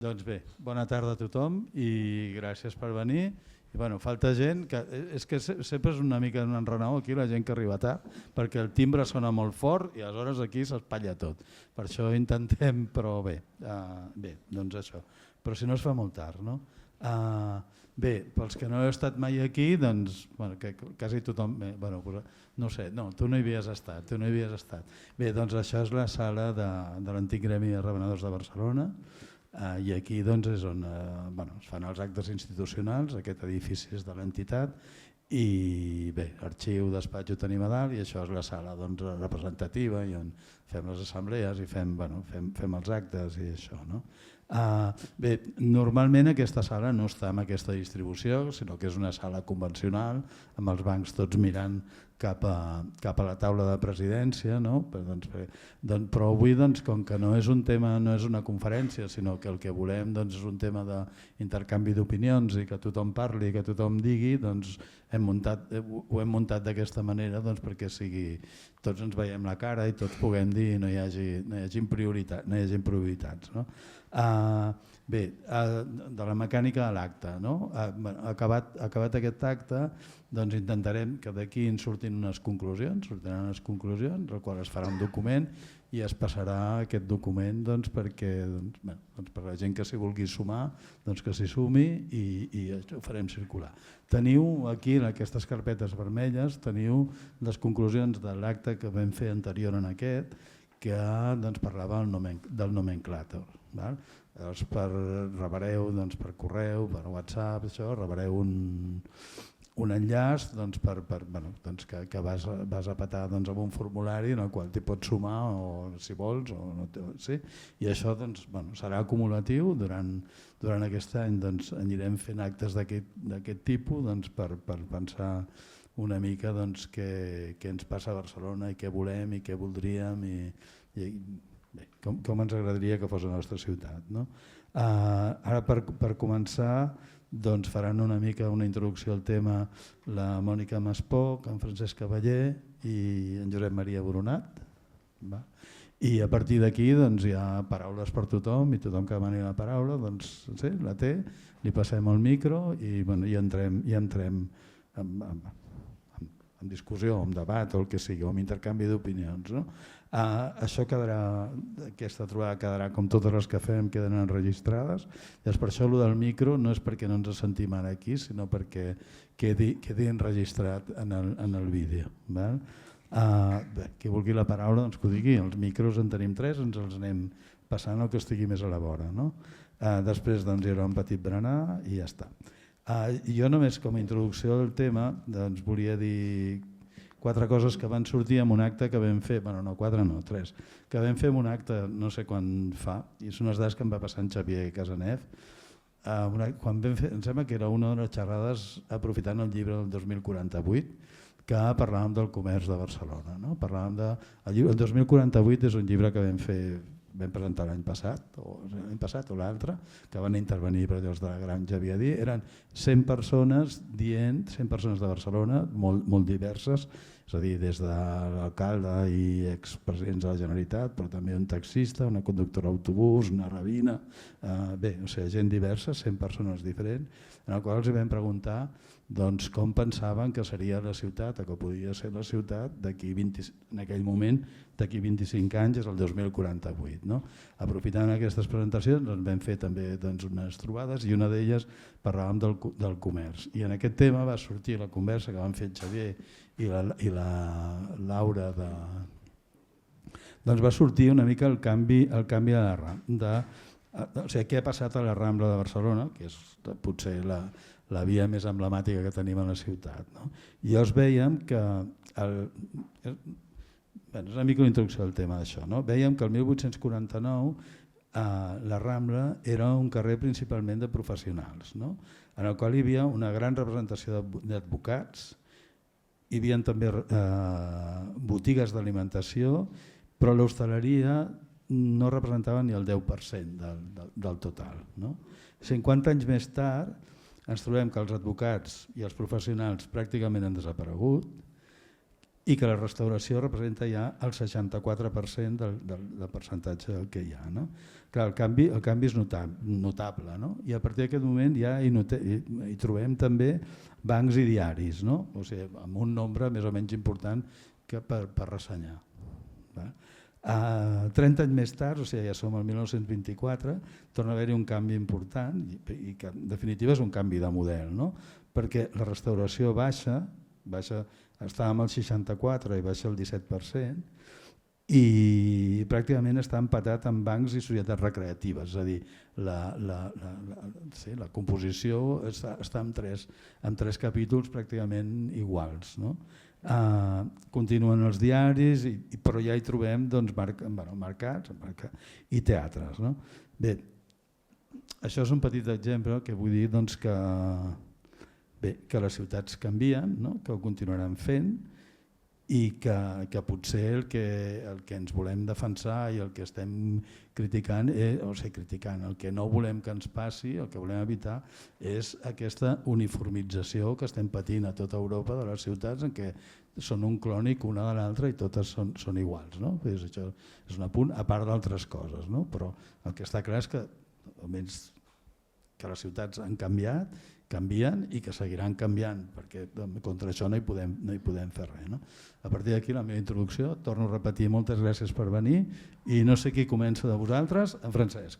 Doncs bé, bona tarda a tothom i gràcies per venir. I bueno, falta gent, és que sempre és una mica un enrenou aquí la gent que arriba tard, perquè el timbre sona molt fort i aleshores aquí s'espatlla tot. Per això intentem, però bé, doncs això. Però si no es fa molt tard, no? Bé, pels que no heu estat mai aquí, doncs, bueno, que quasi tothom, bueno, no sé, no, tu no hi havies estat, Bé, doncs això és la sala de l'antic gremi de revenedors de Barcelona, i aquí doncs, és on es fan els actes institucionals, aquest edifici és de l'entitat i bé, arxiu, despatx ho tenim a dalt i això és la sala doncs, representativa i on fem les assemblees i fem els actes i això. No? Bé, normalment aquesta sala no està en aquesta distribució, sinó que és una sala convencional amb els bancs tots mirant cap a la taula de presidència, no? Però avui, doncs, com que no és un tema, no és una conferència, sinó que el que volem doncs, és un tema d'intercanvi d'opinions i que tothom parli, que tothom digui, doncs ho hem muntat d'aquesta manera doncs, perquè tots ens veiem la cara i tots puguem dir i no hi hagi prioritats. No? Bé, de la mecànica de l'acte, no? Acabat aquest acte, doncs intentarem que d'aquí en sortin unes conclusions, el qual es farà un document i es passarà aquest document doncs, perquè per la gent que s'hi vulgui sumar, doncs que s'hi sumi i ho farem circular. Teniu aquí en aquestes carpetes vermelles, teniu les conclusions de l'acte que vam fer anterior en aquest, que doncs, parlava del nomenclàtor. Llavors rebreu per correu, per WhatsApp, rebreu un enllaç que vas a petar amb un formulari en el qual t'hi pots sumar si vols o no. I això serà acumulatiu. Durant aquest any anirem fent actes d'aquest tipus per pensar una mica què ens passa a Barcelona i què volem i què voldríem i com ens agradaria que fos la nostra ciutat. Ara per començar faran una mica una introducció al tema la Mònica Maspó, en Francesc Cavaller i en Josep Maria Boronat. I a partir d'aquí hi ha paraules per tothom i tothom que demani la paraula la té, li passem el micro i entrem en discussió, en debat o el que sigui, o en intercanvi d'opinions. Això aquesta trobada quedarà com totes les que fem, queden enregistrades. Per això el del micro no és perquè no ens sentim ara aquí, sinó perquè quedi enregistrat en el vídeo. Qui vulgui la paraula que ho digui, els micros en tenim 3, ens els anem passant el que estigui més a la vora. Després hi haurà un petit berenar i ja està. Jo només com a introducció del tema volia dir 4 coses que van sortir en un acte que vam fer, no 4 no, 3, que vam fer en un acte no sé quan fa, i són unes dades que em va passar en Xavier Casanev, quan vam fer, em sembla que era una de les xerrades aprofitant el llibre del 2048, que parlàvem del comerç de Barcelona. El 2048 és un llibre que vam presentar l'any passat o l'altre, que van intervenir per allò de la Granja Viadí. Eren 100 persones dient, 100 persones de Barcelona, molt diverses, és a dir, des de l'alcalde i expresidents de la Generalitat, però també un taxista, una conductora d'autobús, una rabina, gent diversa, 100 persones diferents, en el qual els vam preguntar com pensaven que seria la ciutat o que podia ser la ciutat en aquell moment, d'aquí 25 anys, és el 2048. Aprofitant aquestes presentacions vam fer també unes trobades i una d'elles parlàvem del comerç. I en aquest tema va sortir la conversa que van fer el Xavier i la Laura. Va sortir una mica el canvi de què ha passat a la Rambla de Barcelona, que és potser la via més emblemàtica que tenim a la ciutat. I llavors veiem que, és una mica una introducció al tema d'això, veiem que el 1849 la Rambla era un carrer principalment de professionals, en el qual hi havia una gran representació d'advocats, hi havia també botigues d'alimentació, però l'hostaleria no representava ni el 10% del total. 50 anys més tard ens trobem que els advocats i els professionals pràcticament han desaparegut i que la restauració representa ja el 64% del percentatge del que hi ha. No? Clar, el canvi és notable, no? I a partir d'aquest moment ja hi trobem també bancs i diaris, no? O sigui, amb un nombre més o menys important que per ressenyar. 30 anys més tard, o sigui, ja som al 1924, torna a haver-hi un canvi important i que en definitiva és un canvi de model, no? Perquè la restauració baixa, estàvem al 64 i baixa el 17%, i pràcticament està empatat amb bancs i societats recreatives, és a dir, la composició està en tres capítols pràcticament iguals. No? Continuen els diaris, però ja hi trobem doncs, mercats i teatres. No? Bé, això és un petit exemple que vull dir doncs, que les ciutats canvien, no? Que ho continuaran fent, i que potser el que ens volem defensar i el que estem criticant, el que no volem que ens passi, el que volem evitar és aquesta uniformització que estem patint a tota Europa de les ciutats en què són un clònic una de l'altra i totes són iguals. No? Això és un apunt a part d'altres coses, no? Però el que està clar és que almenys que les ciutats han canviat, canvien i que seguiran canviant, perquè contra això no hi podem fer res. No? A partir d'aquí la meva introducció, torno a repetir moltes gràcies per venir i no sé qui comença de vosaltres, en Francesc.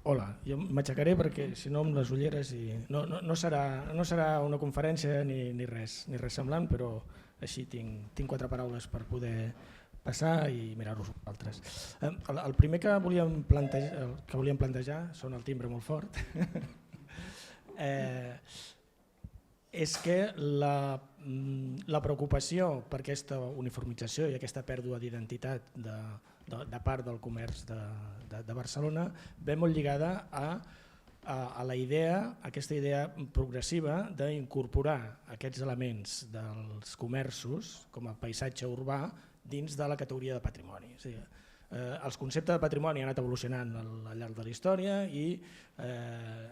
Hola, jo m'aixecaré perquè si no amb les ulleres no serà una conferència ni res semblant, però així tinc 4 paraules per poder passar i mirar-vos vosaltres. El primer que volíem plantejar són el timbre molt fort. És que la preocupació per aquesta uniformització i aquesta pèrdua d'identitat de part del comerç de Barcelona ve molt lligada a la idea, aquesta idea progressiva d'incorporar aquests elements dels comerços com a paisatge urbà dins de la categoria de patrimoni. O sigui, els conceptes de patrimoni han anat evolucionant al llarg de la història i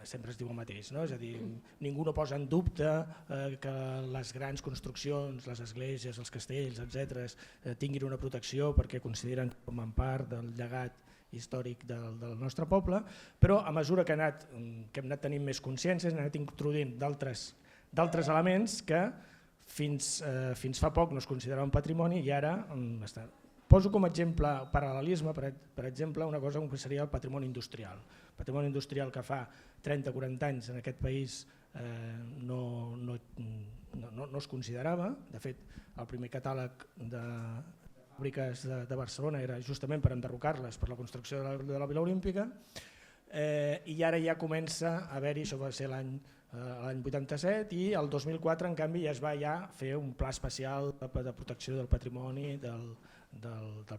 sempre es diu el mateix, no? És a dir, ningú no posa en dubte que les grans construccions, les esglésies, els castells, etc., tinguin una protecció perquè consideren que formen part del llegat històric del nostre poble, però a mesura que hem anat tenint més consciències, hem anat introduint d'altres elements que fins fa poc no es consideraven patrimoni i ara estan. Poso com a exemple, paral·lelisme, per exemple, una cosa com seria el patrimoni industrial. El patrimoni industrial que fa 30-40 anys en aquest país no es considerava. De fet, el primer catàleg de fàbriques de Barcelona era justament per enderrocar-les per la construcció de la Vila Olímpica, i ara ja comença a haver-hi, això va ser l'any 87, i el 2004 en canvi ja es va fer un pla especial de protecció del patrimoni del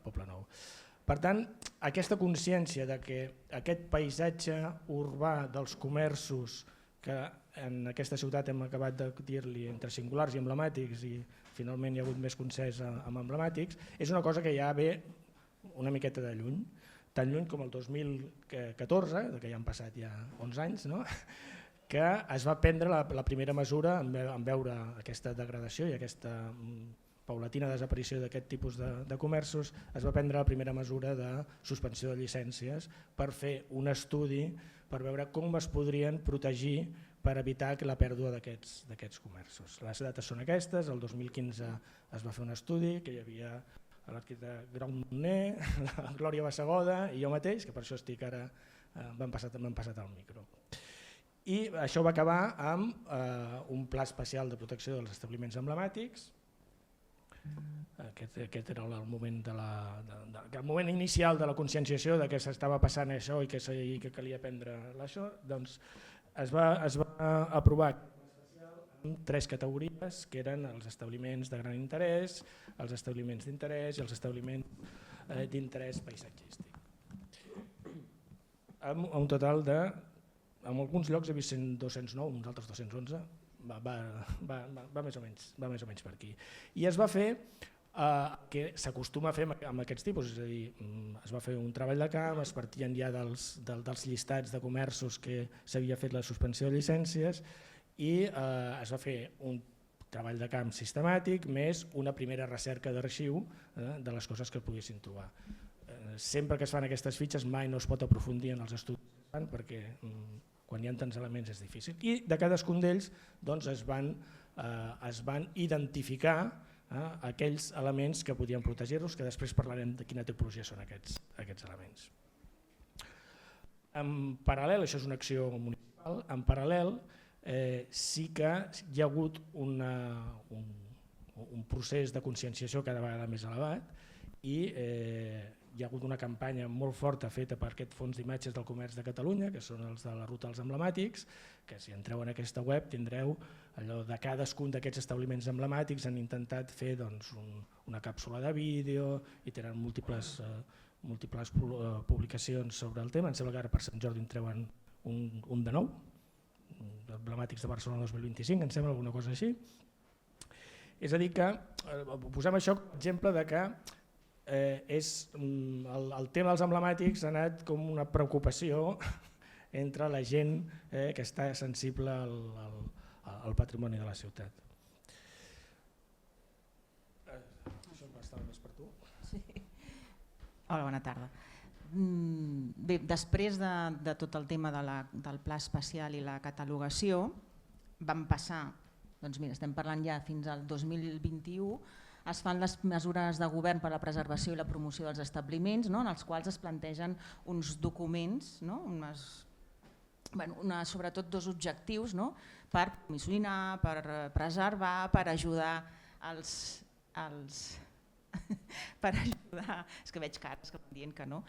Poble Nou. Per tant, aquesta consciència de que aquest paisatge urbà dels comerços, que en aquesta ciutat hem acabat de dir-li entre singulars i emblemàtics, i finalment hi ha hagut més consens amb emblemàtics, és una cosa que ja ve una miqueta de lluny, tan lluny com el 2014, que ja han passat ja 11 anys, no? Que es va prendre la primera mesura en veure aquesta degradació i aquesta paulatina desaparició d'aquest tipus de comerços. Es va prendre la primera mesura de suspensió de llicències per fer un estudi per veure com es podrien protegir per evitar la pèrdua d'aquests comerços. Les dates són aquestes, el 2015 es va fer un estudi que hi havia l'arquitecte Grau Moner, la Glòria Bassegoda i jo mateix, que per això estic ara, m'han passat el micro. I això va acabar amb un pla especial de protecció dels establiments emblemàtics. Aquest era el moment inicial de la conscienciació de que s'estava passant això i que calia prendre això. Doncs es va aprovar amb 3 categories, que eren els establiments de gran interès, els establiments d'interès i els establiments d'interès paisatgístic. Amb un total de, en alguns llocs he vist 209, uns altres 211, va més o menys per aquí. I es va fer que s'acostuma a fer amb aquests tipus, és a dir, es va fer un treball de camp, es partien ja dels llistats de comerços que s'havia fet la suspensió de llicències i es va fer un treball de camp sistemàtic més una primera recerca d'arxiu de les coses que poguessin trobar. Sempre que es fan aquestes fitxes mai no es pot aprofundir en els estudis perquè quan hi ha tants elements és difícil. I de cadascun d'ells es van identificar aquells elements que podien protegir-los, que després parlarem de quina tipologia són aquests elements. En paral·lel, això és una acció municipal, en paral·lel sí que hi ha hagut un procés de conscienciació cada vegada més elevat i hi ha hagut una campanya molt forta feta per aquest Fons d'Imatges del Comerç de Catalunya, que són els de la Ruta dels Emblemàtics, que si entreu en aquesta web tindreu allò de cadascun d'aquests establiments emblemàtics. Han intentat fer una càpsula de vídeo i tenen múltiples publicacions sobre el tema. Em sembla que ara per Sant Jordi en treuen un de nou, Emblemàtics de Barcelona 2025, em sembla alguna cosa així. És a dir que posem això com a exemple de que el tema dels emblemàtics ha anat com una preocupació entre la gent que està sensible al patrimoni de la ciutat. Això estava més per tu. Sí. Hola, bona tarda. Bé, després de tot el tema del pla especial i la catalogació vam passar, doncs mira, estem parlant ja fins al 2021, es fan les mesures de govern per a la preservació i la promoció dels establiments, en els quals es plantegen uns documents, sobretot dos objectius, per comissionar, per preservar, per ajudar per ajudar, és que veig cares que em diuen que no,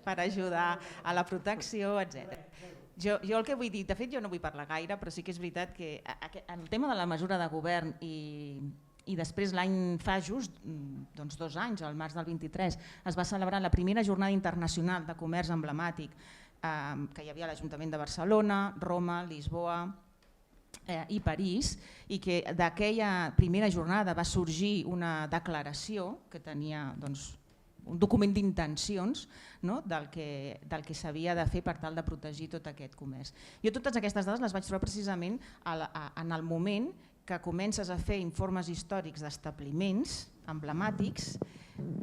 per ajudar a la protecció, etc. Jo el que vull dir, de fet jo no vull parlar gaire, però sí que és veritat que el tema de la mesura de govern i després l'any fa just 2 anys, al març del 23, es va celebrar la primera jornada internacional de comerç emblemàtic que hi havia a l'Ajuntament de Barcelona, Roma, Lisboa i París, i que d'aquella primera jornada va sorgir una declaració que tenia un document d'intencions del que s'havia de fer per tal de protegir tot aquest comerç. Jo totes aquestes dades les vaig trobar precisament en el moment que comences a fer informes històrics d'establiments emblemàtics,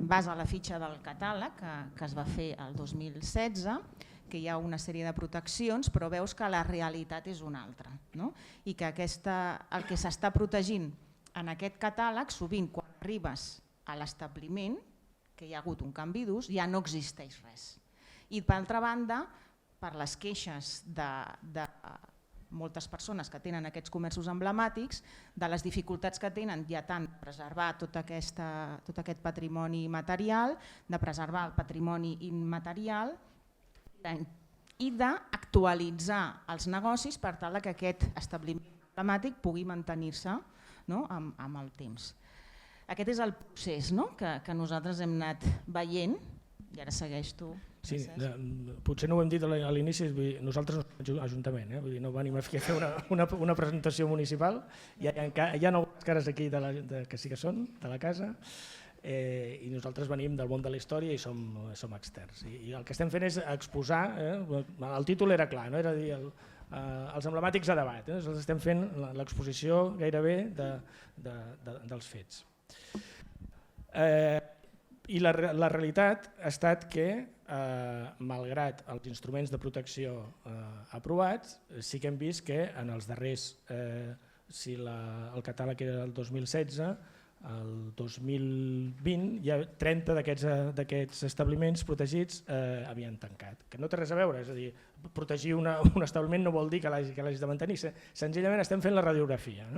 vas a la fitxa del catàleg que es va fer el 2016, que hi ha una sèrie de proteccions, però veus que la realitat és una altra, i que el que s'està protegint en aquest catàleg, sovint quan arribes a l'establiment, que hi ha hagut un canvi d'ús, ja no existeix res. I per altra banda, per les queixes de moltes persones que tenen aquests comerços emblemàtics, de les dificultats que tenen ja tant preservar tot aquest patrimoni material, de preservar el patrimoni immaterial i d'actualitzar els negocis per tal que aquest establiment emblemàtic pugui mantenir-se amb el temps. Aquest és el procés que nosaltres hem anat veient i ara segueix tu. Sí, potser no ho hem dit a l'inici, nosaltres no som Ajuntament, no venim a fer una presentació municipal, hi ha nou cares aquí que sí que són de la casa i nosaltres venim del món de la història i som externs. I el que estem fent és exposar, el títol era clar, era dir els emblemàtics a debat, estem fent l'exposició gairebé dels fets. I la realitat ha estat que, malgrat els instruments de protecció aprovats, sí que hem vist que en els darrers, si el catàleg era del 2016, el 2020 ja 30 d'aquests establiments protegits havien tancat. Que no té res a veure, és a dir, protegir un establiment no vol dir que l'hagis de mantenir, senzillament estem fent la radiografia,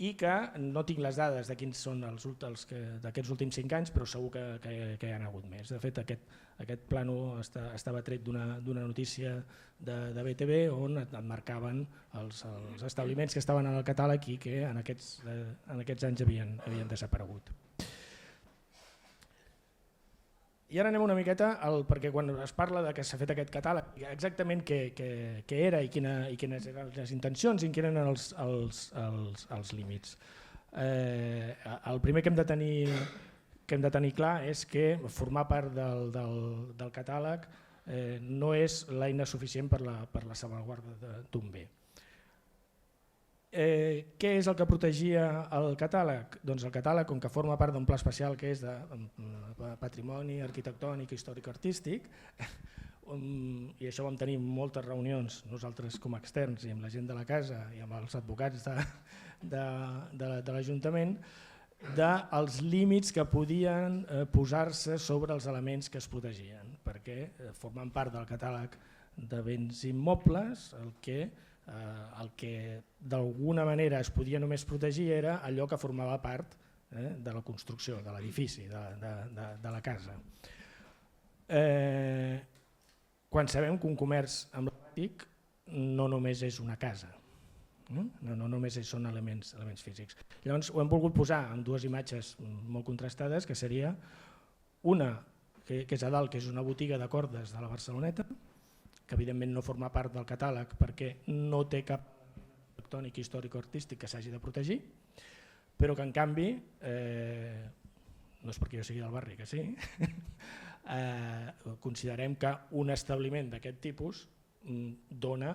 i que no tinc les dades de quins són d'aquests últims 5 anys, però segur que hi ha hagut més. De fet, aquest plànol estava tret d'una notícia de BTV on marcaven els establiments que estaven en el catàleg i que en aquests anys havien desaparegut. I ara anem una miqueta, perquè quan es parla que s'ha fet aquest catàleg, exactament què era i quines eren les intencions i quins eren els límits. El primer que hem de tenir clar és que formar part del catàleg no és l'eina suficient per la salvaguarda d'un bé. Què és el que protegia el catàleg? Doncs el catàleg, com que forma part d'un pla especial que és de patrimoni arquitectònic, històric-artístic, i això vam tenir moltes reunions nosaltres com a externs i amb la gent de la casa i amb els advocats de l'Ajuntament, dels límits que podien posar-se sobre els elements que es protegien, perquè formen part del catàleg de béns immobles, el que d'alguna manera es podia només protegir era allò que formava part de la construcció, de l'edifici, de la casa. Quan sabem que un comerç emblemàtic no només és una casa, no només són elements físics. Llavors ho hem volgut posar en dues imatges molt contrastades, que seria una que és a dalt, que és una botiga de cordes de la Barceloneta, que evidentment no forma part del catàleg perquè no té cap arquitectònic, històric o artístic que s'hagi de protegir, però que en canvi, no és perquè jo sigui del barri, que sí, considerem que un establiment d'aquest tipus dona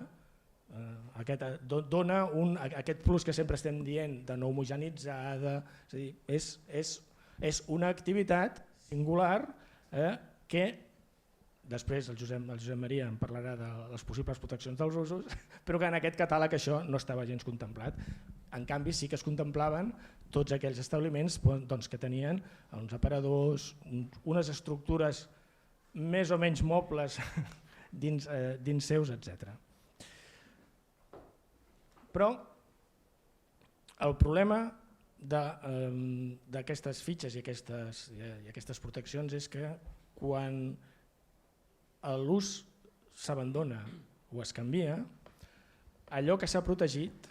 aquest plus que sempre estem dient de no homogeneïtzar, és una activitat singular que després el Josep Maria en parlarà de les possibles proteccions dels usos, però que en aquest catàleg això no estava gens contemplat. En canvi sí que es contemplaven tots aquells establiments que tenien uns aparadors, unes estructures més o menys mobles dins seus, etc. Però el problema d'aquestes fitxes i aquestes proteccions és que quan l'ús s'abandona o es canvia, allò que s'ha protegit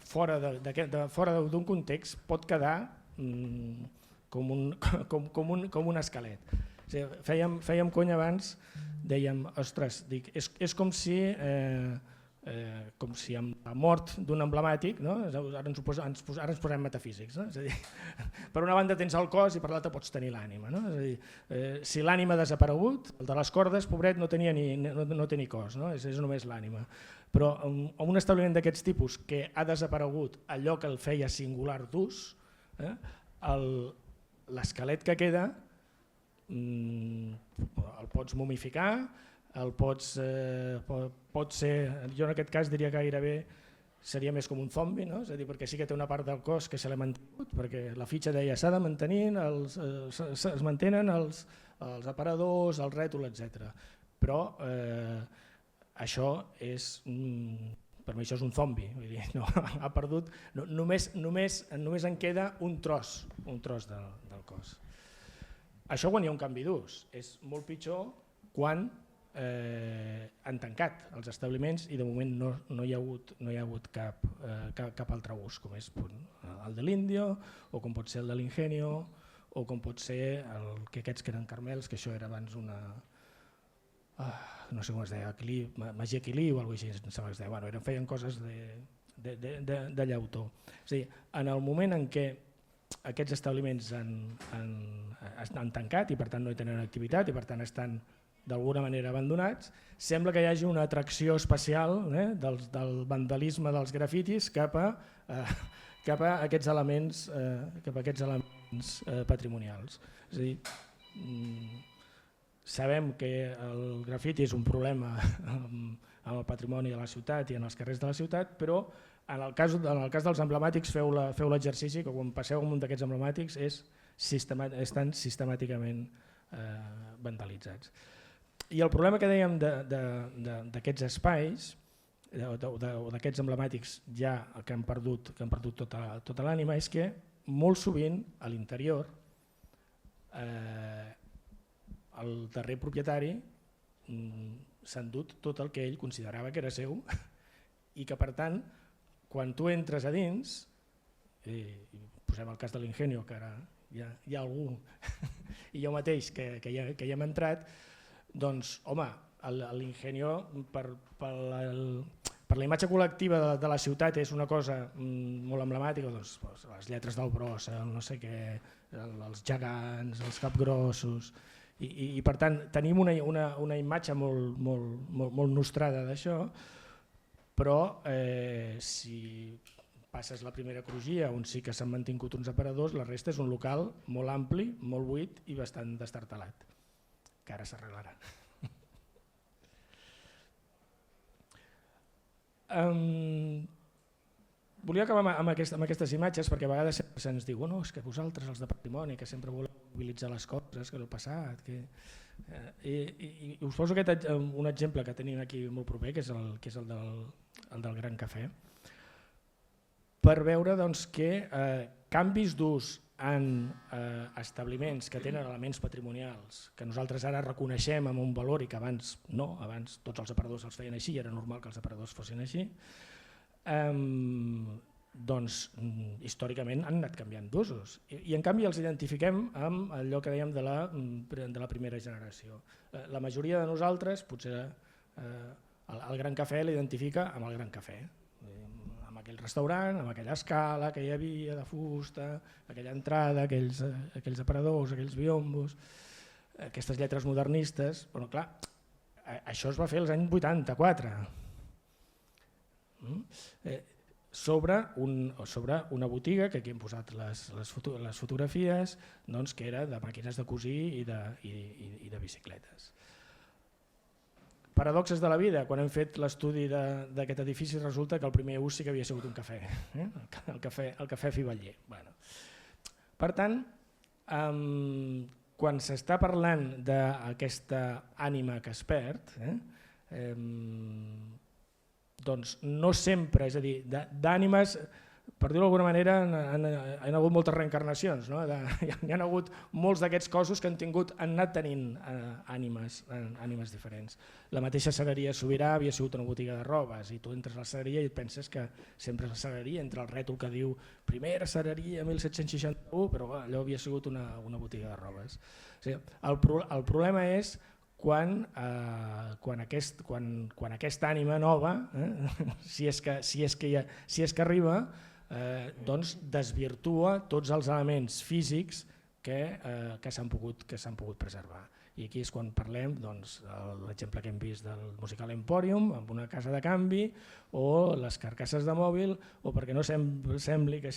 fora d'un context pot quedar com un esquelet. Fèiem conya abans, dèiem, ostres, és com si amb la mort d'un emblemàtic, ara ens posem metafísics, és a dir, per una banda tens el cos i per l'altra pots tenir l'ànima. És a dir, si l'ànima ha desaparegut, el de les cordes, pobret, no té ni cos, és només l'ànima. Però en un establiment d'aquests tipus que ha desaparegut allò que el feia singular d'ús, l'esquelet que queda el pots momificar, pot ser, jo en aquest cas diria que gairebé seria més com un zombi, és a dir, perquè sí que té una part del cos que se l'ha mantingut, perquè la fitxa deia s'ha de mantenir, es mantenen els aparadors, el rètol, etc. Però això és, per mi això és un zombi, vull dir, ha perdut, només en queda un tros del cos. Això quan hi ha un canvi d'ús, és molt pitjor quan han tancat els establiments i de moment no hi ha hagut cap altre ús, com és el de l'Índio o com pot ser el de l'Ingenio o com pot ser aquests que eren Carmels, que això era abans una, no sé com es deia, Magia Quilí o alguna cosa així, em sembla que es deia, feien coses de llautó. És a dir, en el moment en què aquests establiments han tancat i per tant no hi tenen activitat i per tant estan d'alguna manera abandonats, sembla que hi hagi una atracció especial del vandalisme dels grafitis cap a aquests elements patrimonials. És a dir, sabem que el grafiti és un problema amb el patrimoni de la ciutat i en els carrers de la ciutat, però en el cas dels emblemàtics feu l'exercici que quan passeu un d'aquests emblemàtics estan sistemàticament vandalitzats. I el problema que dèiem d'aquests espais o d'aquests emblemàtics ja que han perdut tota l'ànima és que molt sovint a l'interior el darrer propietari s'ha endut tot el que ell considerava que era seu i que per tant quan tu entres a dins, posem el cas de l'Ingenio que ara hi ha algú i jo mateix que hi hem entrat, doncs, home, l'Ingenio per la imatge col·lectiva de la ciutat és una cosa molt emblemàtica, doncs, les lletres del Brossa, no sé què, els gegants, els capgrossos, i per tant tenim una imatge molt nostrada d'això, però si passes la primera crugia on sí que s'han mantingut uns aparadors, la resta és un local molt ampli, molt buit i bastant destartalat, que ara s'arreglarà. Volia acabar amb aquestes imatges perquè a vegades se'ns diu no, és que vosaltres els de patrimoni que sempre voleu mobilitzar les coses, que el passat... I us poso un exemple que tenim aquí molt proper, que és el del Gran Cafè, per veure que canvis d'ús en establiments que tenen elements patrimonials que nosaltres ara reconeixem amb un valor i que abans no, abans tots els aparadors els feien així i era normal que els aparadors fossin així, doncs històricament han anat canviant d'usos i en canvi els identifiquem amb allò que dèiem de la primera generació. La majoria de nosaltres, potser el Gran Cafè l'identifica amb el Gran Cafè, amb aquell restaurant, amb aquella escala que hi havia de fusta, aquella entrada, aquells aparadors, aquells biombos, aquestes lletres modernistes. Però clar, això es va fer als anys 84. Sobre una botiga, que aquí hem posat les fotografies, que era de màquines de cosir i de bicicletes. Paradoxes de la vida, quan hem fet l'estudi d'aquest edifici resulta que el primer ús sí que havia sigut un cafè, el cafè Fiveller. Per tant, quan s'està parlant d'aquesta ànima que es perd, doncs no sempre, és a dir, d'ànimes, per dir-ho d'alguna manera, han hagut moltes reencarnacions, hi ha hagut molts d'aquests cossos que han anat tenint ànimes diferents. La mateixa Sagraria Sobirà havia sigut una botiga de robes i tu entres a la Sagraria i et penses que sempre és la Sagraria, entre el rètol que diu primera Sagraria 1761, però allò havia sigut una botiga de robes. El problema és quan aquesta ànima nova, si és que arriba, doncs desvirtua tots els elements físics que s'han pogut preservar. I aquí és quan parlem l'exemple que hem vist del Musical Emporium amb una casa de canvi o les carcasses de mòbil, o perquè no sembli que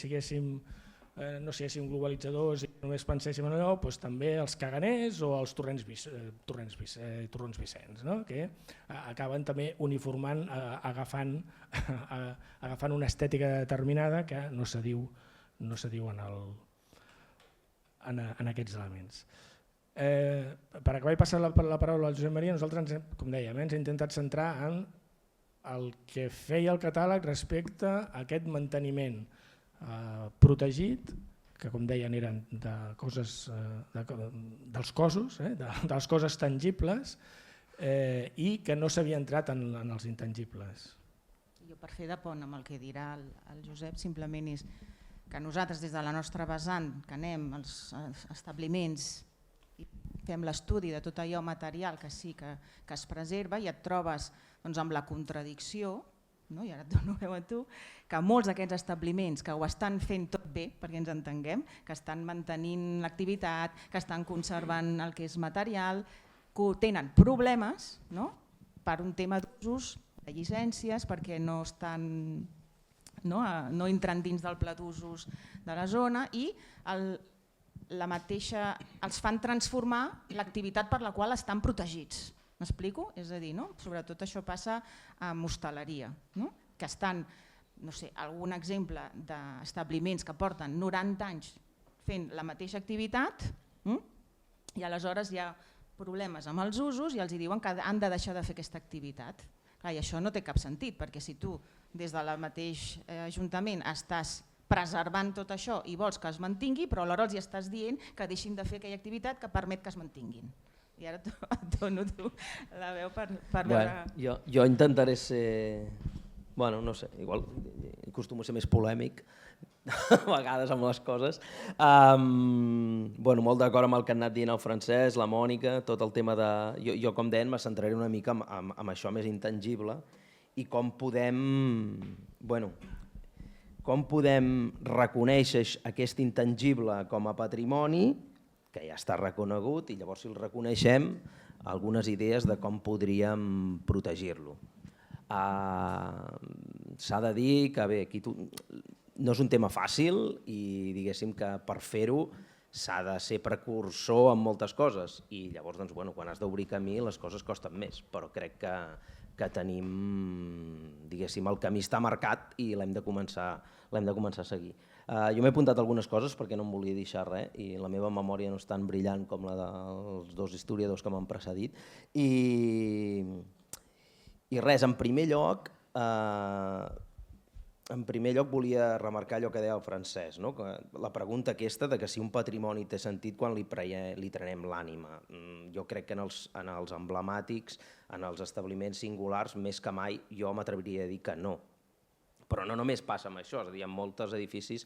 no siguéssim globalitzadors i només penséssim en allò, doncs també els caganers o els torrons Vicenç, que acaben també uniformant, agafant una estètica determinada que no se diu en aquests elements. Per acabar i passar la paraula al Josep Maria, nosaltres, com dèiem, ens hem intentat centrar en el que feia el catàleg respecte a aquest manteniment protegit, que com deien eren dels cossos, de les coses tangibles, i que no s'havia entrat en els intangibles. Jo per fer de pont amb el que dirà el Josep, simplement és que nosaltres des de la nostra vessant, que anem als establiments i fem l'estudi de tot allò material que sí que es preserva i et trobes amb la contradicció, i ara et dono veu a tu, que molts d'aquests establiments que ho estan fent tot bé, perquè ens entenguem, que estan mantenint l'activitat, que estan conservant el que és material, que tenen problemes per un tema d'usos, de llicències, perquè no entren dins del pla d'usos de la zona i els fan transformar l'activitat per la qual estan protegits. M'explico? És a dir, sobretot això passa amb hostaleria, que estan, no sé, algun exemple d'establiments que porten 90 anys fent la mateixa activitat i aleshores hi ha problemes amb els usos i els diuen que han de deixar de fer aquesta activitat. I això no té cap sentit, perquè si tu des del mateix Ajuntament estàs preservant tot això i vols que es mantingui, però alhora els estàs dient que deixin de fer aquella activitat que permet que es mantinguin. I ara et dono tu la veu per veure... Jo intentaré ser... no sé, igual acostumo a ser més polèmic a vegades amb les coses. Molt d'acord amb el que han anat dient el Francesc, la Mònica, tot el tema de... Jo com deien, me centraré una mica amb això més intangible i com podem reconèixer aquest intangible com a patrimoni que ja està reconegut i llavors si el reconeixem algunes idees de com podríem protegir-lo. S'ha de dir que bé, no és un tema fàcil i diguéssim que per fer-ho s'ha de ser precursor en moltes coses i llavors doncs, quan has d'obrir camí les coses costen més, però crec que tenim, diguéssim, el camí està marcat i l'hem de començar a seguir. Jo m'he apuntat algunes coses perquè no em volia deixar res i la meva memòria no és tan brillant com la dels dos historiadors que m'han precedit i res, en primer lloc volia remarcar allò que deia el Francesc, no? La pregunta aquesta de que si un patrimoni té sentit quan li trenem l'ànima. Jo crec que en els emblemàtics, en els establiments singulars, més que mai jo m'atreviria a dir que no. Però no només passa amb això, és a dir, hi ha molts edificis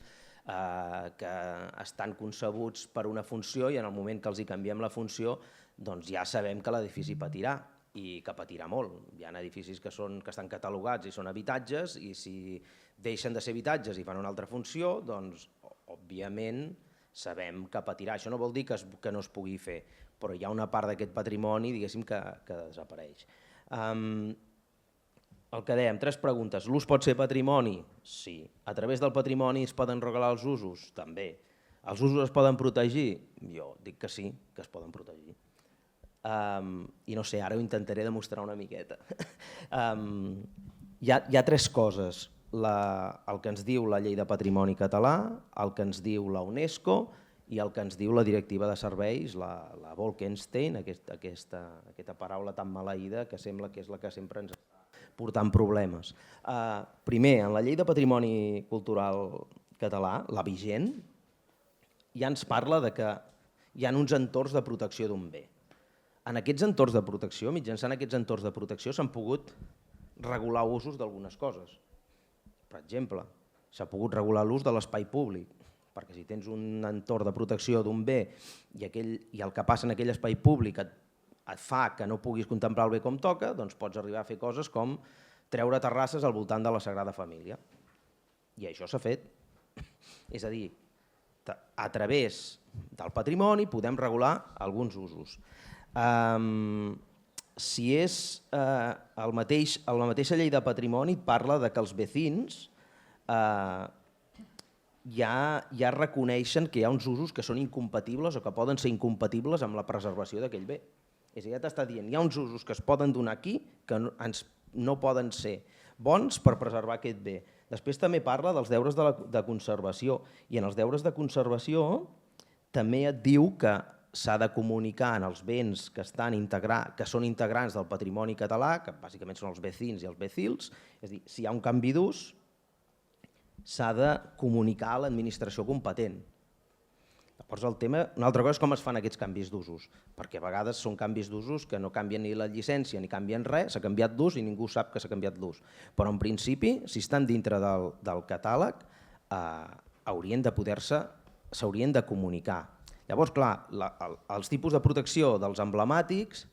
que estan concebuts per una funció i en el moment que els hi canviem la funció doncs ja sabem que l'edifici patirà i que patirà molt. Hi ha edificis que estan catalogats i són habitatges i si deixen de ser habitatges i fan una altra funció, doncs òbviament sabem que patirà. Això no vol dir que no es pugui fer, però hi ha una part d'aquest patrimoni, diguéssim, que desapareix. El que dèiem, 3 preguntes. L'ús pot ser patrimoni? Sí. A través del patrimoni es poden regular els usos? També. Els usos es poden protegir? Jo dic que sí, que es poden protegir. I no sé, ara ho intentaré demostrar una miqueta. Hi ha 3 coses. El que ens diu la Llei de Patrimoni Català, el que ens diu la UNESCO i el que ens diu la Directiva de Serveis, la Bolkestein, aquesta paraula tan maleïda que sembla que és la que sempre ens està portant problemes. Primer, en la Llei de Patrimoni Cultural Català, la vigent, ja ens parla de que hi ha uns entorns de protecció d'un bé. En aquests entorns de protecció, mitjançant aquests entorns de protecció, s'han pogut regular usos d'algunes coses. Per exemple, s'ha pogut regular l'ús de l'espai públic, perquè si tens un entorn de protecció d'un bé i el que passa en aquell espai públic et fa que no puguis contemplar el bé com toca, doncs pots arribar a fer coses com treure terrasses al voltant de la Sagrada Família. I això s'ha fet. És a dir, a través del patrimoni podem regular alguns usos. Si és la mateixa llei de patrimoni parla de que els vecins ja reconeixen que hi ha uns usos que són incompatibles o que poden ser incompatibles amb la preservació d'aquell bé. És a dir, ja t'està dient, hi ha uns usos que es poden donar aquí que no poden ser bons per preservar aquest bé. Després també parla dels deures de conservació i en els deures de conservació també et diu que s'ha de comunicar en els béns que són integrants del patrimoni català, que bàsicament són els vecins i els vecils, és a dir, si hi ha un canvi d'ús, s'ha de comunicar a l'administració competent. Llavors una altra cosa és com es fan aquests canvis d'usos, perquè a vegades són canvis d'usos que no canvien ni la llicència ni canvien res, s'ha canviat d'ús i ningú sap que s'ha canviat d'ús. Però en principi, si estan dintre del catàleg, s'haurien de comunicar. Llavors, clar, els tipus de protecció dels emblemàtics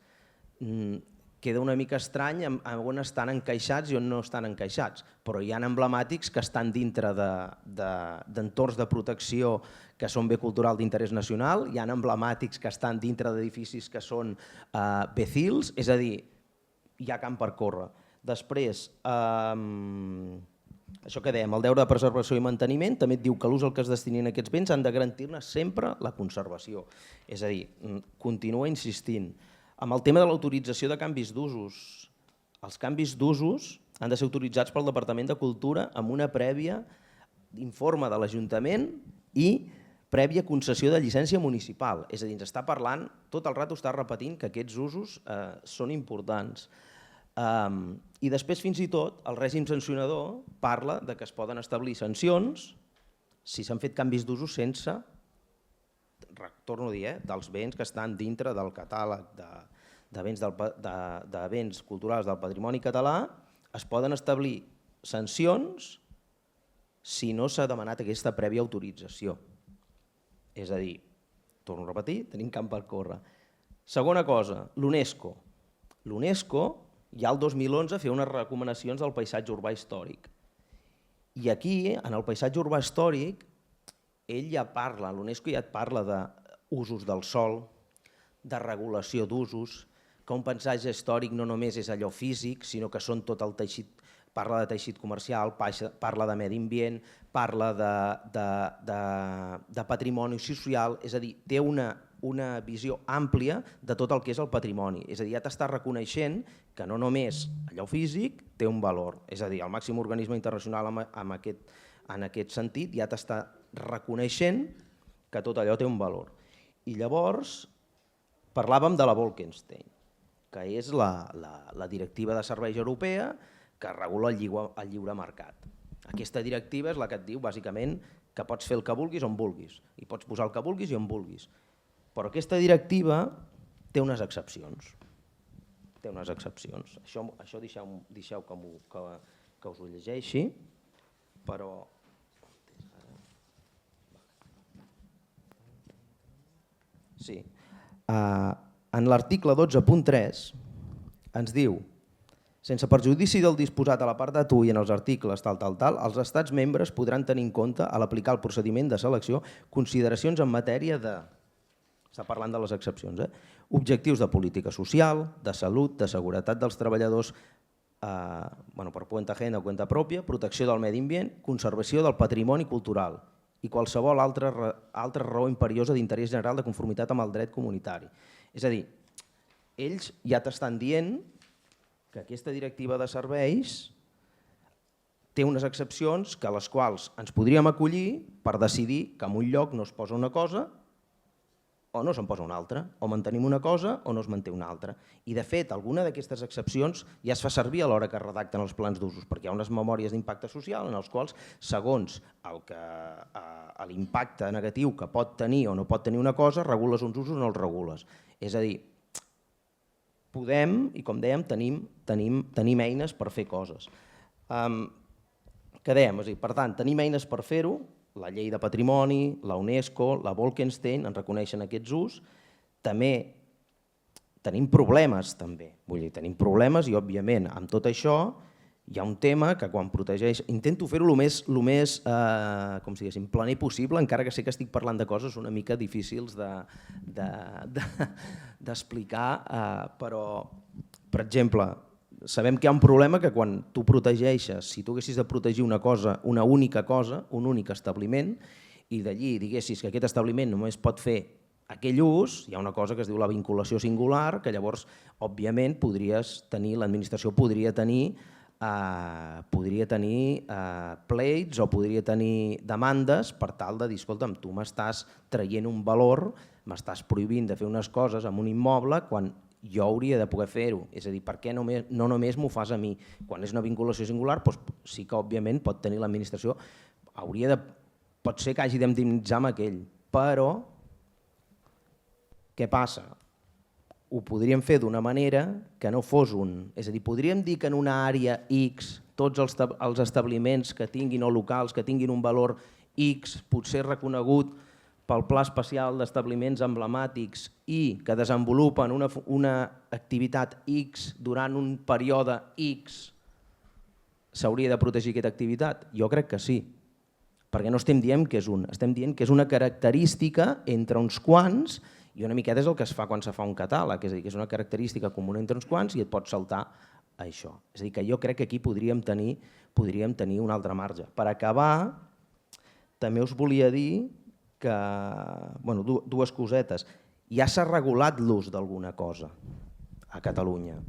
queda una mica estrany on estan encaixats i on no estan encaixats, però hi ha emblemàtics que estan dintre d'entorns de protecció que són bé cultural d'interès nacional, hi ha emblemàtics que estan dintre d'edificis que són vecils, és a dir, hi ha camp per córrer. Després, això que dèiem, el deure de preservació i manteniment també et diu que l'ús al que es destinin aquests béns han de garantir-ne sempre la conservació. És a dir, continua insistint. Amb el tema de l'autorització de canvis d'usos, els canvis d'usos han de ser autoritzats pel Departament de Cultura amb una prèvia informe de l'Ajuntament i prèvia concessió de llicència municipal. És a dir, ens està parlant, tot el rato està repetint que aquests usos són importants. I després fins i tot el règim sancionador parla de que es poden establir sancions si s'han fet canvis d'usos sense, torno a dir, dels béns que estan dintre del catàleg de béns culturals del patrimoni català, es poden establir sancions si no s'ha demanat aquesta prèvia autorització. És a dir, torno a repetir, tenim camp per córrer. Segona cosa, l'UNESCO. L'UNESCO ja el 2011 feia unes recomanacions del paisatge urbà històric. I aquí, en el paisatge urbà històric, l'UNESCO ja et parla d'usos del sòl, de regulació d'usos, que un paisatge històric no només és allò físic, sinó que són tot el teixit, parla de teixit comercial, parla de medi ambient, parla de patrimoni social, és a dir, té una visió àmplia de tot el que és el patrimoni. És a dir, ja t'està reconeixent que no només allò físic té un valor, és a dir, el màxim organisme internacional en aquest sentit ja t'està reconeixent que tot allò té un valor. I llavors parlàvem de la Bolkestein, que és la directiva de serveis europea que regula el lliure mercat. Aquesta directiva és la que et diu bàsicament que pots fer el que vulguis on vulguis i pots posar el que vulguis i on vulguis. Però aquesta directiva té unes excepcions. Té unes excepcions. Això deixeu que us ho llegeixi, però... Sí. En l'article 12.3 ens diu: sense perjudici del disposat a la part de tu i en els articles tal, els estats membres podran tenir en compte a l'aplicar el procediment de selecció consideracions en matèria de... Està parlant de les excepcions, objectius de política social, de salut, de seguretat dels treballadors per cuenta ajena o cuenta pròpia, protecció del medi ambient, conservació del patrimoni cultural i qualsevol altra raó imperiosa d'interès general de conformitat amb el dret comunitari. És a dir, ells ja t'estan dient que aquesta directiva de serveis té unes excepcions que a les quals ens podríem acollir per decidir que en un lloc no es posa una cosa o no se'n posa una altra, o mantenim una cosa o no es manté una altra. I de fet, alguna d'aquestes excepcions ja es fa servir a l'hora que es redacten els plans d'usos, perquè hi ha unes memòries d'impacte social en els quals, segons l'impacte negatiu que pot tenir o no pot tenir una cosa, regules uns usos o no els regules. És a dir, podem, i com dèiem, tenim eines per fer coses. Què dèiem? Per tant, tenim eines per fer-ho, la llei de patrimoni, la UNESCO, la Bolkestein en reconeixen aquests usos. També tenim problemes, tenim problemes i, òbviament, amb tot això hi ha un tema que quan protegeix... Intento fer-ho el més com si diguéssim, planer possible, encara que sé que estic parlant de coses una mica difícils d'explicar, però, per exemple, sabem que hi ha un problema que quan tu protegeixes, si tu haguessis de protegir una cosa, una única cosa, un únic establiment, i d'allí diguessis que aquest establiment només pot fer aquell ús, hi ha una cosa que es diu la vinculació singular, que llavors, òbviament, l'administració podria tenir pleits o podria tenir demandes per tal de dir, escolta'm, tu m'estàs traient un valor, m'estàs prohibint de fer unes coses amb un immoble quan jo hauria de poder fer-ho. És a dir, per què no només m'ho fas a mi? Quan és una vinculació singular, sí que òbviament pot tenir l'administració, pot ser que hagi d'indemnitzar amb aquell, però què passa? Ho podríem fer d'una manera que no fos un... És a dir, podríem dir que en una àrea X tots els establiments que tinguin o locals que tinguin un valor X potser reconegut pel Pla Especial d'Establiments Emblemàtics i que desenvolupen una activitat X durant un període X, s'hauria de protegir aquesta activitat? Jo crec que sí, perquè no estem dient que és un, estem dient que és una característica entre uns quants i una miqueta és el que es fa quan se fa un catàleg, és a dir, que és una característica comuna entre uns quants i et pots saltar a això. És a dir, que jo crec que aquí podríem tenir un altre marge. Per acabar, també us volia dir que, dues cosetes. Ja s'ha regulat l'ús d'alguna cosa a Catalunya.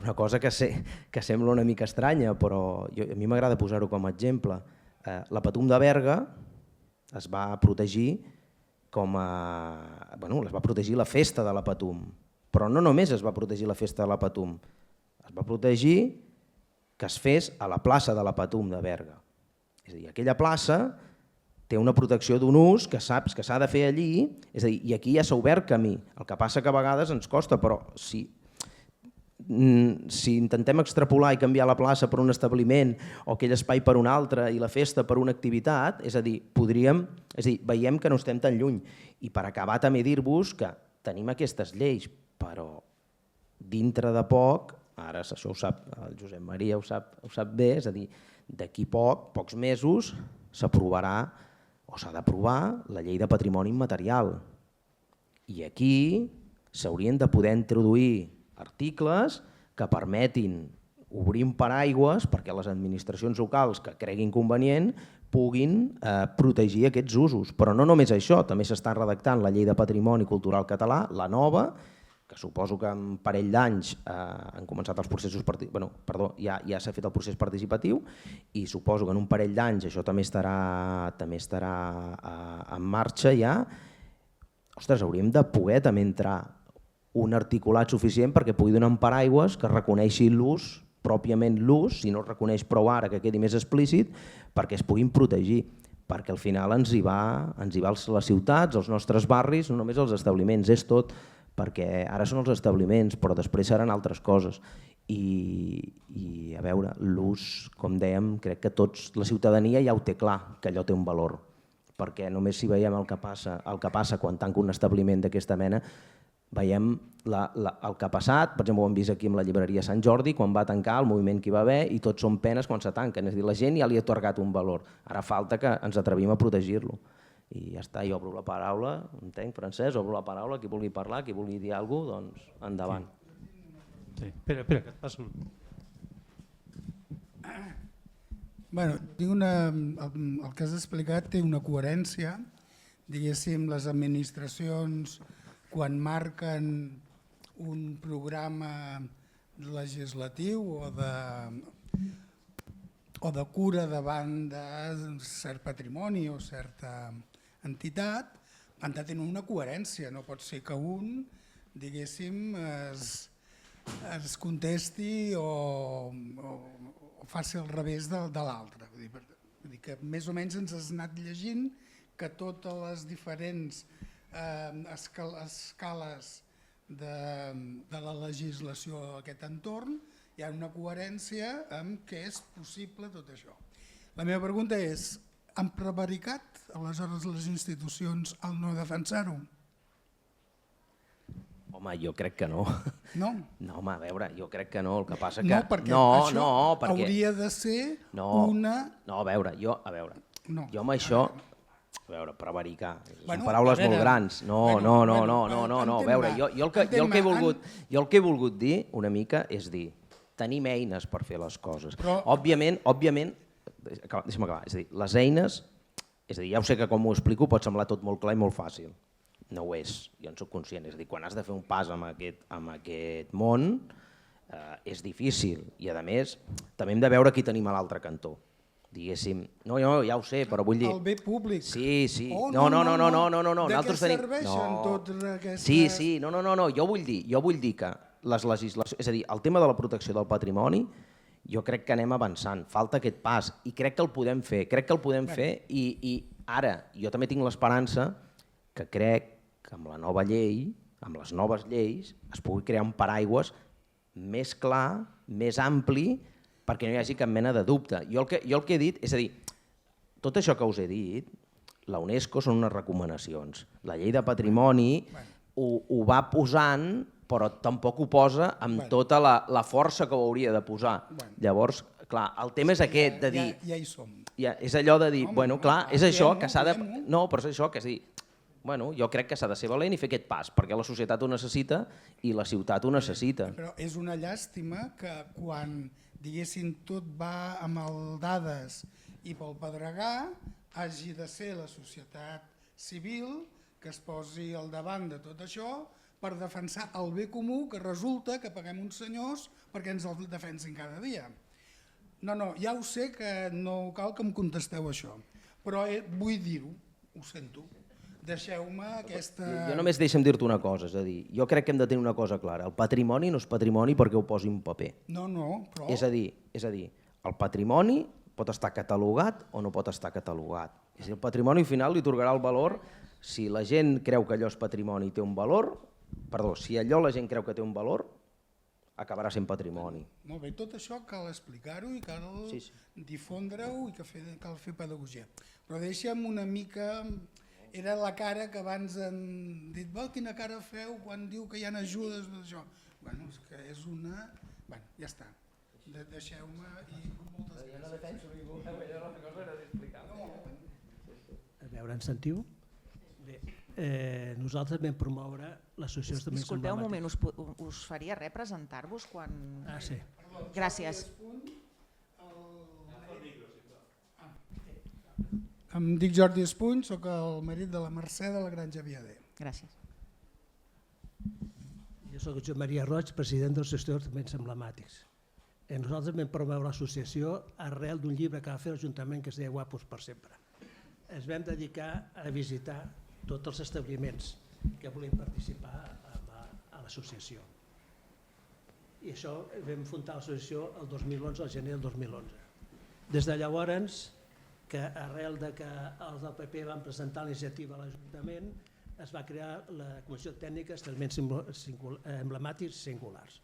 Una cosa que sembla una mica estranya, però a mi m'agrada posar-ho com a exemple. La Patum de Berga es va protegir es va protegir la festa de la Patum, però no només es va protegir la festa de la Patum, es va protegir que es fes a la plaça de la Patum de Berga. És a dir, aquella plaça té una protecció d'un ús que saps que s'ha de fer allí, és a dir, i aquí ja s'ha obert camí. El que passa que a vegades ens costa, però si intentem extrapolar i canviar la plaça per un establiment o aquell espai per un altre i la festa per una activitat, és a dir, veiem que no estem tan lluny. I per acabar també dir-vos que tenim aquestes lleis, però dintre de poc, ara això ho sap el Josep Maria, ho sap bé, és a dir, d'aquí pocs mesos s'aprovarà o s'ha d'aprovar la llei de patrimoni immaterial. I aquí s'haurien de poder introduir articles que permetin obrir un paraigües perquè les administracions locals que creguin convenient puguin protegir aquests usos. Però no només això, també s'està redactant la Llei de Patrimoni Cultural Català, la nova, que suposo que en un parell d'anys han començat els processos, ja s'ha fet el procés participatiu i suposo que en un parell d'anys això també estarà en marxa ja. Ostres, hauríem de poder també entrar un articulat suficient perquè pugui donar un paraigües que reconeixi l'ús, pròpiament l'ús, si no es reconeix prou ara que quedi més explícit, perquè es puguin protegir, perquè al final ens hi va les ciutats, els nostres barris, no només els establiments, és tot, perquè ara són els establiments, però després seran altres coses. I a veure, l'ús, com dèiem, crec que tots, la ciutadania ja ho té clar, que allò té un valor, perquè només si veiem el que passa quan tanca un establiment d'aquesta mena, veiem el que ha passat, per exemple ho hem vist aquí amb la llibreria Sant Jordi, quan va tancar el moviment que hi va haver i tots són penes quan se tanquen, és a dir, la gent ja li ha atorgat un valor, ara falta que ens atrevim a protegir-lo. I ja està, jo obro la paraula, entenc, Francesc, obro la paraula, qui vulgui parlar, qui vulgui dir alguna cosa, doncs endavant. Sí. Espera, que et passo. Bueno, el que has explicat té una coherència, diguéssim, les administracions quan marquen un programa legislatiu o de cura davant de cert patrimoni o certa entitat, han de tenir una coherència. No pot ser que un, diguéssim, es contesti o faci al revés de l'altre. Vull dir que més o menys ens has anat llegint que totes les diferents escales de la legislació d'aquest entorn hi ha una coherència amb què és possible tot això. La meva pregunta és, han prevaricat aleshores les institucions al no defensar-ho? Home, jo crec que no. No? No, home, a veure, jo crec que no, el que passa que... No, perquè això hauria de ser una... No, a veure, jo amb això... A veure, prevaricar, són paraules molt grans. No, a veure, jo el que he volgut dir una mica és dir, tenim eines per fer les coses. Òbviament, deixa'm acabar, és a dir, les eines, és a dir, ja ho sé que com ho explico pot semblar tot molt clar i molt fàcil, no ho és, jo en soc conscient, és a dir, quan has de fer un pas en aquest món és difícil i a més també hem de veure qui tenim a l'altre cantó. Diguéssim, no, ja ho sé, però vull dir... El bé públic. Sí. No. De què serveixen totes aquestes... Sí, no, jo vull dir que les legislacions... És a dir, el tema de la protecció del patrimoni, jo crec que anem avançant, falta aquest pas, i crec que el podem fer, i ara jo també tinc l'esperança que crec que amb la nova llei, amb les noves lleis, es pugui crear un paraigües més clar, més ampli, perquè no hi hagi cap mena de dubte. Jo el que he dit, és a dir, tot això que us he dit, la UNESCO són unes recomanacions. La llei de patrimoni ho va posant, però tampoc ho posa amb tota la força que ho hauria de posar. Llavors, clar, el tema és aquest, de dir... Ja hi som. És allò de dir, bueno, clar, és això que s'ha de... No, però és això que és dir... Bueno, jo crec que s'ha de ser valent i fer aquest pas, perquè la societat ho necessita i la ciutat ho necessita. Però és una llàstima que quan, diguéssim, tot va amb el dades i pel pedregar, hagi de ser la societat civil que es posi al davant de tot això per defensar el bé comú, que resulta que paguem uns senyors perquè ens el defensin cada dia. No, ja ho sé que no cal que em contesteu això, però vull dir-ho, ho sento. Deixeu-me aquesta... Jo només deixa'm dir-te una cosa, és a dir, jo crec que hem de tenir una cosa clara, el patrimoni no és patrimoni perquè ho posi un paper. No, però... És a dir, el patrimoni pot estar catalogat o no pot estar catalogat. És a dir, el patrimoni final li atorgarà el valor si la gent creu que allò és patrimoni i té un valor, si allò la gent creu que té un valor, acabarà sent patrimoni. Molt bé, tot això cal explicar-ho i cal difondre-ho i cal fer pedagogia. Però deixa'm una mica... Era la cara que abans han dit, quina cara feu quan diu que hi ha ajudes d'això. Bueno, és que és una... Bueno, ja està. Deixeu-me i moltes gràcies. Jo no defenso ningú, la cosa era d'explicar. A veure, ens sentiu? Bé, nosaltres vam promoure l'associació d'establiments Disculpeu un emblemàtics. moment, us faria res presentar-vos quan... Ah, sí. Gràcies. Em dic Jordi Espuny, sóc el marit de la Mercè de la Granja Viader. Gràcies. Jo soc Josep Maria Roig, president de l'Associació d'Establiments Emblemàtics. Nosaltres vam promoure l'associació arrel d'un llibre que va fer l'Ajuntament que es deia Guapos per sempre. Ens vam dedicar a visitar tots els establiments que volien participar a l'associació. I això vam fundar l'associació el 2011, al gener del 2011. Des de llavors, que arrel de que els del PP van presentar la iniciativa a l'Ajuntament, es va crear la Comissió Tècnica d'Establiments Emblemàtics Singulars.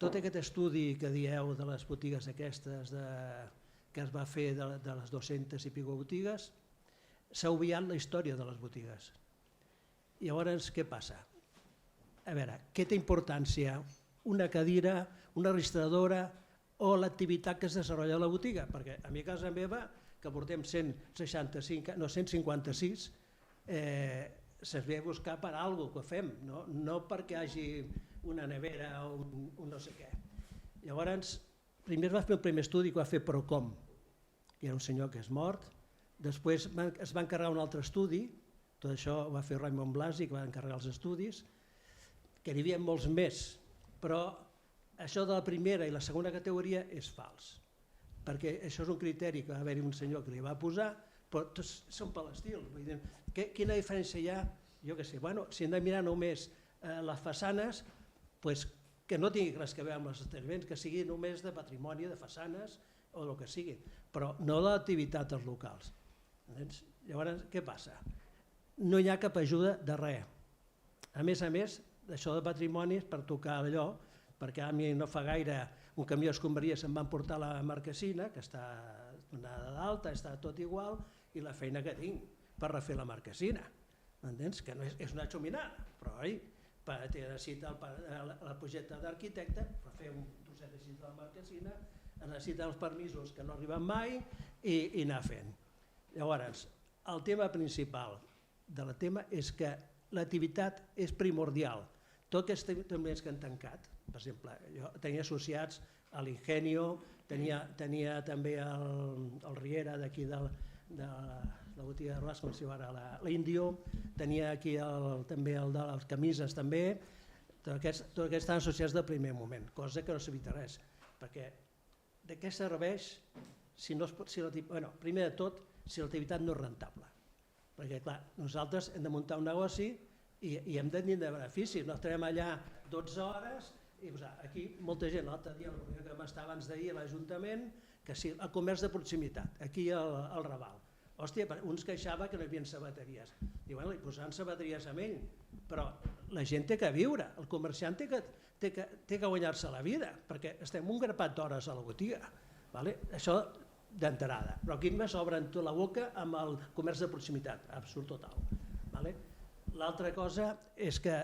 Tot aquest estudi que dieu de les botigues aquestes que es va fer de les 200 i pico botigues, s'ha obviat la història de les botigues. I llavors què passa? A veure, què té importància una cadira, una registradora o l'activitat que es desenvolupa a la botiga? Perquè a mi a casa meva, que portem 156, se'ns ve a buscar per alguna cosa que fem, no perquè hi hagi una nevera o un no sé què. Llavors, primer es va fer el primer estudi que va fer Procom, que era un senyor que és mort, després es va encarregar un altre estudi, tot això ho va fer Raimon Blasi, que va encarregar els estudis, que n'hi havia molts més, però això de la primera i la segona categoria és fals, perquè això és un criteri que va haver-hi un senyor que li va posar, però tots són per l'estil. Quina diferència hi ha? Jo què sé, si hem de mirar només les façanes, que no tingui res a veure amb els establiments, que sigui només de patrimoni, de façanes o el que sigui, però no de l'activitat dels locals. Llavors, què passa? No hi ha cap ajuda de res. A més, això de patrimoni és per tocar allò, perquè a mi no fa gaire un camió d'escombraria se'm va emportar la marquesina, que està donada d'alta, està tot igual, i la feina que tinc per refer la marquesina. M'entens? Que no és una xominada, però necessita el projecte d'arquitecte per fer un trosset així de la marquesina, necessita els permisos que no arriben mai i anar fent. Llavors, el tema principal del tema és que l'activitat és primordial. Tots aquests establiments que han tancat, per exemple, jo tenia associats a l'Ingenio, tenia també el Riera d'aquí de la botiga de Rodas, com si va ara l'Índio, tenia aquí també el de les camises també, tots aquests estan associats del primer moment, cosa que no s'evita res, perquè de què serveix primer de tot si l'activitat no és rentable, perquè clar, nosaltres hem de muntar un negoci i hem de tenir beneficis, no estarem allà 12 hores i aquí molta gent, l'altre dia que m'estava abans d'ahir a l'Ajuntament, que sí, el comerç de proximitat, aquí al Raval. Hòstia, uns queixava que no hi havia sabateries. Diu, bueno, li posaran sabateries amb ell, però la gent té que viure, el comerciant té que guanyar-se la vida, perquè estem un grapat d'hores a la botiga. Això d'entrada. Però aquí me s'obren tota la boca amb el comerç de proximitat, absurd total. L'altra cosa és que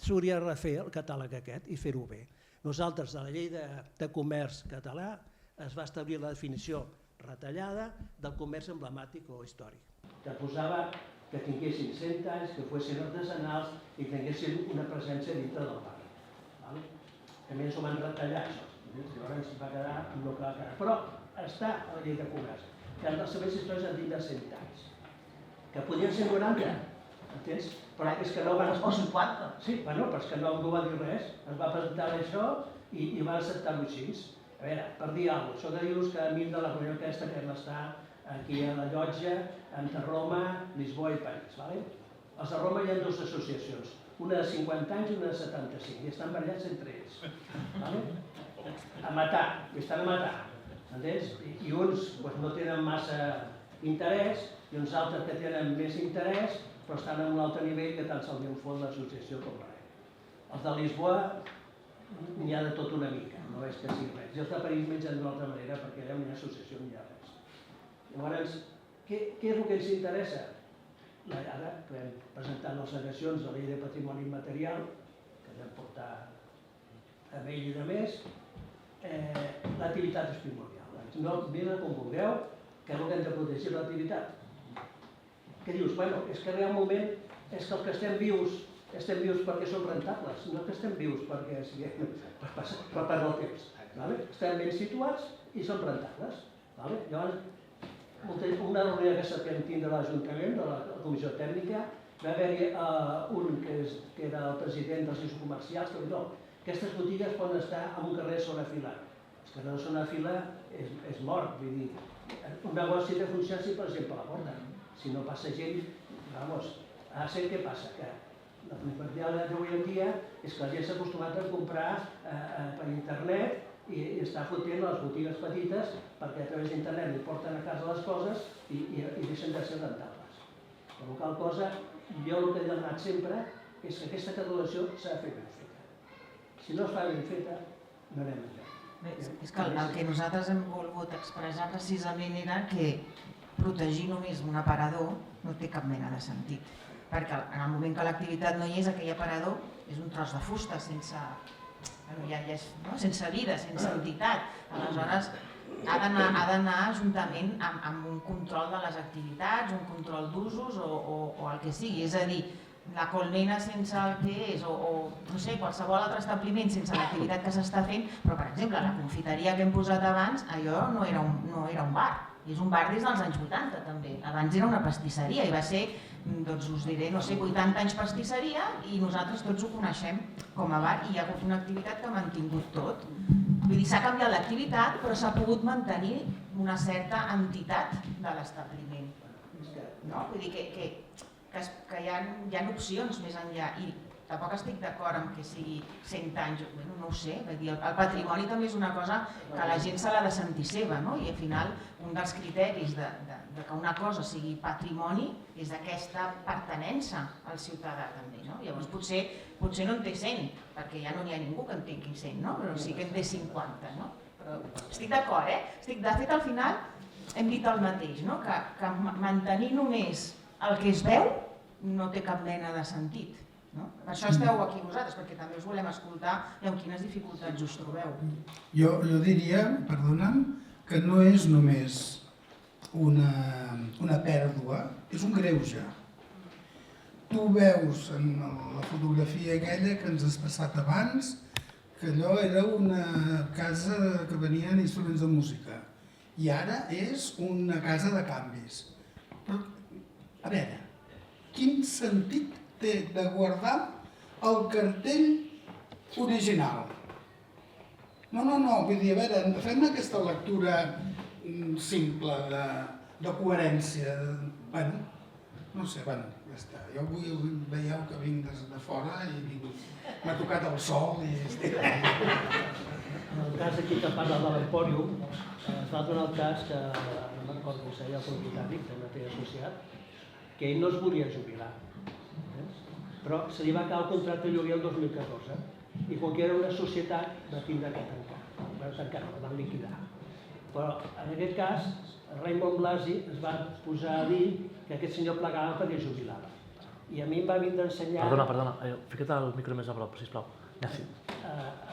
s'hauria de refer el catàleg aquest i fer-ho bé. Nosaltres, a la llei de comerç català, es va establir la definició retallada del comerç emblemàtic o històric, que posava que tinguessin 100 anys, que fossin artesanals i que tinguessin una presència dintre del barri. A més ho van retallar això, llavors va quedar no que va quedar. Però està a la llei de comerç, que els serveis històrics han dit de 100 anys, que podien ser 90, entens? Però és que no van... O 50. Sí, però és que no va dir res, es va presentar això i van acceptar-ho així. A veure, per dir alguna cosa, això que dius que a mi de la reunió aquesta que està aquí a la llotja, entre Roma, Lisboa i París. Els de Roma hi ha dues associacions, una de 50 anys i una de 75, i estan barallats entre ells. A matar, i estan a matar, entens? I uns no tenen massa interès, i uns altres que tenen més interès, però estan a un altre nivell que tant se'ls en fot l'associació com res. Els de Lisboa n'hi ha de tot una mica, no és que sigui res. I els de París mengen d'una altra manera perquè allà no hi ha associació, no hi ha res. Llavors, què és el que ens interessa? Ara que hem presentat les al·legacions de la llei de patrimoni immaterial, que vam portar a ell i de més, l'activitat és primordial. No mira com vulgueu, que és el que hem de protegir l'activitat. què dius? Bueno, és que hi ha un moment, és que el que estem vius perquè som rentables, no que estem vius perquè per part del temps. Estem ben situats i som rentables. Llavors, una reunió que vam tindre a l'Ajuntament, de la Comissió Tècnica, va haver-hi un que era el president dels centres comercials que va dir no, aquestes botigues poden estar en un carrer sobre fila. El carrer sobre fila és mort, vull dir, un negoci de funció si per exemple la porta. Si no passa gent, vamos, ara sé què passa, que la primordial d'avui en dia és que la gent s'ha acostumat a comprar per internet i està fotent les botigues petites perquè a través d'internet li porten a casa les coses i deixen de ser rentables. Per la qual cosa, jo el que he demanat sempre és que aquesta catalogació s'ha de fer ben feta. Si no es fa ben feta, no anem enlloc. És que el que nosaltres hem volgut expressar precisament era que protegir només un aparador no té cap mena de sentit. Perquè en el moment que l'activitat no hi és, aquell aparador és un tros de fusta sense vida, sense entitat. Aleshores, ha d'anar juntament amb un control de les activitats, un control d'usos o el que sigui. És a dir, la colmena sense el que és o no sé, qualsevol altre establiment sense l'activitat que s'està fent, però per exemple la confiteria que hem posat abans, allò no era un bar, és un bar des dels anys 80 també, abans era una pastisseria i va ser, doncs us diré, no sé, 80 anys pastisseria i nosaltres tots ho coneixem com a bar i hi ha hagut una activitat que ha mantingut tot. Vull dir, s'ha canviat l'activitat però s'ha pogut mantenir una certa entitat de l'establiment. No? Vull dir que hi ha opcions més enllà i tampoc estic d'acord amb que sigui 100 anys, no ho sé, el patrimoni també és una cosa que la gent se l'ha de sentir seva, no? I al final un dels criteris de que una cosa sigui patrimoni és aquesta pertinença al ciutadà també, no? Llavors potser no en té 100, perquè ja no n'hi ha ningú que en tingui 100, no? Però sí que en té 50, no? Però estic d'acord, de fet al final hem dit el mateix, no? Que mantenir només el que es veu no té cap mena de sentit. Per això esteu aquí vosaltres, perquè també us volem escoltar i amb quines dificultats us trobeu. Jo diria, perdona'm, que no és només una pèrdua, és un greuge. Tu veus en la fotografia aquella que ens has passat abans que allò era una casa que venien instruments de música i ara és una casa de canvis. Però, a veure, quin sentit té de guardar el cartell original? No, vull dir, a veure, fem aquesta lectura simple de coherència. Bueno, no sé, ja està. Jo avui veieu que vinc de fora i m'ha tocat el sol i estic... En el cas aquí que parla de l'Empòrium, es va donar el cas que, no me'n recordo com seia el propietari, que no té associat, que ell no es volia jubilar. Però se li va acabar el contracte de lloguer el 2014 i quan que era una societat va tindre que tancar, el van liquidar. Però en aquest cas, Raimon Blasi es va posar a dir que aquest senyor plegava perquè jubilava. I a mi em va vindre a ensenyar... Perdona, fica't el micro més a prop, sisplau.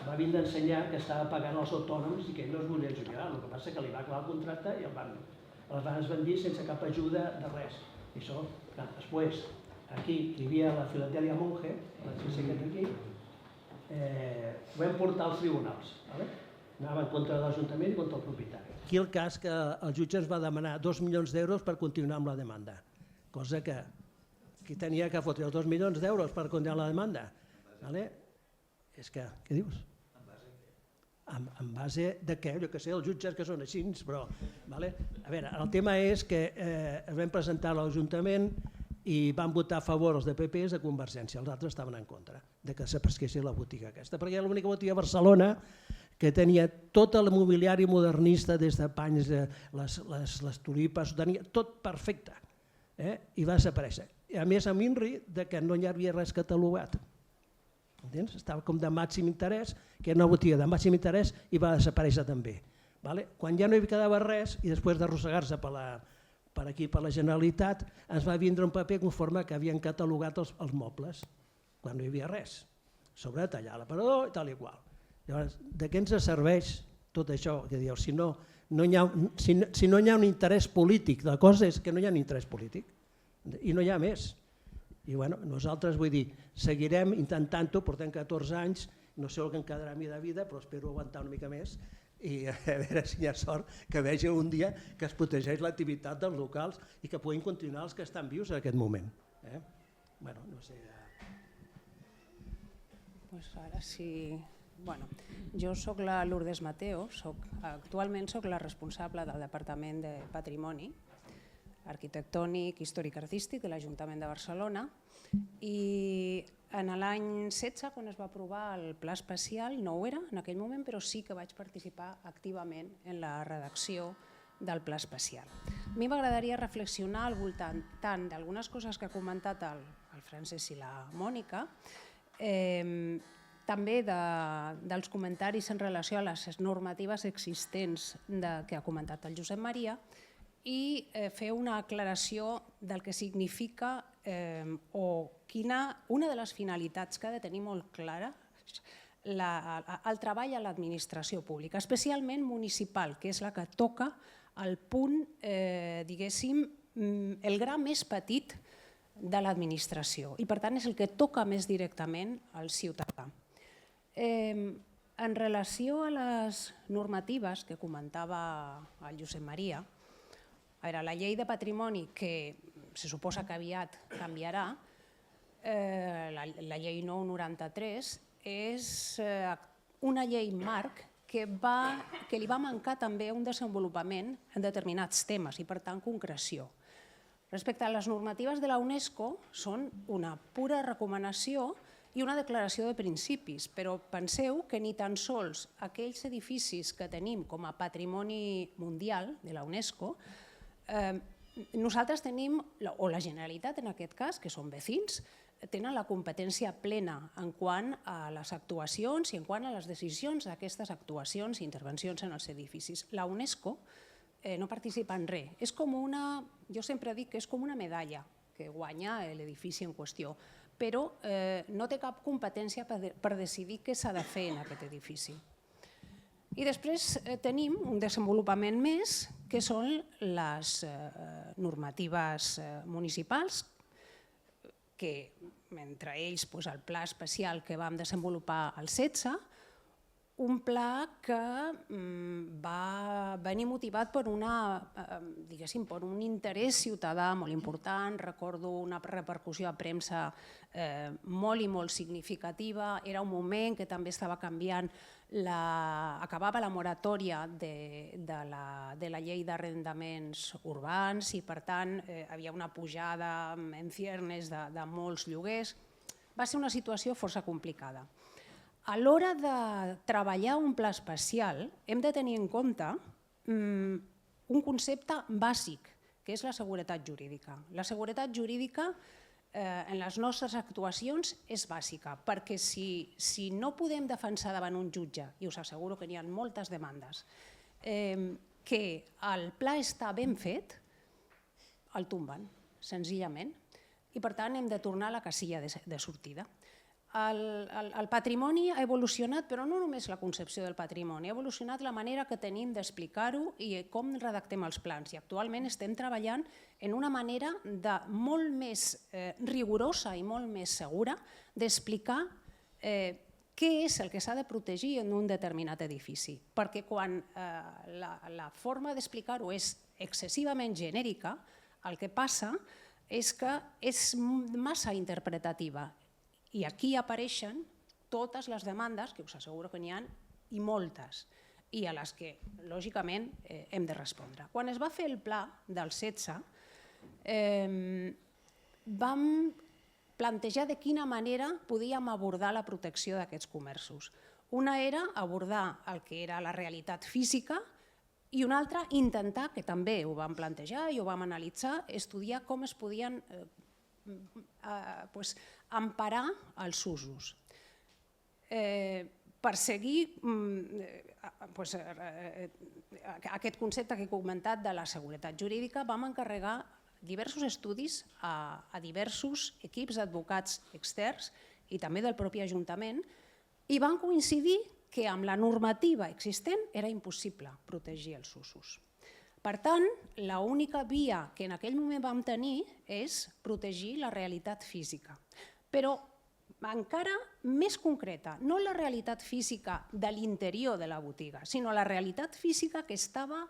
Va vindre a ensenyar que estava pagant els autònoms i que ell no es volia jubilar. El que passa és que li va acabar el contracte i els van esbandir sense cap ajuda de res. I això, després, aquí hi havia la Filatèlia Monge, la que és aquí, ho vam portar als tribunals. Anava en contra de l'Ajuntament i contra el propietari. Aquí el cas que el jutge ens va demanar 2 milions d'euros per continuar amb la demanda, cosa que qui tenia que fotre els 2 milions d'euros per continuar la demanda. És que, què dius? En base de què? Jo que sé, els jutges que són així, però... A veure, el tema és que es vam presentar a l'Ajuntament i van votar a favor els de PP i de Convergència, els altres estaven en contra de que se presqués la botiga aquesta, perquè era l'única botiga a Barcelona que tenia tot el mobiliari modernista, des de panys, les tulipes, tenia tot perfecte, i va desaparèixer. A més, amb INRI, que no hi havia res catalogat. Estava com de màxim interès, que era una botiga de màxim interès i va desaparèixer també. Quan ja no hi quedava res, i després d'arrossegar-se per aquí, per la Generalitat, ens va vindre un paper conforme que havien catalogat els mobles, quan no hi havia res, sobre tallar l'aparador i tal i qual. Llavors, de què ens serveix tot això? Si no hi ha un interès polític, la cosa és que no hi ha un interès polític. i no hi ha més. I bueno, nosaltres, vull dir, seguirem intentant-ho, portem 14 anys, no sé el que em quedarà a mi de vida, però espero aguantar una mica més i a veure si hi ha sort que vegi un dia que es protegeix l'activitat dels locals i que puguin continuar els que estan vius en aquest moment. Bueno, no sé. Pues ara sí. Bueno, jo sóc la Lourdes Mateo, actualment sóc la responsable del Departament de Patrimoni Arquitectònic, Històric Artístic de l'Ajuntament de Barcelona i en l'any 16, quan es va aprovar el Pla Especial, no ho era en aquell moment, però sí que vaig participar activament en la redacció del Pla Especial. A mi m'agradaria reflexionar al voltant tant d'algunes coses que ha comentat el Francesc i la Mònica, també dels comentaris en relació a les normatives existents que ha comentat el Josep Maria i fer una aclaració del que significa o una de les finalitats que ha de tenir molt clara el treball a l'administració pública, especialment municipal, que és la que toca el punt, diguéssim, el gra més petit de l'administració i per tant és el que toca més directament al ciutadà. En relació a les normatives que comentava el Josep Maria, la llei de patrimoni que se suposa que aviat canviarà, la llei 993, és una llei marc que li va mancar també un desenvolupament en determinats temes i per tant concreció. Respecte a les normatives de la UNESCO són una pura recomanació i una declaració de principis, però penseu que ni tan sols aquells edificis que tenim com a patrimoni mundial de la UNESCO, nosaltres tenim, o la Generalitat en aquest cas, que són veïns, tenen la competència plena en quant a les actuacions i en quant a les decisions d'aquestes actuacions i intervencions en els edificis. La UNESCO no participa en res. És com jo sempre dic que és com una medalla que guanya l'edifici en qüestió, però no té cap competència per decidir què s'ha de fer en aquest edifici. I després tenim un desenvolupament més, que són les normatives municipals, que entre ells el pla especial que vam desenvolupar al 16, un pla que va venir motivat per un interès ciutadà molt important. Recordo una repercussió a premsa molt i molt significativa. Era un moment que també estava canviant, acabava la moratòria de la llei d'arrendaments urbans i per tant hi havia una pujada en ciernes de molts lloguers. Va ser una situació força complicada. A l'hora de treballar un pla especial hem de tenir en compte un concepte bàsic, que és la seguretat jurídica. La seguretat jurídica en les nostres actuacions és bàsica, perquè si no podem defensar davant un jutge, i us asseguro que n'hi ha moltes demandes, que el pla està ben fet, el tomben, senzillament, i per tant hem de tornar a la casilla de sortida. El patrimoni ha evolucionat, però no només la concepció del patrimoni, ha evolucionat la manera que tenim d'explicar-ho i com redactem els plans. I actualment estem treballant en una manera molt més rigorosa i molt més segura d'explicar què és el que s'ha de protegir en un determinat edifici. Perquè quan la forma d'explicar-ho és excessivament genèrica, el que passa és que és massa interpretativa. I aquí apareixen totes les demandes, que us asseguro que n'hi ha, i moltes, i a les que, lògicament, hem de respondre. Quan es va fer el pla del 16, vam plantejar de quina manera podíem abordar la protecció d'aquests comerços. Una era abordar el que era la realitat física i una altra intentar, que també ho vam plantejar i ho vam analitzar, estudiar com es podien emparar els usos. Per seguir aquest concepte que he comentat de la seguretat jurídica, vam encarregar diversos estudis a diversos equips d'advocats externs i també del propi Ajuntament i van coincidir que amb la normativa existent era impossible protegir els usos. Per tant, l'única via que en aquell moment vam tenir és protegir la realitat física. Però encara més concreta, no la realitat física de l'interior de la botiga, sinó la realitat física que estava,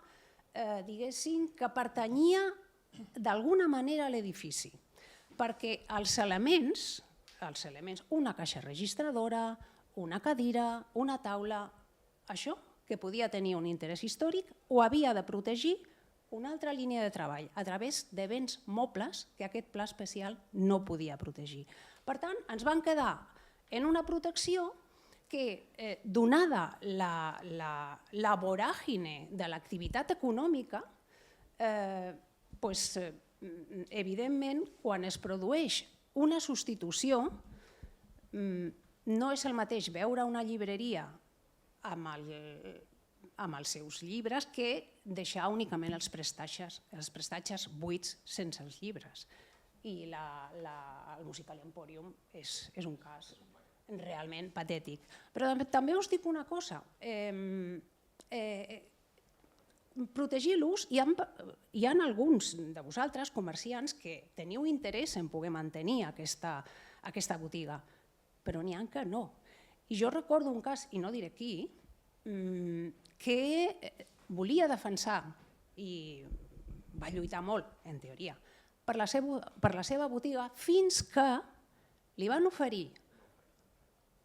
diguéssim, que pertanyia d'alguna manera a l'edifici. Perquè els elements, una caixa registradora, una cadira, una taula, això que podia tenir un interès històric ho havia de protegir una altra línia de treball a través de béns mobles que aquest pla especial no podia protegir. Per tant, ens van quedar en una protecció que, donada la voràgine de l'activitat econòmica, evidentment, quan es produeix una substitució, no és el mateix veure una llibreria amb els seus llibres que deixar únicament els prestatges buits sense els llibres. I el Musical Emporium és un cas realment patètic. Però també us dic una cosa, protegir-los, hi ha alguns de vosaltres, comerciants, que teniu interès en poder mantenir aquesta botiga, però n'hi ha que no. I jo recordo un cas, i no diré qui, que volia defensar i va lluitar molt, en teoria, per la seva botiga fins que li van oferir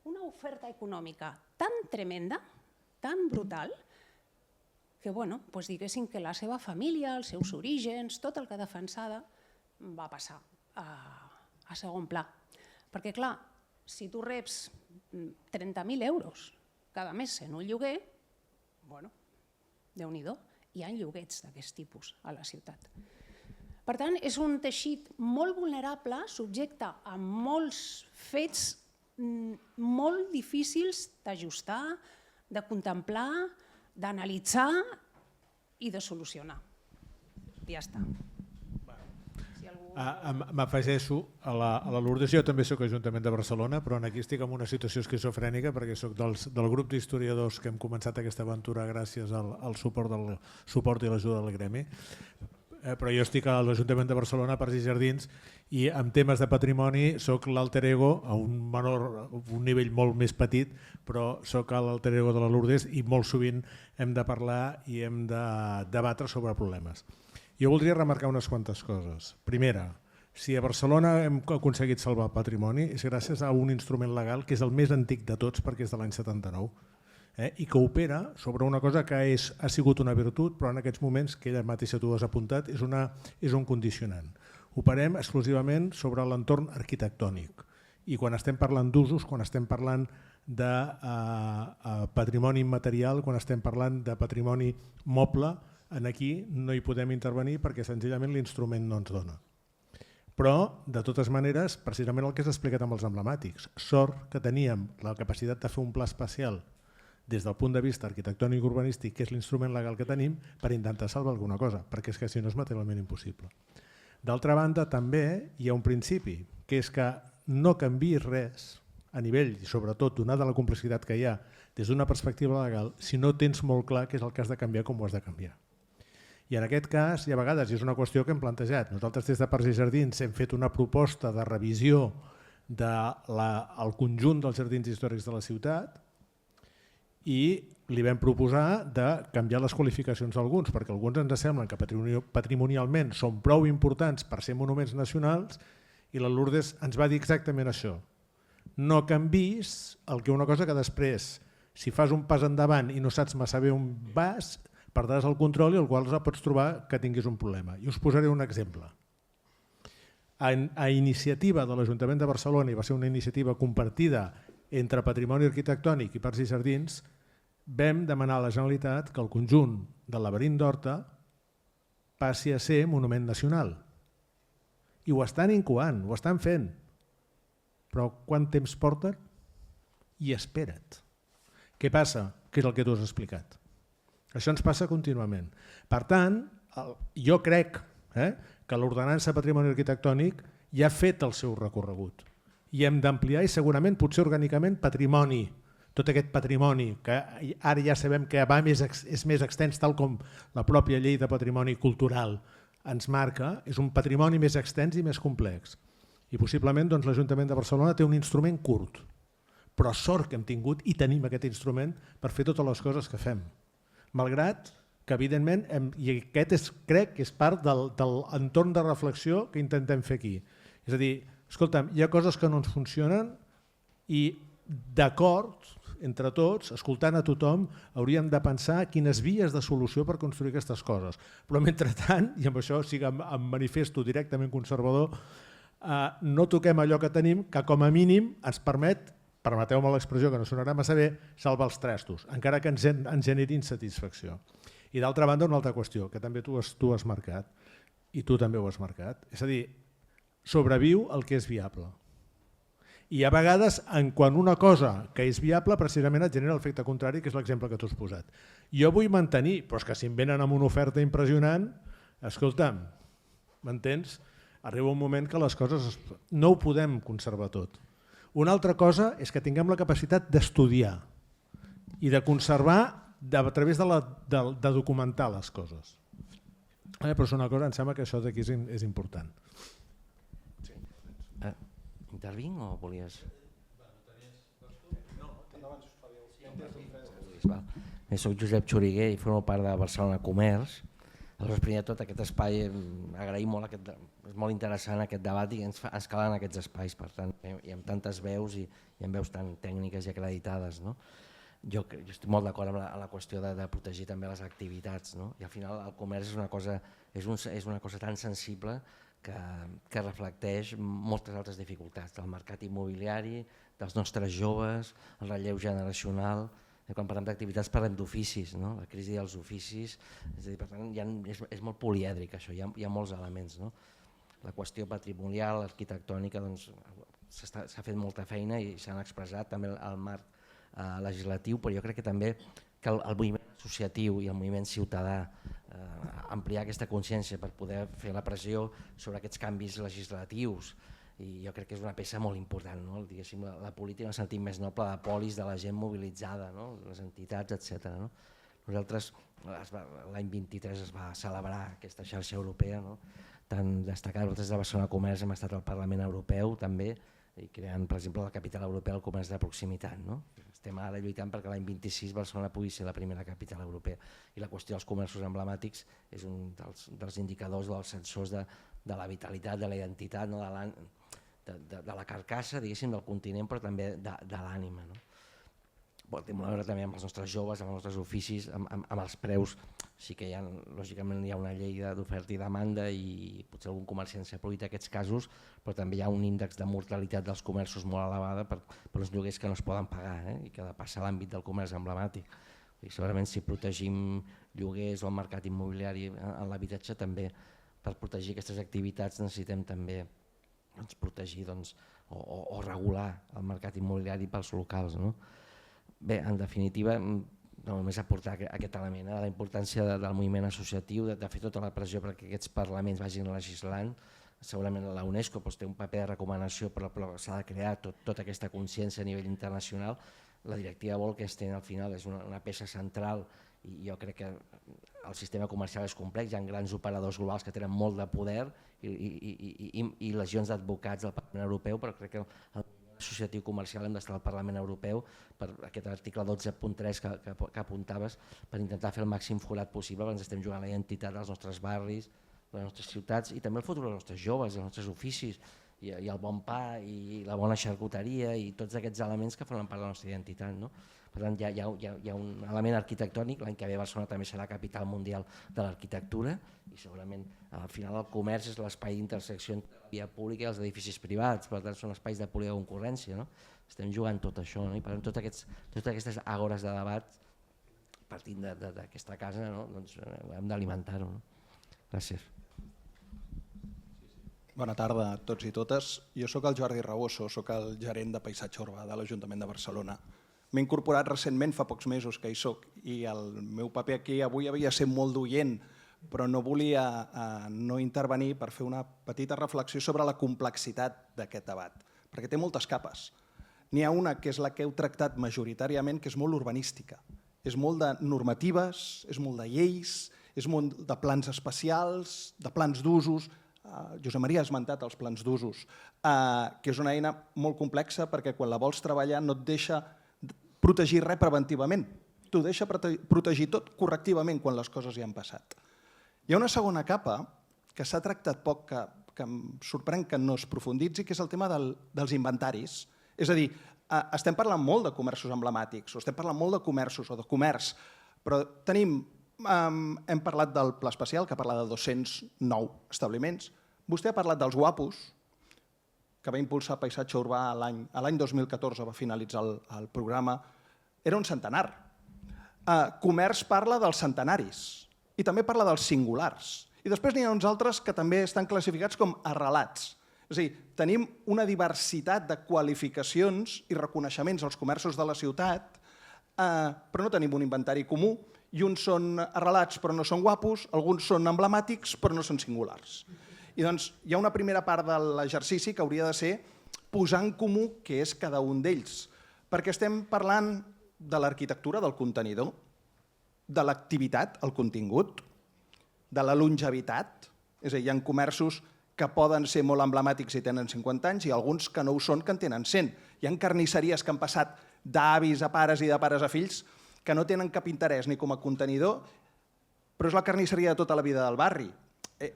una oferta econòmica tan tremenda, tan brutal, que diguéssim que la seva família, els seus orígens, tot el que defensava va passar a segon pla. Perquè clar, si tu reps 30.000 euros cada mes en un lloguer, Déu-n'hi-do, hi ha lloguets d'aquest tipus a la ciutat. Per tant, és un teixit molt vulnerable, subjecte a molts fets molt difícils d'ajustar, de contemplar, d'analitzar i de solucionar. Ja està. M'afegeixo a la Lourdes. Jo també soc Ajuntament de Barcelona, però aquí estic en una situació esquizofrènica perquè soc del grup d'historiadors que hem començat aquesta aventura gràcies al suport i l'ajuda del gremi. Però jo estic a l'Ajuntament de Barcelona, Parcs i Jardins, i en temes de patrimoni soc l'alter ego a un nivell molt més petit, però soc l'alter ego de la Lourdes i molt sovint hem de parlar i hem de debatre sobre problemes. Jo voldria remarcar unes quantes coses. Primera, si a Barcelona hem aconseguit salvar el patrimoni és gràcies a un instrument legal que és el més antic de tots perquè és de l'any 79 i que opera sobre una cosa que ha sigut una virtut però en aquests moments, que ella mateixa tu has apuntat, és un condicionant. Operem exclusivament sobre l'entorn arquitectònic i quan estem parlant d'usos, quan estem parlant de patrimoni immaterial, quan estem parlant de patrimoni moble, aquí no hi podem intervenir perquè senzillament l'instrument no ens dona. Però, de totes maneres, precisament el que s'ha explicat amb els emblemàtics, sort que teníem la capacitat de fer un pla especial des del punt de vista arquitectònic i urbanístic, que és l'instrument legal que tenim, per intentar salvar alguna cosa, perquè és que si no és materialment impossible. D'altra banda, també hi ha un principi, que és que no canviïs res a nivell, i sobretot donada la complexitat que hi ha des d'una perspectiva legal, si no tens molt clar què és el que has de canviar, com ho has de canviar. I en aquest cas, i a vegades, és una qüestió que hem plantejat. Nosaltres des de Parcs i Jardins hem fet una proposta de revisió del conjunt dels jardins històrics de la ciutat i li vam proposar de canviar les qualificacions d'alguns, perquè alguns ens semblen que patrimonialment són prou importants per ser monuments nacionals i la Lourdes ens va dir exactament això. No canvis una cosa que després, si fas un pas endavant i no saps massa bé on vas, perdràs el control i al qual pots trobar que tinguis un problema. I us posaré un exemple. A iniciativa de l'Ajuntament de Barcelona, i va ser una iniciativa compartida entre Patrimoni Arquitectònic i Parcs i Jardins, vam demanar a la Generalitat que el conjunt del Laberint d'Horta passi a ser monument nacional. I ho estan incoant, ho estan fent. Però quant temps porten? I espera't. Què passa? Què és el que tu has explicat? Això ens passa contínuament. Per tant, jo crec que l'ordenança patrimoni arquitectònic ja ha fet el seu recorregut i hem d'ampliar i segurament potser orgànicament patrimoni tot aquest patrimoni que ara ja sabem que és més extens, tal com la pròpia llei de patrimoni cultural ens marca, és un patrimoni més extens i més complex. I possiblement l'Ajuntament de Barcelona té un instrument curt, però sort que hem tingut i tenim aquest instrument per fer totes les coses que fem. Malgrat que, evidentment, i aquest crec que és part de l'entorn de reflexió que intentem fer aquí. És a dir, escolta'm, hi ha coses que no ens funcionen i d'acord, entre tots, escoltant a tothom, hauríem de pensar quines vies de solució per construir aquestes coses. Però mentrestant, i amb això sí que em manifesto directament conservador, no toquem allò que tenim que com a mínim ens permet, permeteu-me l'expressió que no sonarà massa bé, salvar els trastos, encara que ens generi insatisfacció. I d'altra banda, una altra qüestió, que també tu has marcat, i tu també ho has marcat, és a dir, sobreviu el que és viable. I a vegades, quan una cosa que és viable, precisament et genera l'efecte contrari, que és l'exemple que tu has posat. Jo vull mantenir, però és que si em venen amb una oferta impressionant, escolta'm, m'entens? Arriba un moment que les coses no ho podem conservar tot. Una altra cosa és que tinguem la capacitat d'estudiar i de conservar a través de documentar les coses. Però és una cosa, em sembla que això d'aquí és important. Intervinc o volies? Soc Josep Xuriguer i formo part de Barcelona Comerç. Aleshores, primer de tot, aquest espai, agraïm molt, és molt interessant aquest debat i ens calen aquests espais, per tant, i amb tantes veus i amb veus tan tècniques i acreditades. Jo estic molt d'acord amb la qüestió de protegir també les activitats, i al final el comerç és una cosa tan sensible que reflecteix moltes altres dificultats del mercat immobiliari, dels nostres joves, el relleu generacional. Quan parlem d'activitats parlem d'oficis, la crisi dels oficis, per tant és molt polièdric això, hi ha molts elements. La qüestió patrimonial, arquitectònica, s'ha fet molta feina i s'han expressat també al marc legislatiu, però jo crec que també que el moviment associatiu i el moviment ciutadà, ampliar aquesta consciència per poder fer la pressió sobre aquests canvis legislatius, i jo crec que és una peça molt important. La política en el sentit més noble de polis, de la gent mobilitzada, les entitats, etc. Nosaltres, l'any 23 es va celebrar aquesta xarxa europea tan destacada. Nosaltres de Barcelona Comerç hem estat al Parlament Europeu també, i creant, per exemple, la capital europea del comerç de proximitat. Estem ara lluitant perquè l'any 26 Barcelona pugui ser la primera capital europea. I la qüestió dels comerços emblemàtics és un dels indicadors, dels sensors de la vitalitat, de la identitat, de la carcassa, diguéssim, del continent, però també de l'ànima. Té molt a veure també amb els nostres joves, amb els nostres oficis, amb els preus. Sí que lògicament hi ha una llei d'oferta i demanda i potser algun comerciant s'aprofita aquests casos, però també hi ha un índex de mortalitat dels comerços molt elevada per uns lloguers que no es poden pagar i que ha de passar a l'àmbit del comerç emblemàtic. Segurament si protegim lloguers o el mercat immobiliari en l'habitatge, també per protegir aquestes activitats necessitem també protegir o regular el mercat immobiliari pels locals. Bé, en definitiva, només aportar aquest element, la importància del moviment associatiu, de fer tota la pressió perquè aquests parlaments vagin legislant. Segurament la UNESCO té un paper de recomanació, però s'ha de crear tota aquesta consciència a nivell internacional. La directiva Bolkestein al final és una peça central i jo crec que el sistema comercial és complex, hi ha grans operadors globals que tenen molt de poder i legions d'advocats del Parlament Europeu, però crec que el associatiu comercial hem d'estar al Parlament Europeu per aquest article 12.3 que apuntaves, per intentar fer el màxim forat possible, perquè ens estem jugant la identitat dels nostres barris, de les nostres ciutats i també el futur dels nostres joves, dels nostres oficis i el bon pa i la bona xarcuteria i tots aquests elements que formen part de la nostra identitat. Per tant, hi ha un element arquitectònic, l'any que ve Barcelona també serà capital mundial de l'arquitectura i segurament al final el comerç és l'espai d'intersecció entre la via pública i els edificis privats, per tant són espais de política concurrència. Estem jugant tot això i per tant totes aquestes àgores de debat partint d'aquesta casa hem d'alimentar-ho. Gràcies. Bona tarda a tots i totes. Jo sóc el Jordi Raboso, sóc el gerent de paisatge urbà de l'Ajuntament de Barcelona. M'he incorporat recentment, fa pocs mesos que hi soc, i el meu paper aquí avui havia de ser molt d'oient, però no volia no intervenir per fer una petita reflexió sobre la complexitat d'aquest debat, perquè té moltes capes. N'hi ha una que és la que heu tractat majoritàriament, que és molt urbanística. És molt de normatives, és molt de lleis, és molt de plans especials, de plans d'usos. Josep Maria ha esmentat els plans d'usos, que és una eina molt complexa perquè quan la vols treballar no et deixa protegir res preventivament. T'ho deixa protegir tot correctivament quan les coses ja han passat. Hi ha una segona capa que s'ha tractat poc, que em sorprèn que no es profunditzi, que és el tema dels inventaris. És a dir, estem parlant molt de comerços emblemàtics, o estem parlant molt de comerços o de comerç, però hem parlat del Pla Especial, que parla de 209 establiments. Vostè ha parlat dels guapos, que va impulsar Paisatge Urbà l'any 2014, va finalitzar el programa. Era un centenar. Comerç parla dels centenaris i també parla dels singulars. I després n'hi ha uns altres que també estan classificats com arrelats. És a dir, tenim una diversitat de qualificacions i reconeixements als comerços de la ciutat, però no tenim un inventari comú, i uns són arrelats però no són guapos, alguns són emblemàtics però no són singulars. I doncs hi ha una primera part de l'exercici que hauria de ser posar en comú què és cada un d'ells, perquè estem parlant de l'arquitectura del contenidor, de l'activitat, el contingut, de la longevitat, és a dir, hi ha comerços que poden ser molt emblemàtics i tenen 50 anys i alguns que no ho són que en tenen 100. Hi ha carnisseries que han passat d'avis a pares i de pares a fills que no tenen cap interès ni com a contenidor, però és la carnisseria de tota la vida del barri.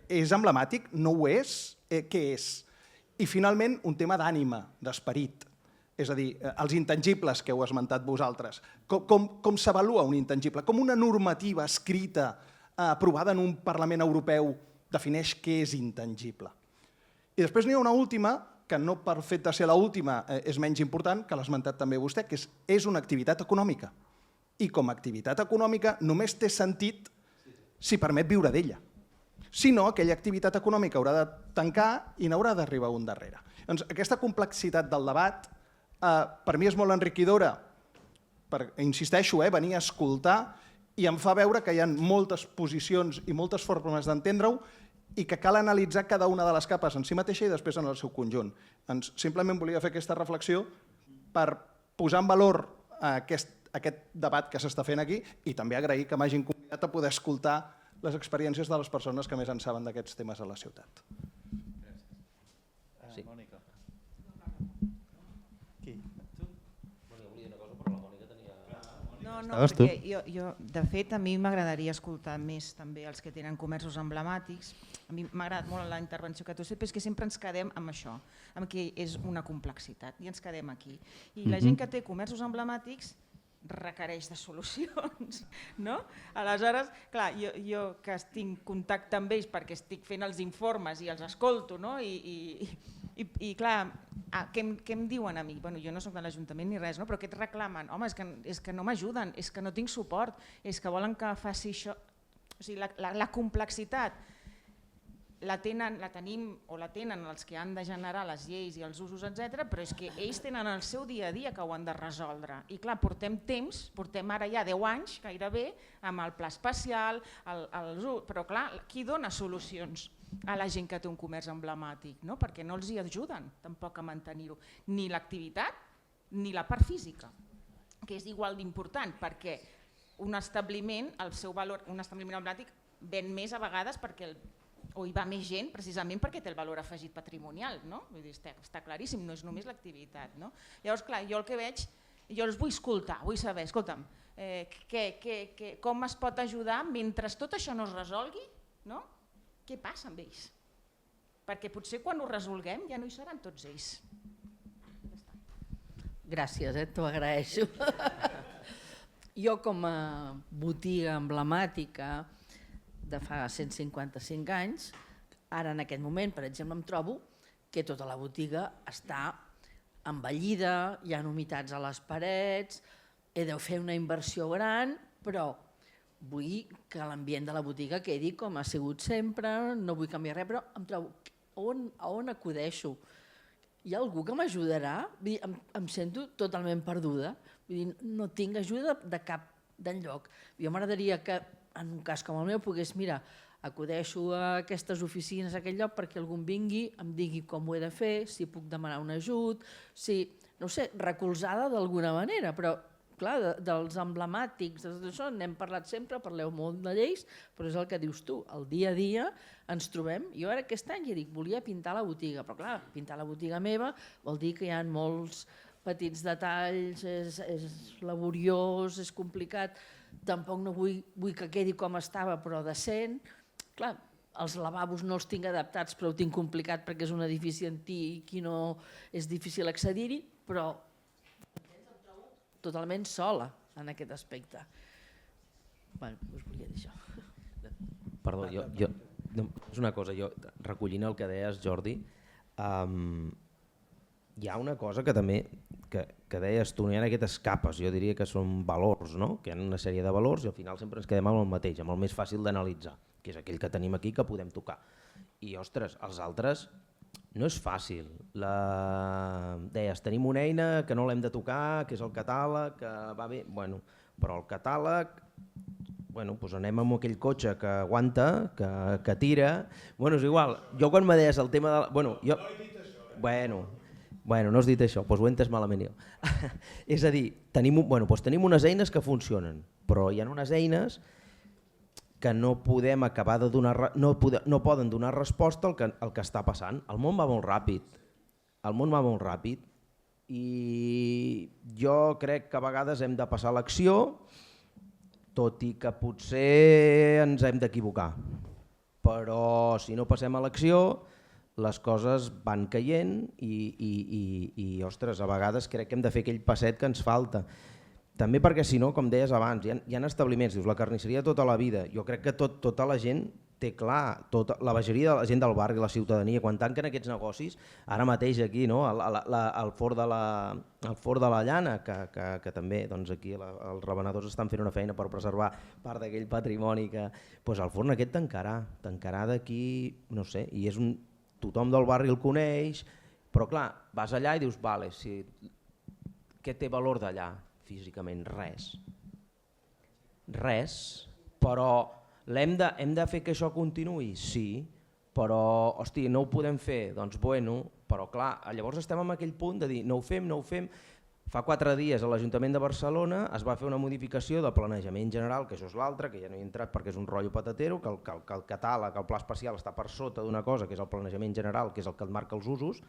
És emblemàtic? No ho és? Què és? I finalment un tema d'ànima, d'esperit. És a dir, els intangibles que heu esmentat vosaltres. Com s'avalua un intangible? Com una normativa escrita, aprovada en un Parlament Europeu, defineix què és intangible. I després n'hi ha una última, que no per fet de ser l'última és menys important, que l'ha esmentat també vostè, que és una activitat econòmica. I com a activitat econòmica només té sentit si permet viure d'ella. Si no, aquella activitat econòmica haurà de tancar i n'haurà d'arribar un darrere. Doncs aquesta complexitat del debat per mi és molt enriquidora, insisteixo, venir a escoltar, i em fa veure que hi ha moltes posicions i moltes formes d'entendre-ho i que cal analitzar cada una de les capes en si mateixa i després en el seu conjunt. Simplement volia fer aquesta reflexió per posar en valor aquest debat que s'està fent aquí i també agrair que m'hagin convidat a poder escoltar les experiències de les persones que més en saben d'aquests temes a la ciutat. Sí. Mònica. No, perquè jo, de fet, a mi m'agradaria escoltar més també els que tenen comerços emblemàtics. A mi m'ha agradat molt la intervenció que tu has fet, però és que sempre ens quedem amb això, amb que és una complexitat, i ens quedem aquí. I la gent que té comerços emblemàtics requereix de solucions, no? Aleshores, clar, jo que tinc contacte amb ells perquè estic fent els informes i els escolto, no? I clar, què em diuen a mi? Bueno, jo no soc de l'Ajuntament ni res, no? Però què et reclamen? Home, és que no m'ajuden, és que no tinc suport, és que volen que faci això. O sigui, la complexitat la tenim o la tenen els que han de generar les lleis i els usos, etc. Però és que ells tenen el seu dia a dia que ho han de resoldre. I clar, portem ara ja 10 anys gairebé amb el pla especial, però clar, qui dona solucions a la gent que té un comerç emblemàtic? Perquè no els hi ajuden tampoc a mantenir-ho, ni l'activitat ni la part física, que és igual d'important, perquè un establiment, el seu valor, un establiment emblemàtic ven més a vegades o hi va més gent precisament perquè té el valor afegit patrimonial, no? Vull dir, està claríssim, no és només l'activitat, no? Llavors, clar, jo el que veig, jo els vull escoltar, vull saber, escolta'm, com es pot ajudar mentre tot això no es resolgui, no? Què passa amb ells? Perquè potser quan ho resolguem ja no hi seran tots ells. Gràcies, t'ho agraeixo. Jo com a botiga emblemàtica de fa 155 anys, ara en aquest moment, per exemple, em trobo que tota la botiga està envellida, hi ha humitats a les parets, he de fer una inversió gran, però vull que l'ambient de la botiga quedi com ha sigut sempre, no vull canviar res, però em trobo a on acudeixo? Hi ha algú que m'ajudarà? Em sento totalment perduda, no tinc ajuda de cap d'enlloc. Jo m'agradaria que en un cas com el meu pogués, mira, acudeixo a aquestes oficines, a aquell lloc, perquè algú vingui, em digui com ho he de fer, si puc demanar un ajut, no sé, recolzada d'alguna manera, però clar, dels emblemàtics, d'això n'hem parlat sempre, parleu molt de lleis, però és el que dius tu, el dia a dia ens trobem. Jo ara aquest any ja dic, volia pintar la botiga, però clar, pintar la botiga meva vol dir que hi ha molts petits detalls, és laboriós, és complicat, tampoc no vull que quedi com estava, però decent. Clar, els lavabos no els tinc adaptats, però ho tinc complicat perquè és un edifici antic i no és difícil accedir-hi, però totalment sola en aquest aspecte. Bé, us volia dir això. Perdó, és una cosa, recollint el que deies, Jordi, hi ha una cosa que també que deies tu, hi ha aquestes capes, jo diria que són valors, no? Que hi ha una sèrie de valors i al final sempre ens quedem amb el mateix, amb el més fàcil d'analitzar, que és aquell que tenim aquí que podem tocar. I ostres, els altres no és fàcil. Deies, tenim una eina que no l'hem de tocar, que és el catàleg, que va bé, però el catàleg, doncs anem amb aquell cotxe que aguanta, que tira, és igual, jo quan me deies el tema de... No he dit això. No has dit això, doncs ho he entès malament jo. És a dir, tenim unes eines que funcionen, però hi ha unes eines que no podem acabar de donar, no poden donar resposta al que està passant. El món va molt ràpid, i jo crec que a vegades hem de passar a l'acció, tot i que potser ens hem d'equivocar. Però si no passem a l'acció, les coses van caient i ostres, a vegades crec que hem de fer aquell passet que ens falta. També perquè si no, com deies abans, hi ha establiments, dius la carnisseria tota la vida, jo crec que tota la gent té clar, la majoria de la gent del barri, la ciutadania, quan tanquen aquests negocis, ara mateix aquí, el Fort de la Llana, que també aquí els revenedors estan fent una feina per preservar part d'aquell patrimoni, el forn aquest tancarà d'aquí, no sé, i és tothom del barri el coneix, però clar, vas allà i dius, vale, què té valor d'allà físicament? Res, però hem de fer que això continuï? Sí, però hosti, no ho podem fer, doncs bueno, però clar, llavors estem en aquell punt de dir no ho fem. Fa 4 dies a l'Ajuntament de Barcelona es va fer una modificació de planejament general, que això és l'altre, que ja no hi he entrat perquè és un rotllo patatero, que el catàleg, el pla especial està per sota d'una cosa que és el planejament general, que és el que et marca els usos,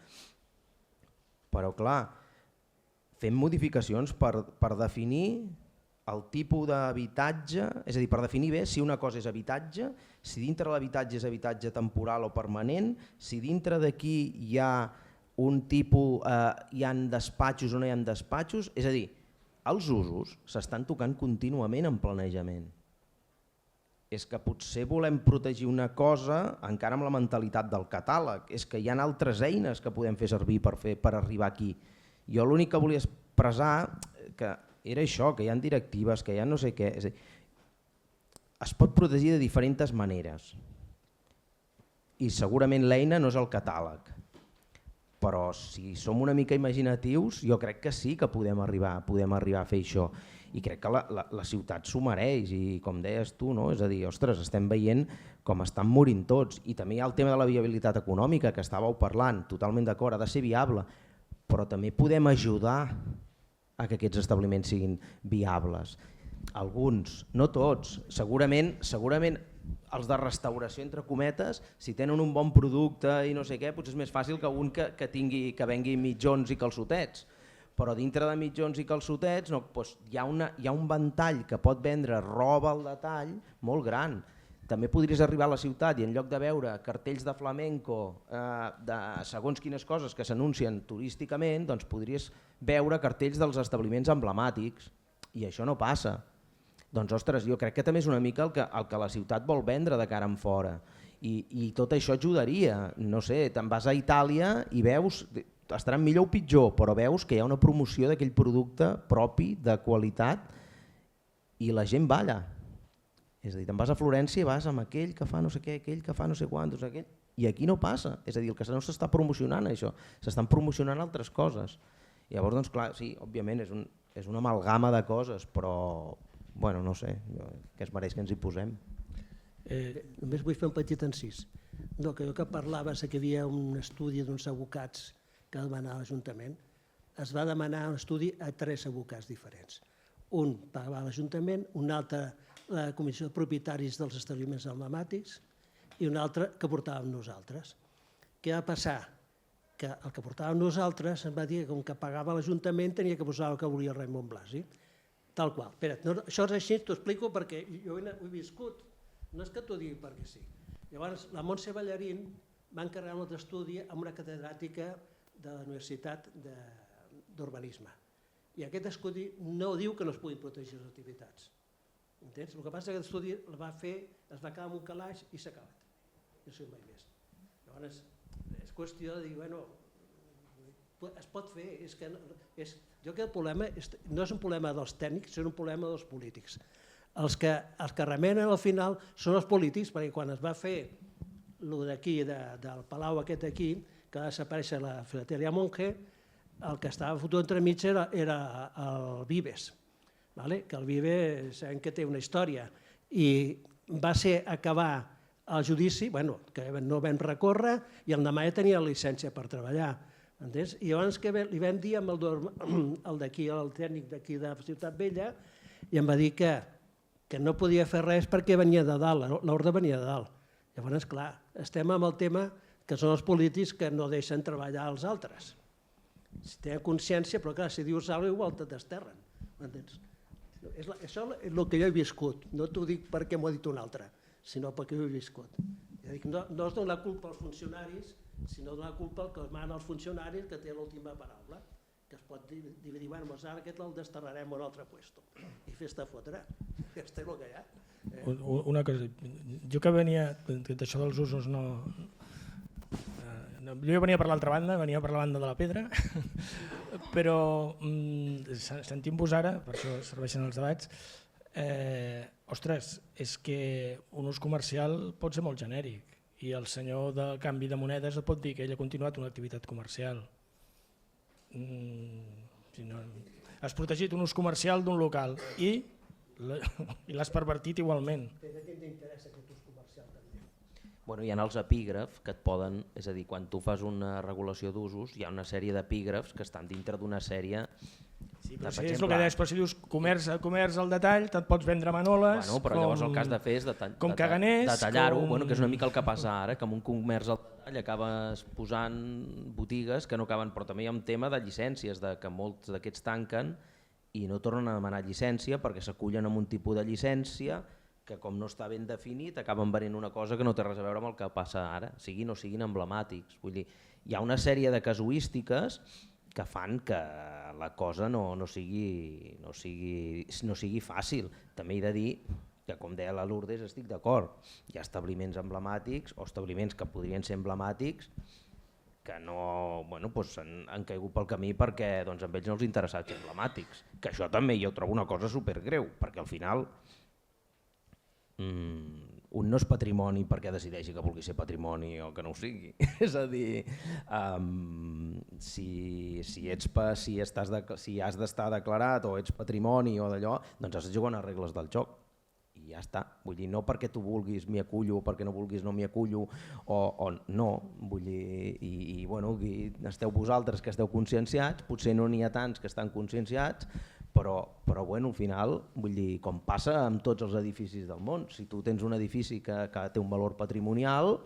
però clar, fem modificacions per definir el tipus d'habitatge, és a dir, per definir bé si una cosa és habitatge, si dintre l'habitatge és habitatge temporal o permanent, si dintre d'aquí hi ha un tipus, hi ha despatxos o no hi ha despatxos, és a dir, els usos s'estan tocant contínuament en planejament. És que potser volem protegir una cosa encara amb la mentalitat del catàleg, és que hi ha altres eines que podem fer servir per arribar aquí. Jo l'únic que volia expressar que era això, que hi ha directives, que hi ha no sé què, és a dir, es pot protegir de diferents maneres i segurament l'eina no és el catàleg. Però si som una mica imaginatius, jo crec que sí que podem arribar a fer això. I crec que la ciutat s'ho mereix i com deies tu, és a dir, ostres, estem veient com estan morint tots. I també hi ha el tema de la viabilitat econòmica que estàveu parlant, totalment d'acord, ha de ser viable, però també podem ajudar a que aquests establiments siguin viables. Alguns, no tots, segurament els de restauració, entre cometes, si tenen un bon producte i no sé què, potser és més fàcil que un que vengui mitjons i calçotets. Però dintre de mitjons i calçotets hi ha un ventall que pot vendre roba al detall molt gran. També podries arribar a la ciutat i en lloc de veure cartells de flamenco de segons quines coses que s'anuncien turísticament, doncs podries veure cartells dels establiments emblemàtics i això no passa. Doncs ostres, jo crec que també és una mica el que la ciutat vol vendre de cara en fora i tot això ajudaria. No sé, te'n vas a Itàlia i veus, estaran millor o pitjor, però veus que hi ha una promoció d'aquell producte propi, de qualitat, i la gent va allà. És a dir, te'n vas a Florència i vas amb aquell que fa no sé què, aquell que fa no sé quantos, aquell, i aquí no passa. És a dir, el que no s'està promocionant això, s'estan promocionant altres coses. Llavors, doncs clar, sí, òbviament és una amalgama de coses, però bueno, no sé, que es mereix que ens hi posem. Només vull fer un petit encís. No, que jo que parlava, sé que hi havia un estudi d'uns advocats que va anar a l'Ajuntament. es va demanar un estudi a 3 advocats diferents. Un pagava l'Ajuntament, un altre la Comissió de Propietaris dels Establiments Emblemàtics i un altre que portàvem nosaltres. Què va passar? Que el que portàvem nosaltres ens va dir que com que pagava l'Ajuntament tenia que posar el que volia Raimon Blasi. Tal qual. Espera't, no, això és així, t'ho explico perquè jo ho he viscut. No és que t'ho digui perquè sí. Llavors, la Montse Ballarín va encarregar un altre estudi amb una catedràtica de la Universitat d'Urbanisme. I aquest estudi no diu que no es puguin protegir les activitats. Entens? El que passa és que aquest estudi el va fer, es va quedar en un calaix i s'ha acabat. No sé mai més. Llavors, és qüestió de dir, bueno, es pot fer. Jo crec que el problema no és un problema dels tècnics, és un problema dels polítics. Els que remenen al final són els polítics, perquè quan es va fer el d'aquí, del palau aquest d'aquí, que va desaparèixer la Filateria Monge, el que estava fotut entremig era el Vives, que el Vives sabem que té una història, i va ser acabar el judici, que no vam recórrer, i el demà ja tenia la llicència per treballar. I llavors li vam dir amb el tècnic d'aquí de Ciutat Vella, i em va dir que no podia fer res perquè venia de dalt, l'ordre venia de dalt. Llavors, clar, estem amb el tema que són els polítics que no deixen treballar els altres. Si tenen consciència, però clar, si dius alguna cosa igual te desterren. Això és el que jo he viscut, no t'ho dic perquè m'ho ha dit un altre, sinó perquè ho he viscut. No és donar culpa als funcionaris, sinó donar culpa al que mana als funcionaris que té l'última paraula, que es pot dividir, bueno, ara aquest el desterrarem a un altre puesto i fes-te fotre, és el que hi ha. Una cosa, jo que venia d'això dels usos jo venia per l'altra banda, venia per la banda de la pedra, però sentint-vos ara, per això serveixen els debats, ostres, és que un ús comercial pot ser molt genèric i el senyor del canvi de monedes et pot dir que ell ha continuat una activitat comercial. Has protegit un ús comercial d'un local i l'has pervertit igualment. Hi ha els epígrafs que et poden, és a dir, quan tu fas una regulació d'usos hi ha una sèrie d'epígrafs que estan dintre d'una sèrie. Sí, però és el que deies, però si dius comerç al detall, te't pots vendre manoles, però llavors el que has de fer és detallar-ho, que és una mica el que passa ara, que amb un comerç al detall acabes posant botigues que no acaben, però també hi ha un tema de llicències, que molts d'aquests tanquen i no tornen a demanar llicència perquè s'acullen amb un tipus de llicència que com no està ben definit acaben venent una cosa que no té res a veure amb el que passa ara, siguin o siguin emblemàtics. Vull dir, hi ha una sèrie de casuístiques que fan que la cosa no sigui fàcil. També he de dir que, com deia la Lourdes, estic d'acord. Hi ha establiments emblemàtics o establiments que podrien ser emblemàtics que han caigut pel camí perquè a ells no els interessa ser emblemàtics. Que això també jo trobo una cosa supergreu, perquè al final un no és patrimoni perquè decideixi que vulgui ser patrimoni o que no ho sigui. És a dir, si has d'estar declarat o ets patrimoni o d'allò, doncs has de jugar unes regles del joc i ja està. Vull dir, no perquè tu vulguis m'hi acullo, perquè no vulguis no m'hi acullo o no. Vull dir, i esteu vosaltres que esteu conscienciats, potser no n'hi ha tants que estan conscienciats, però al final, vull dir, com passa amb tots els edificis del món, si tu tens un edifici que té un valor patrimonial,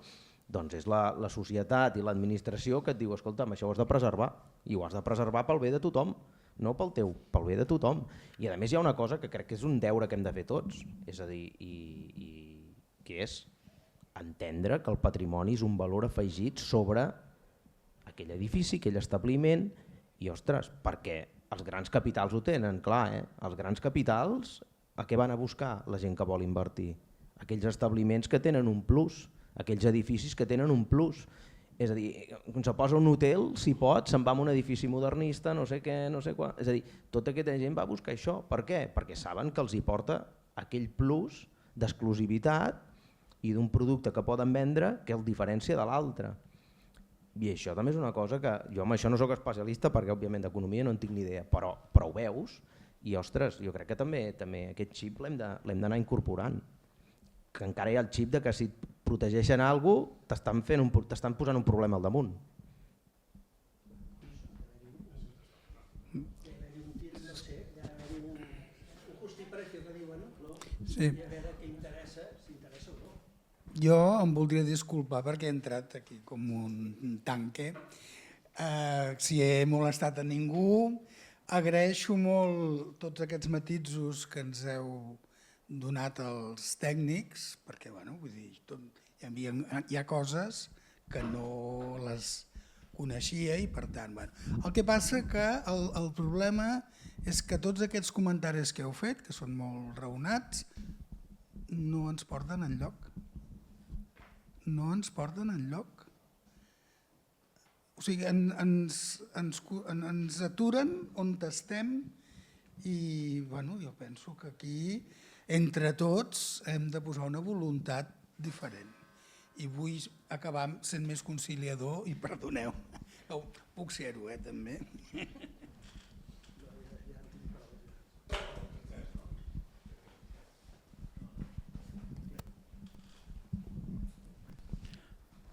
doncs és la societat i l'administració que et diu, escolta'm, això ho has de preservar, i ho has de preservar pel bé de tothom, no pel teu, pel bé de tothom. I a més hi ha una cosa que crec que és un deure que hem de fer tots, és a dir, que és entendre que el patrimoni és un valor afegit sobre aquell edifici, aquell establiment, i ostres, perquè els grans capitals ho tenen, clar, els grans capitals a què van a buscar la gent que vol invertir? Aquells establiments que tenen un plus, aquells edificis que tenen un plus. És a dir, quan se posa un hotel, si pot, se'n va a un edifici modernista, no sé què, no sé quan. És a dir, tota aquesta gent va a buscar això. Per què? Perquè saben que els hi porta aquell plus d'exclusivitat i d'un producte que poden vendre que el diferència de l'altre. I això també és una cosa que jo amb això no sóc especialista perquè òbviament d'economia no en tinc ni idea, però ho veus i ostres, jo crec que també aquest xip l'hem d'anar incorporant. Que encara hi ha el xip de que si et protegeixen alguna cosa t'estan posant un problema al damunt. Sí. I a veure què interessa, si interessa o no. Jo em voldria disculpar perquè he entrat aquí com un tanque. Si he molestat a ningú, agraeixo molt tots aquests matisos que ens heu donat els tècnics, perquè vull dir, hi ha coses que no les coneixia i per tant... El que passa que el problema és que tots aquests comentaris que heu fet, que són molt raonats, no ens porten enlloc. No ens porten enlloc. O sigui, ens aturen on estem i jo penso que aquí, entre tots, hem de posar una voluntat diferent. I vull acabar sent més conciliador i perdoneu, puc ser-ho també.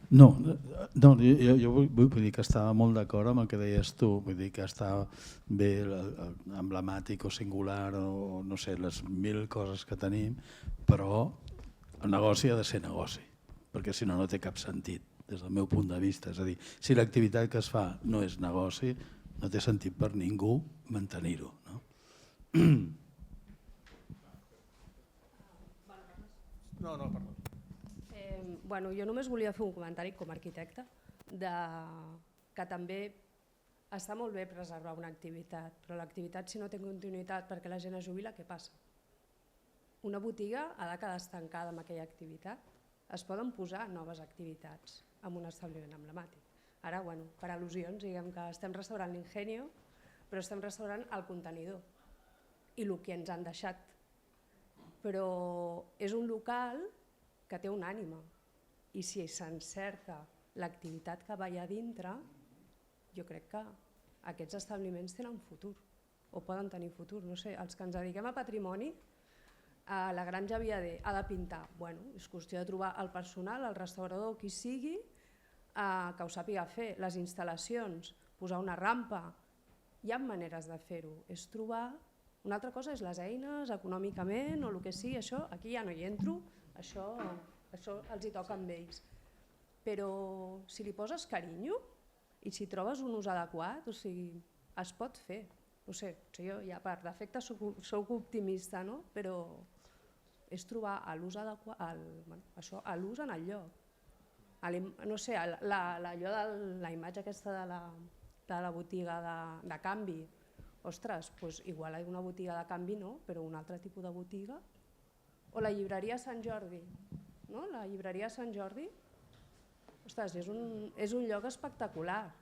No, jo vull dir que estava molt d'acord amb el que deies tu, vull dir que està bé emblemàtic o singular o no sé, les 1000 coses que tenim, però el negoci ha de ser negoci, perquè si no, no té cap sentit des del meu punt de vista. És a dir, si l'activitat que es fa no és negoci, no té sentit per ningú mantenir-ho. No, perdó. Jo només volia fer un comentari com a arquitecte que també està molt bé preservar una activitat, però l'activitat si no té continuïtat perquè la gent es jubila, què passa? Una botiga ha de quedar estancada amb aquella activitat. Es poden posar noves activitats en un establiment emblemàtic. Ara, per al·lusions, diguem que estem restaurant l'Ingenio, però estem restaurant el contenidor i el que ens han deixat. Però és un local que té una ànima i si s'encerta l'activitat que va allà dintre, jo crec que aquests establiments tenen futur o poden tenir futur. No sé, els que ens dediquem a patrimoni, la Granja Viader ha de pintar. És qüestió de trobar el personal, el restaurador, qui sigui, que ho sàpiga fer. Les instal·lacions, posar una rampa, hi ha maneres de fer-ho. És trobar... Una altra cosa és les eines, econòmicament o el que sigui, això aquí ja no hi entro, això els hi toca amb ells. Però si li poses carinyo i si trobes un ús adequat, es pot fer. No sé, jo ja per defecte soc optimista, però és trobar l'ús adequat, l'ús en el lloc. No sé, allò de la imatge aquesta de la botiga de canvi, ostres, igual una botiga de canvi no, però un altre tipus de botiga. O la llibreria Sant Jordi. La llibreria Sant Jordi, ostres, és un lloc espectacular.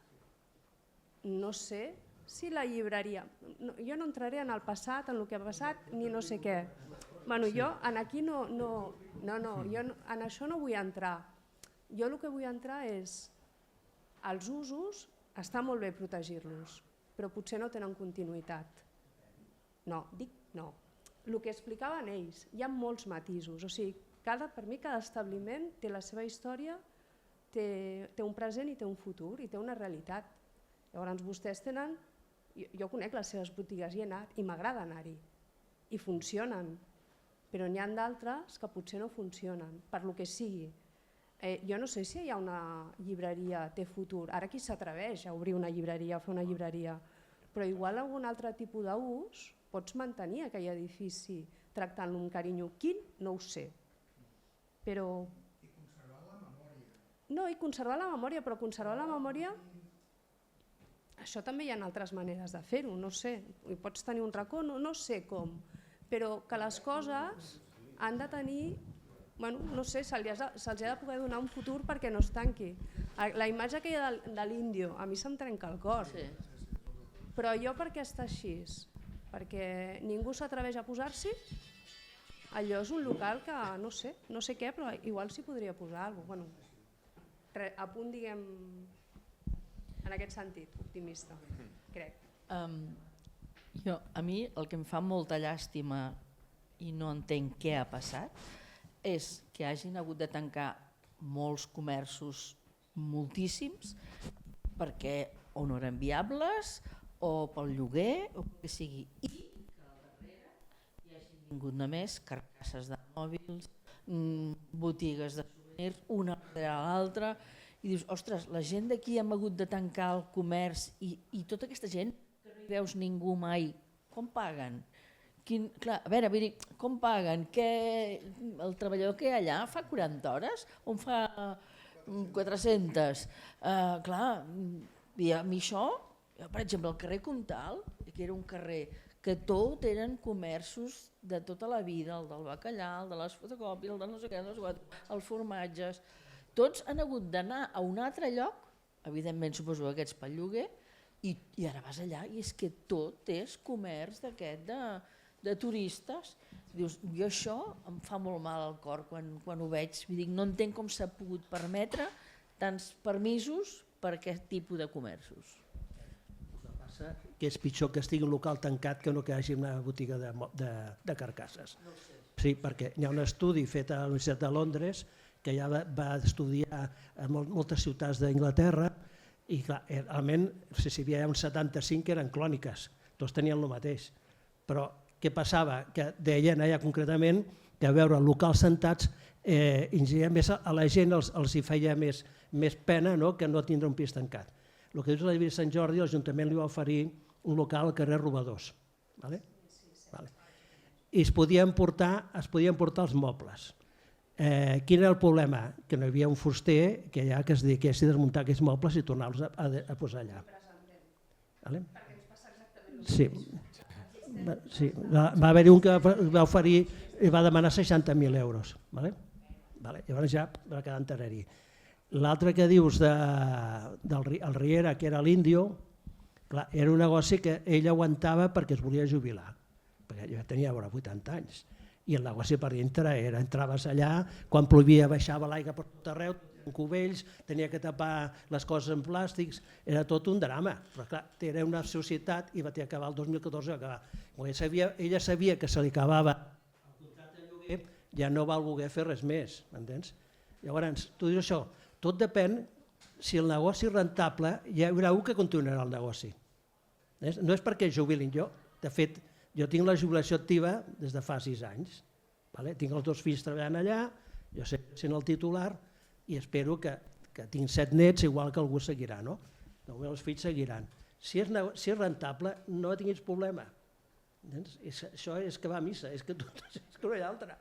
No sé si la llibreria... Jo no entraré en el passat, en el que ha passat, ni no sé què. Jo aquí no, jo en això no vull entrar. Jo el que vull entrar és els usos, està molt bé protegir-los, però potser no tenen continuïtat. No, dic no. El que explicaven ells, hi ha molts matisos, o sigui, per mi cada establiment té la seva història, té un present i té un futur i té una realitat. Llavors vostès tenen, jo conec les seves botigues i he anat i m'agrada anar-hi i funcionen, però n'hi ha d'altres que potser no funcionen, per lo que sigui. Jo no sé si hi ha una llibreria té futur, ara qui s'atreveix a obrir una llibreria o fer una llibreria, però igual algun altre tipus d'ús pots mantenir aquell edifici tractant-lo amb carinyo. Quin? No ho sé. Però... I conservar la memòria. No, i conservar la memòria, però conservar la memòria... Això també hi ha altres maneres de fer-ho, no sé. Pots tenir un racó, no sé com, però que les coses han de tenir... No sé, se'ls ha de poder donar un futur perquè no es tanqui. La imatge que hi ha de l'índio, a mi se'm trenca el cor. Però allò per què està així? Perquè ningú s'atreveix a posar-s'hi? Allò és un local que no sé què, però igual s'hi podria posar alguna cosa. A punt, diguem, en aquest sentit, optimista, crec. A mi el que em fa molta llàstima i no entenc què ha passat és que hagin hagut de tancar molts comerços, moltíssims, perquè o no eren viables o pel lloguer o el que sigui. I que al darrere hi hagi vingut només carcasses de mòbils, botigues de souvenirs, una darrere l'altra, i dius, ostres, la gent d'aquí hem hagut de tancar el comerç i tota aquesta gent que no hi veus ningú mai, com paguen? Clar, a veure, vull dir, com paguen? El treballador que hi ha allà fa 40 hores o en fa 400? Clar, i a mi això, per exemple, el carrer Comtal, que era un carrer que tot eren comerços de tota la vida, el del bacallà, el de les fotocòpies, el de no sé què, els formatges, tots han hagut d'anar a un altre lloc, evidentment suposo aquests pel lloguer, i ara vas allà i és que tot és comerç d'aquest de turistes. Dius, jo això em fa molt mal al cor quan ho veig, no entenc com s'ha pogut permetre tants permisos per aquest tipus de comerços. Que és pitjor que estigui un local tancat que no que hi hagi una botiga de carcasses. Sí, perquè hi ha un estudi fet a la Universitat de Londres que ja va estudiar a moltes ciutats d'Anglaterra i clar, realment si hi havia uns 75 eren clòniques, tots tenien el mateix. Però què passava? Que deien allà concretament que a veure locals sentats a la gent els hi feia més pena que no tindre un pis tancat. El que dius a la Vila de Sant Jordi, l'Ajuntament li va oferir un local al carrer Robadors. I es podien portar els mobles. Quin era el problema? Que no hi havia un fuster que es dediqués a desmuntar aquests mobles i tornar-los a posar allà. Sí. Va haver-hi un que va oferir i va demanar 60.000 euros. Llavors ja va quedar en terreri. L'altre que dius del Riera, que era l'Índio, era un negoci que ell aguantava perquè es volia jubilar, perquè ja tenia 80 anys. I el negoci per dintre era, entraves allà, quan plovia baixava l'aigua per tot arreu, cubells, tenia que tapar les coses en plàstics, era tot un drama. Però clar, era una societat i va acabar el 2014 va acabar. Ella sabia que se li acabava el contracte de lloguer, ja no va voler fer res més, m'entens? Llavors, tu dius això, tot depèn, si el negoci és rentable, hi haurà un que continuarà el negoci. No és perquè jubilin jo, de fet, jo tinc la jubilació activa des de fa 6 anys. Tinc els 2 fills treballant allà, jo sent el titular i espero que tinc 7 nets, igual que algú seguirà, no? Els fills seguiran. Si és rentable, no tinguis problema. Això és que va a missa, és que no hi ha altra.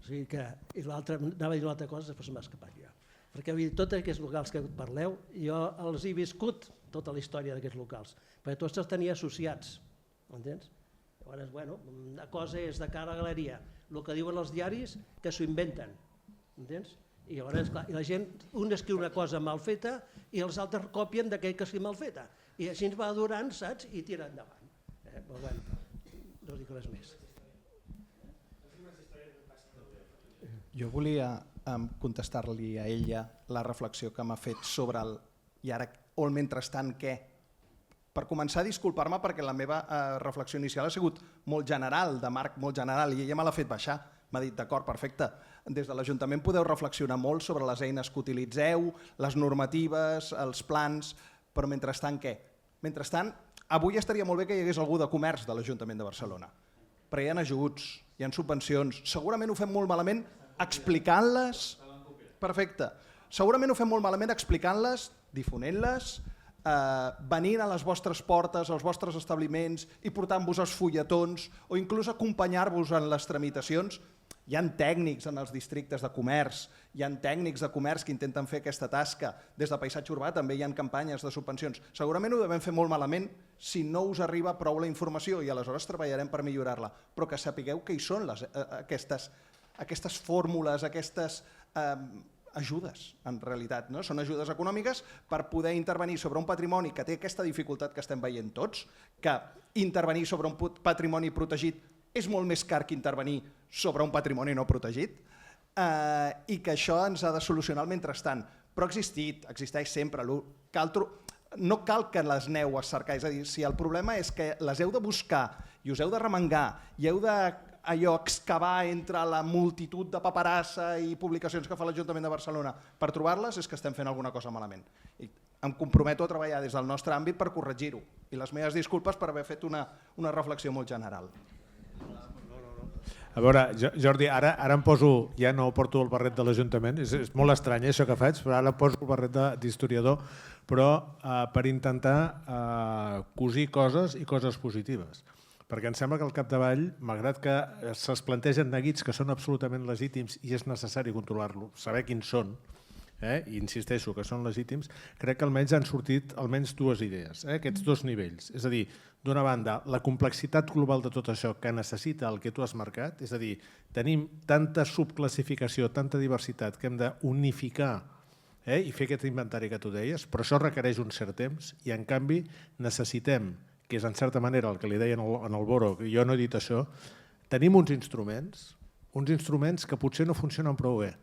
I l'altra, anava a dir una altra cosa, després m'ha escapat jo. Perquè tots aquests locals que parleu, jo els he viscut tota la història d'aquests locals, perquè tots els tenia associats, m'entens? Llavors, una cosa és de cara a la galeria, el que diuen els diaris, que s'ho inventen, entens? I llavors, clar, la gent, un escriu una cosa mal feta i els altres copien d'aquell que escriu mal feta. I així ens va durant, saps? I tira endavant. Però bueno, no dic res més. Jo volia contestar-li a ella la reflexió que m'ha fet sobre el i ara o el mentrestant què. Per començar, disculpar-me perquè la meva reflexió inicial ha sigut molt general, de marc molt general, i ella me l'ha fet baixar. M'ha dit, d'acord, perfecte, des de l'Ajuntament podeu reflexionar molt sobre les eines que utilitzeu, les normatives, els plans, però mentrestant què? Mentrestant, avui estaria molt bé que hi hagués algú de comerç de l'Ajuntament de Barcelona, però hi ha ajuts, hi ha subvencions, segurament ho fem molt malament explicant-les, perfecte, segurament ho fem molt malament explicant-les, difonent-les, venint a les vostres portes, als vostres establiments i portant-vos els fulletons o inclús acompanyar-vos en les tramitacions. Hi ha tècnics en els districtes de comerç, hi ha tècnics de comerç que intenten fer aquesta tasca. Des de Paisatge Urbà també hi ha campanyes de subvencions. Segurament ho devem fer molt malament si no us arriba prou la informació i aleshores treballarem per millorar-la, però que sapigueu que hi són aquestes fórmules, aquestes ajudes, en realitat. Són ajudes econòmiques per poder intervenir sobre un patrimoni que té aquesta dificultat que estem veient tots, que intervenir sobre un patrimoni protegit és molt més car que intervenir sobre un patrimoni no protegit i que això ens ha de solucionar el mentrestant. Però existeix sempre. No cal que les aneu a cercar, és a dir, si el problema és que les heu de buscar i us heu de remengar i heu de excavar entre la multitud de paperassa i publicacions que fa l'Ajuntament de Barcelona per trobar-les, és que estem fent alguna cosa malament. I em comprometo a treballar des del nostre àmbit per corregir-ho. I les meves disculpes per haver fet una reflexió molt general. A veure, Jordi, ara em poso, ja no porto el barret de l'Ajuntament, és molt estrany això que faig, però ara poso el barret d'historiador, però per intentar cosir coses i coses positives. Perquè em sembla que al capdavall, malgrat que se'ls plantegen neguits que són absolutament legítims i és necessari controlar-los, saber quins són, i insisteixo que són legítims, crec que almenys han sortit almenys dues idees, aquests dos nivells. És a dir, d'una banda, la complexitat global de tot això que necessita el que tu has marcat, és a dir, tenim tanta subclassificació, tanta diversitat que hem d'unificar i fer aquest inventari que tu deies, però això requereix un cert temps i en canvi necessitem, que és en certa manera el que li deien en el Boro, que jo no he dit això, tenim uns instruments que potser no funcionen prou bé.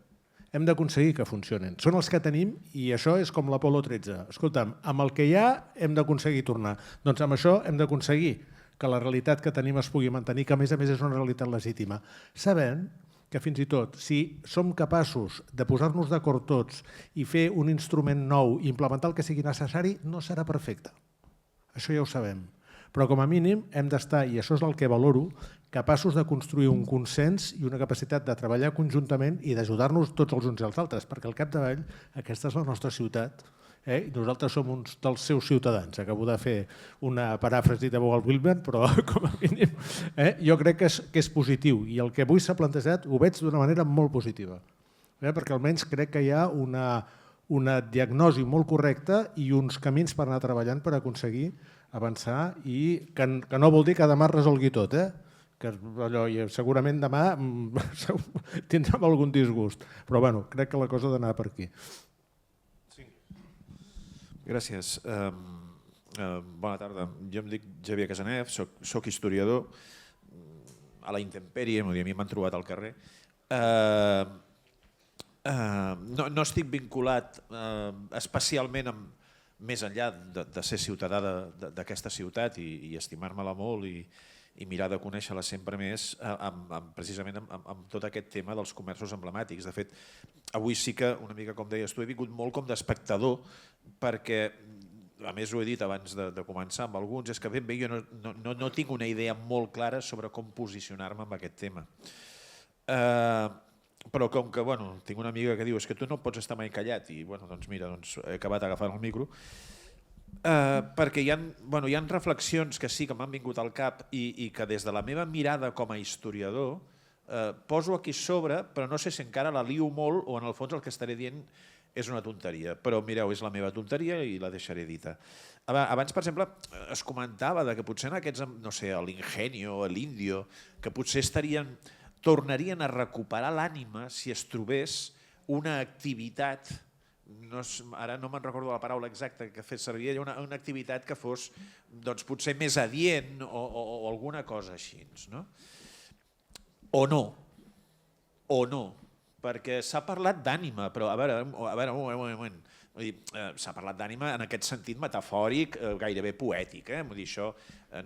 Hem d'aconseguir que funcionin. Són els que tenim i això és com l'Apolo 13. Escolta'm, amb el que hi ha hem d'aconseguir tornar. Doncs amb això hem d'aconseguir que la realitat que tenim es pugui mantenir, que a més és una realitat legítima. Sabent que fins i tot, si som capaços de posar-nos d'acord tots i fer un instrument nou i implementar el que sigui necessari, no serà perfecte. Això ja ho sabem. Però com a mínim hem d'estar, i això és el que valoro, capaços de construir un consens i una capacitat de treballar conjuntament i d'ajudar-nos tots els uns i els altres, perquè al capdavall aquesta és la nostra ciutat i nosaltres som uns dels seus ciutadans. Acabo de fer una paràfrasi de Walt Whitman, però com a mínim jo crec que és positiu i el que avui s'ha plantejat ho veig d'una manera molt positiva, perquè almenys crec que hi ha una diagnosi molt correcta i uns camins per anar treballant per aconseguir avançar i que no vol dir que demà resolgui tot, que segurament demà tindrem algun disgust, però bueno, crec que la cosa ha d'anar per aquí. Gràcies. Bona tarda. Jo em dic Xavier Casanev, soc historiador, a la intempèrie, a mi m'han trobat al carrer. No estic vinculat especialment amb més enllà de ser ciutadà d'aquesta ciutat i estimar-me-la molt i mirar de conèixer-la sempre més precisament amb tot aquest tema dels comerços emblemàtics. De fet, avui sí que, una mica com deies tu, he vingut molt com d'espectador perquè, a més ho he dit abans de començar amb alguns, és que ben bé jo no tinc una idea molt clara sobre com posicionar-me amb aquest tema. Però com que tinc una amiga que diu que tu no pots estar mai callat i doncs mira, he acabat agafant el micro, perquè hi ha reflexions que sí que m'han vingut al cap i que des de la meva mirada com a historiador poso aquí sobre, però no sé si encara la lio molt o en el fons el que estaré dient és una tonteria, però mireu, és la meva tonteria i la deixaré dita. Abans, per exemple, es comentava que potser en aquests, no sé, l'Ingenio, l'Indio, que potser tornarien a recuperar l'ànima si es trobés una activitat, ara no me'n recordo la paraula exacta que fes servir, una activitat que fos potser més adient o alguna cosa així. O no, perquè s'ha parlat d'ànima, però a veure, un moment. S'ha parlat d'ànima en aquest sentit metafòric, gairebé poètic. Vull dir, això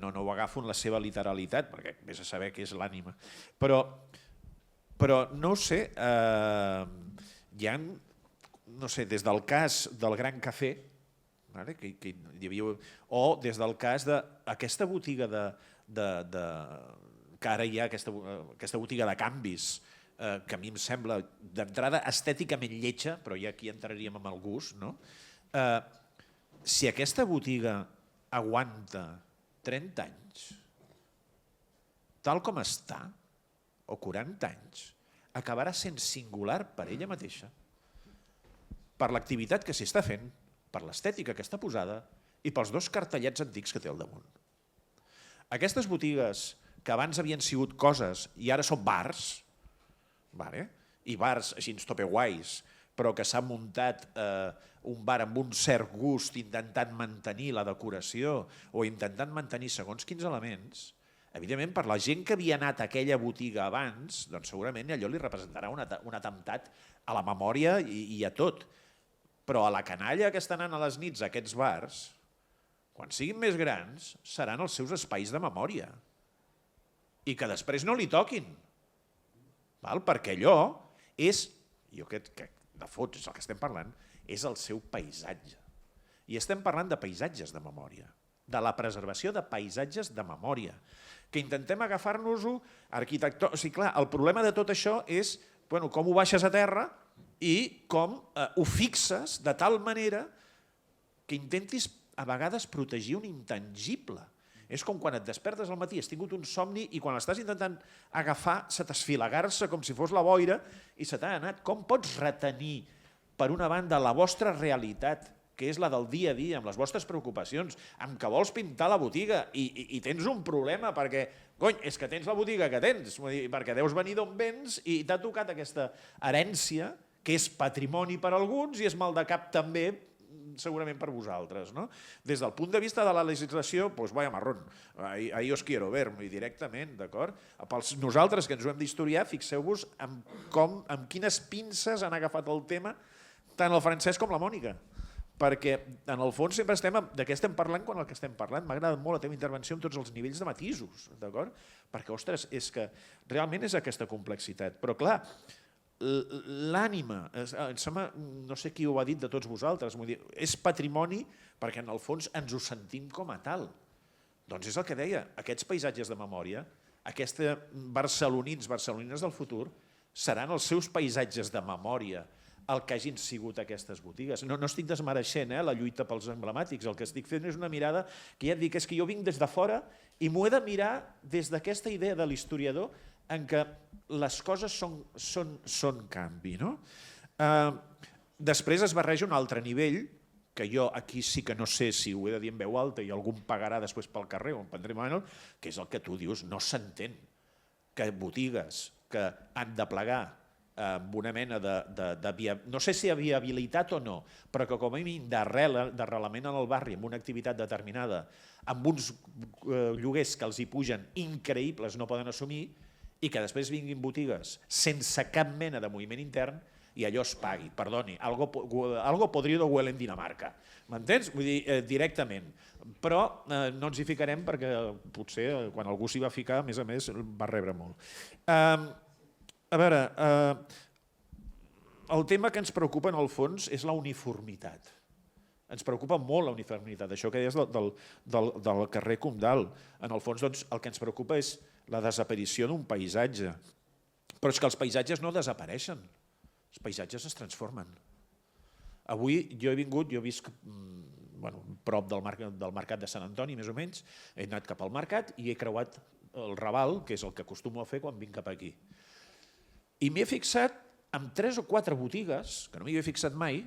no ho agafo en la seva literalitat, perquè vés a saber què és l'ànima. Però no ho sé, hi ha, no sé, des del cas del Gran Cafè, o des del cas d'aquesta botiga que ara hi ha, aquesta botiga de canvis, que a mi em sembla d'entrada estèticament lletja, però ja aquí entraríem amb el gust. Si aquesta botiga aguanta 30 anys, tal com està, o 40 anys, acabarà sent singular per ella mateixa, per l'activitat que s'hi està fent, per l'estètica que està posada i pels dos cartellets antics que té al damunt. Aquestes botigues que abans havien sigut coses i ara són bars, i bars així topeguais, però que s'ha muntat un bar amb un cert gust intentant mantenir la decoració o intentant mantenir segons quins elements, evidentment per la gent que havia anat a aquella botiga abans, doncs segurament allò li representarà un atemptat a la memòria i a tot. Però a la canalla que està anant a les nits a aquests bars, quan siguin més grans, seran els seus espais de memòria i que després no li toquin. Perquè allò és, jo crec que de fons és el que estem parlant, és el seu paisatge. I estem parlant de paisatges de memòria, de la preservació de paisatges de memòria, que intentem agafar-nos-ho arquitectònic. O sigui, clar, el problema de tot això és com ho baixes a terra i com ho fixes de tal manera que intentis a vegades protegir un intangible. És com quan et despertes al matí, has tingut un somni i quan l'estàs intentant agafar se t'esfilagar-se com si fos la boira i se t'ha anat. Com pots retenir, per una banda, la vostra realitat, que és la del dia a dia, amb les vostres preocupacions, amb que vols pintar la botiga i tens un problema perquè, cony, és que tens la botiga que tens, perquè deus venir d'on vens i t'ha tocat aquesta herència que és patrimoni per alguns i és mal de cap també segurament per vosaltres. Des del punt de vista de la legislació, doncs vaya marrón, ahí os quiero ver, directament, d'acord? Pels nosaltres que ens ho hem d'historiar, fixeu-vos amb quines pinces han agafat el tema tant el Francesc com la Mònica, perquè en el fons sempre estem de què estem parlant quan el que estem parlant. M'ha agradat molt la teva intervenció amb tots els nivells de matisos, d'acord? Perquè, ostres, és que realment és aquesta complexitat. Però, clar, l'ànima, no sé qui ho ha dit de tots vosaltres, és patrimoni perquè en el fons ens ho sentim com a tal. Doncs és el que deia, aquests paisatges de memòria, aquests barcelonins, barcelonines del futur, seran els seus paisatges de memòria el que hagin sigut aquestes botigues. No estic desmereixent la lluita pels emblemàtics, el que estic fent és una mirada que ja et dic, és que jo vinc des de fora i m'ho he de mirar des d'aquesta idea de l'historiador en què les coses són canvi. Després es barreja un altre nivell, que jo aquí sí que no sé si ho he de dir en veu alta i algú em pagarà després pel carrer o em prendré mal, que és el que tu dius, no s'entén que botigues que han de plegar amb una mena de no sé si viabilitat o no, però que com a mínim d'arrelament en el barri amb una activitat determinada, amb uns lloguers que els hi pugen increïbles, no poden assumir, i que després vinguin botigues sense cap mena de moviment intern i allò es pagui. Perdoni, algo podrido huele en Dinamarca. M'entens? Vull dir, directament. Però no ens hi ficarem perquè potser quan algú s'hi va ficar, a més, va rebre molt. A veure, el tema que ens preocupa en el fons és la uniformitat. Ens preocupa molt la uniformitat, això que deies del carrer Comdal. En el fons el que ens preocupa és la desaparició d'un paisatge. Però és que els paisatges no desapareixen, els paisatges es transformen. Avui jo visc prop del mercat de Sant Antoni, més o menys, he anat cap al mercat i he creuat el Raval, que és el que acostumo a fer quan vinc cap aquí. I m'he fixat en 3 o 4 botigues, que no m'hi havia fixat mai,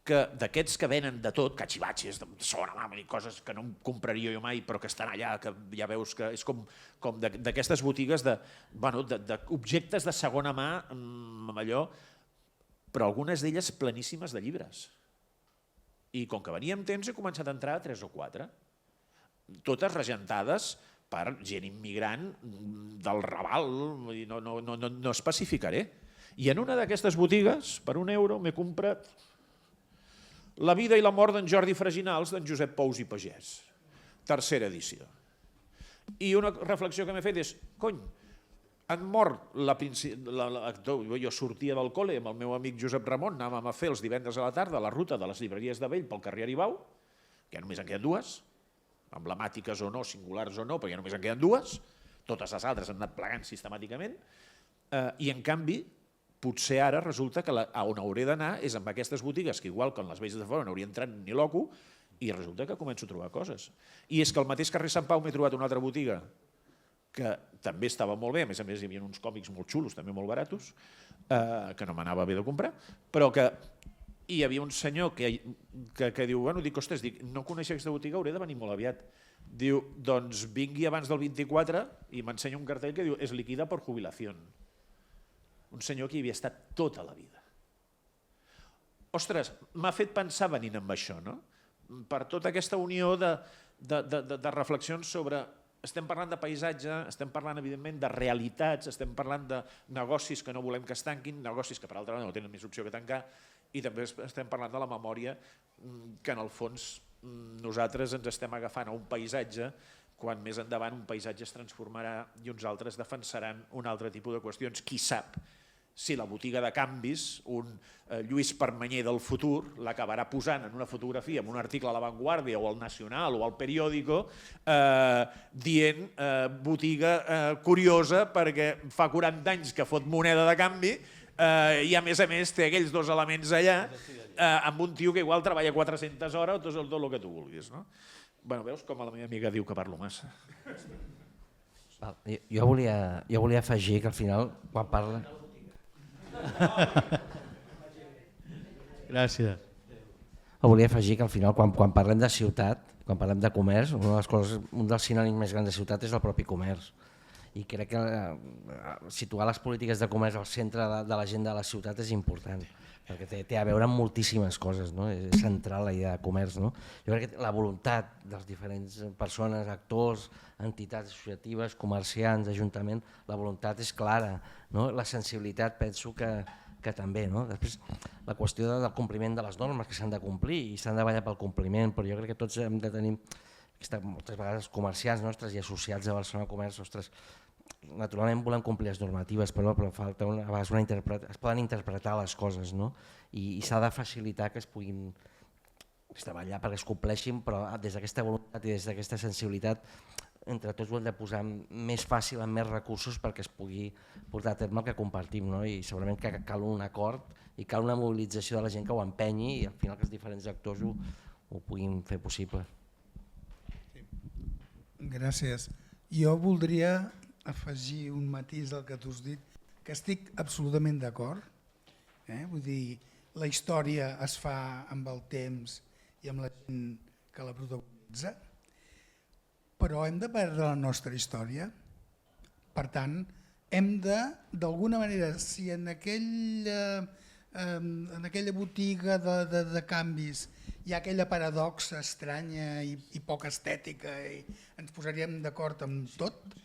que d'aquests que venen de tot, cachivaches, de segona mà, coses que no em compraria jo mai, però que estan allà, que ja veus que és com d'aquestes botigues d'objectes de segona mà, amb allò, però algunes d'elles pleníssimes de llibres. I com que venia amb temps he començat a entrar a 3 o 4, totes regentades per gent immigrant del Raval, no especificaré. I en una d'aquestes botigues, per €1, m'he comprat La vida i la mort d'en Jordi Freginals, d'en Josep Pous i Pagès, 3ª edició. I una reflexió que m'he fet és, cony, han mort jo sortia del col·le amb el meu amic Josep Ramon, anàvem a fer els divendres a la tarda la ruta de les llibreries de Vell pel carrer Aribau, que ja només en queden 2, emblemàtiques o no, singulars o no, però ja només en queden 2, totes les altres han anat plegant sistemàticament, i en canvi potser ara resulta que on hauré d'anar és amb aquestes botigues que igual quan les veig de fora no hauria entrat ni loco i resulta que començo a trobar coses. I és que al mateix carrer Sant Pau m'he trobat una altra botiga que també estava molt bé, a més hi havia uns còmics molt xulos, també molt baratos, que no m'anava bé de comprar, però que hi havia un senyor que diu, dic, ostres, no coneixia aquesta botiga, hauré de venir molt aviat. Diu, doncs vingui abans del 24 i m'ensenya un cartell que diu, es liquida por jubilación. Un senyor que hi havia estat tota la vida. Ostres, m'ha fet pensar venint amb això, no? Per tota aquesta unió de reflexions sobre... Estem parlant de paisatge, estem parlant, evidentment, de realitats, estem parlant de negocis que no volem que es tanquin, negocis que, per altra banda, no tenen més opció que tancar, i també estem parlant de la memòria que, en el fons, nosaltres ens estem agafant a un paisatge quan més endavant un paisatge es transformarà i uns altres defensaran un altre tipus de qüestions. Qui sap si la botiga de canvis, un Lluís Permanyer del futur, l'acabarà posant en una fotografia, en un article a La Vanguardia o al Nacional o al Periódico, dient botiga curiosa perquè fa 40 anys que fot moneda de canvi i a més té aquells dos elements allà amb un tio que igual treballa 400 hores o tot el que tu vulguis. Bueno, veus com la meva amiga diu que parlo massa. Jo volia afegir que al final, quan parla... Gràcies. Volia afegir que al final, quan parlem de ciutat, quan parlem de comerç, un dels sinònims més grans de ciutat és el propi comerç. I crec que situar les polítiques de comerç al centre de l'agenda de la ciutat és important, perquè té a veure amb moltíssimes coses, és central la idea de comerç. Jo crec que la voluntat de les diferents persones, actors, entitats associatives, comerciants, ajuntament, la voluntat és clara, la sensibilitat penso que també. Després la qüestió del compliment de les normes que s'han de complir i s'han de treballar pel compliment, però jo crec que tots hem de tenir, moltes vegades els comerciants nostres i associats de Barcelona Comerç, naturalment volem complir les normatives, però falta a vegades es poden interpretar les coses i s'ha de facilitar que es puguin treballar perquè es compleixin, però des d'aquesta voluntat i des d'aquesta sensibilitat entre tots ho hem de posar més fàcil, amb més recursos perquè es pugui portar a terme el que compartim, i segurament que cal un acord i cal una mobilització de la gent que ho empenyi i al final que els diferents actors ho puguin fer possible. Gràcies. Jo voldria afegir un matís al que tu has dit, que estic absolutament d'acord. Vull dir, la història es fa amb el temps i amb la gent que la protagonitza, però hem de perdre la nostra història. Per tant, hem de, d'alguna manera, si en aquella botiga de canvis hi ha aquella paradoxa estranya i poc estètica i ens posaríem d'acord amb tot,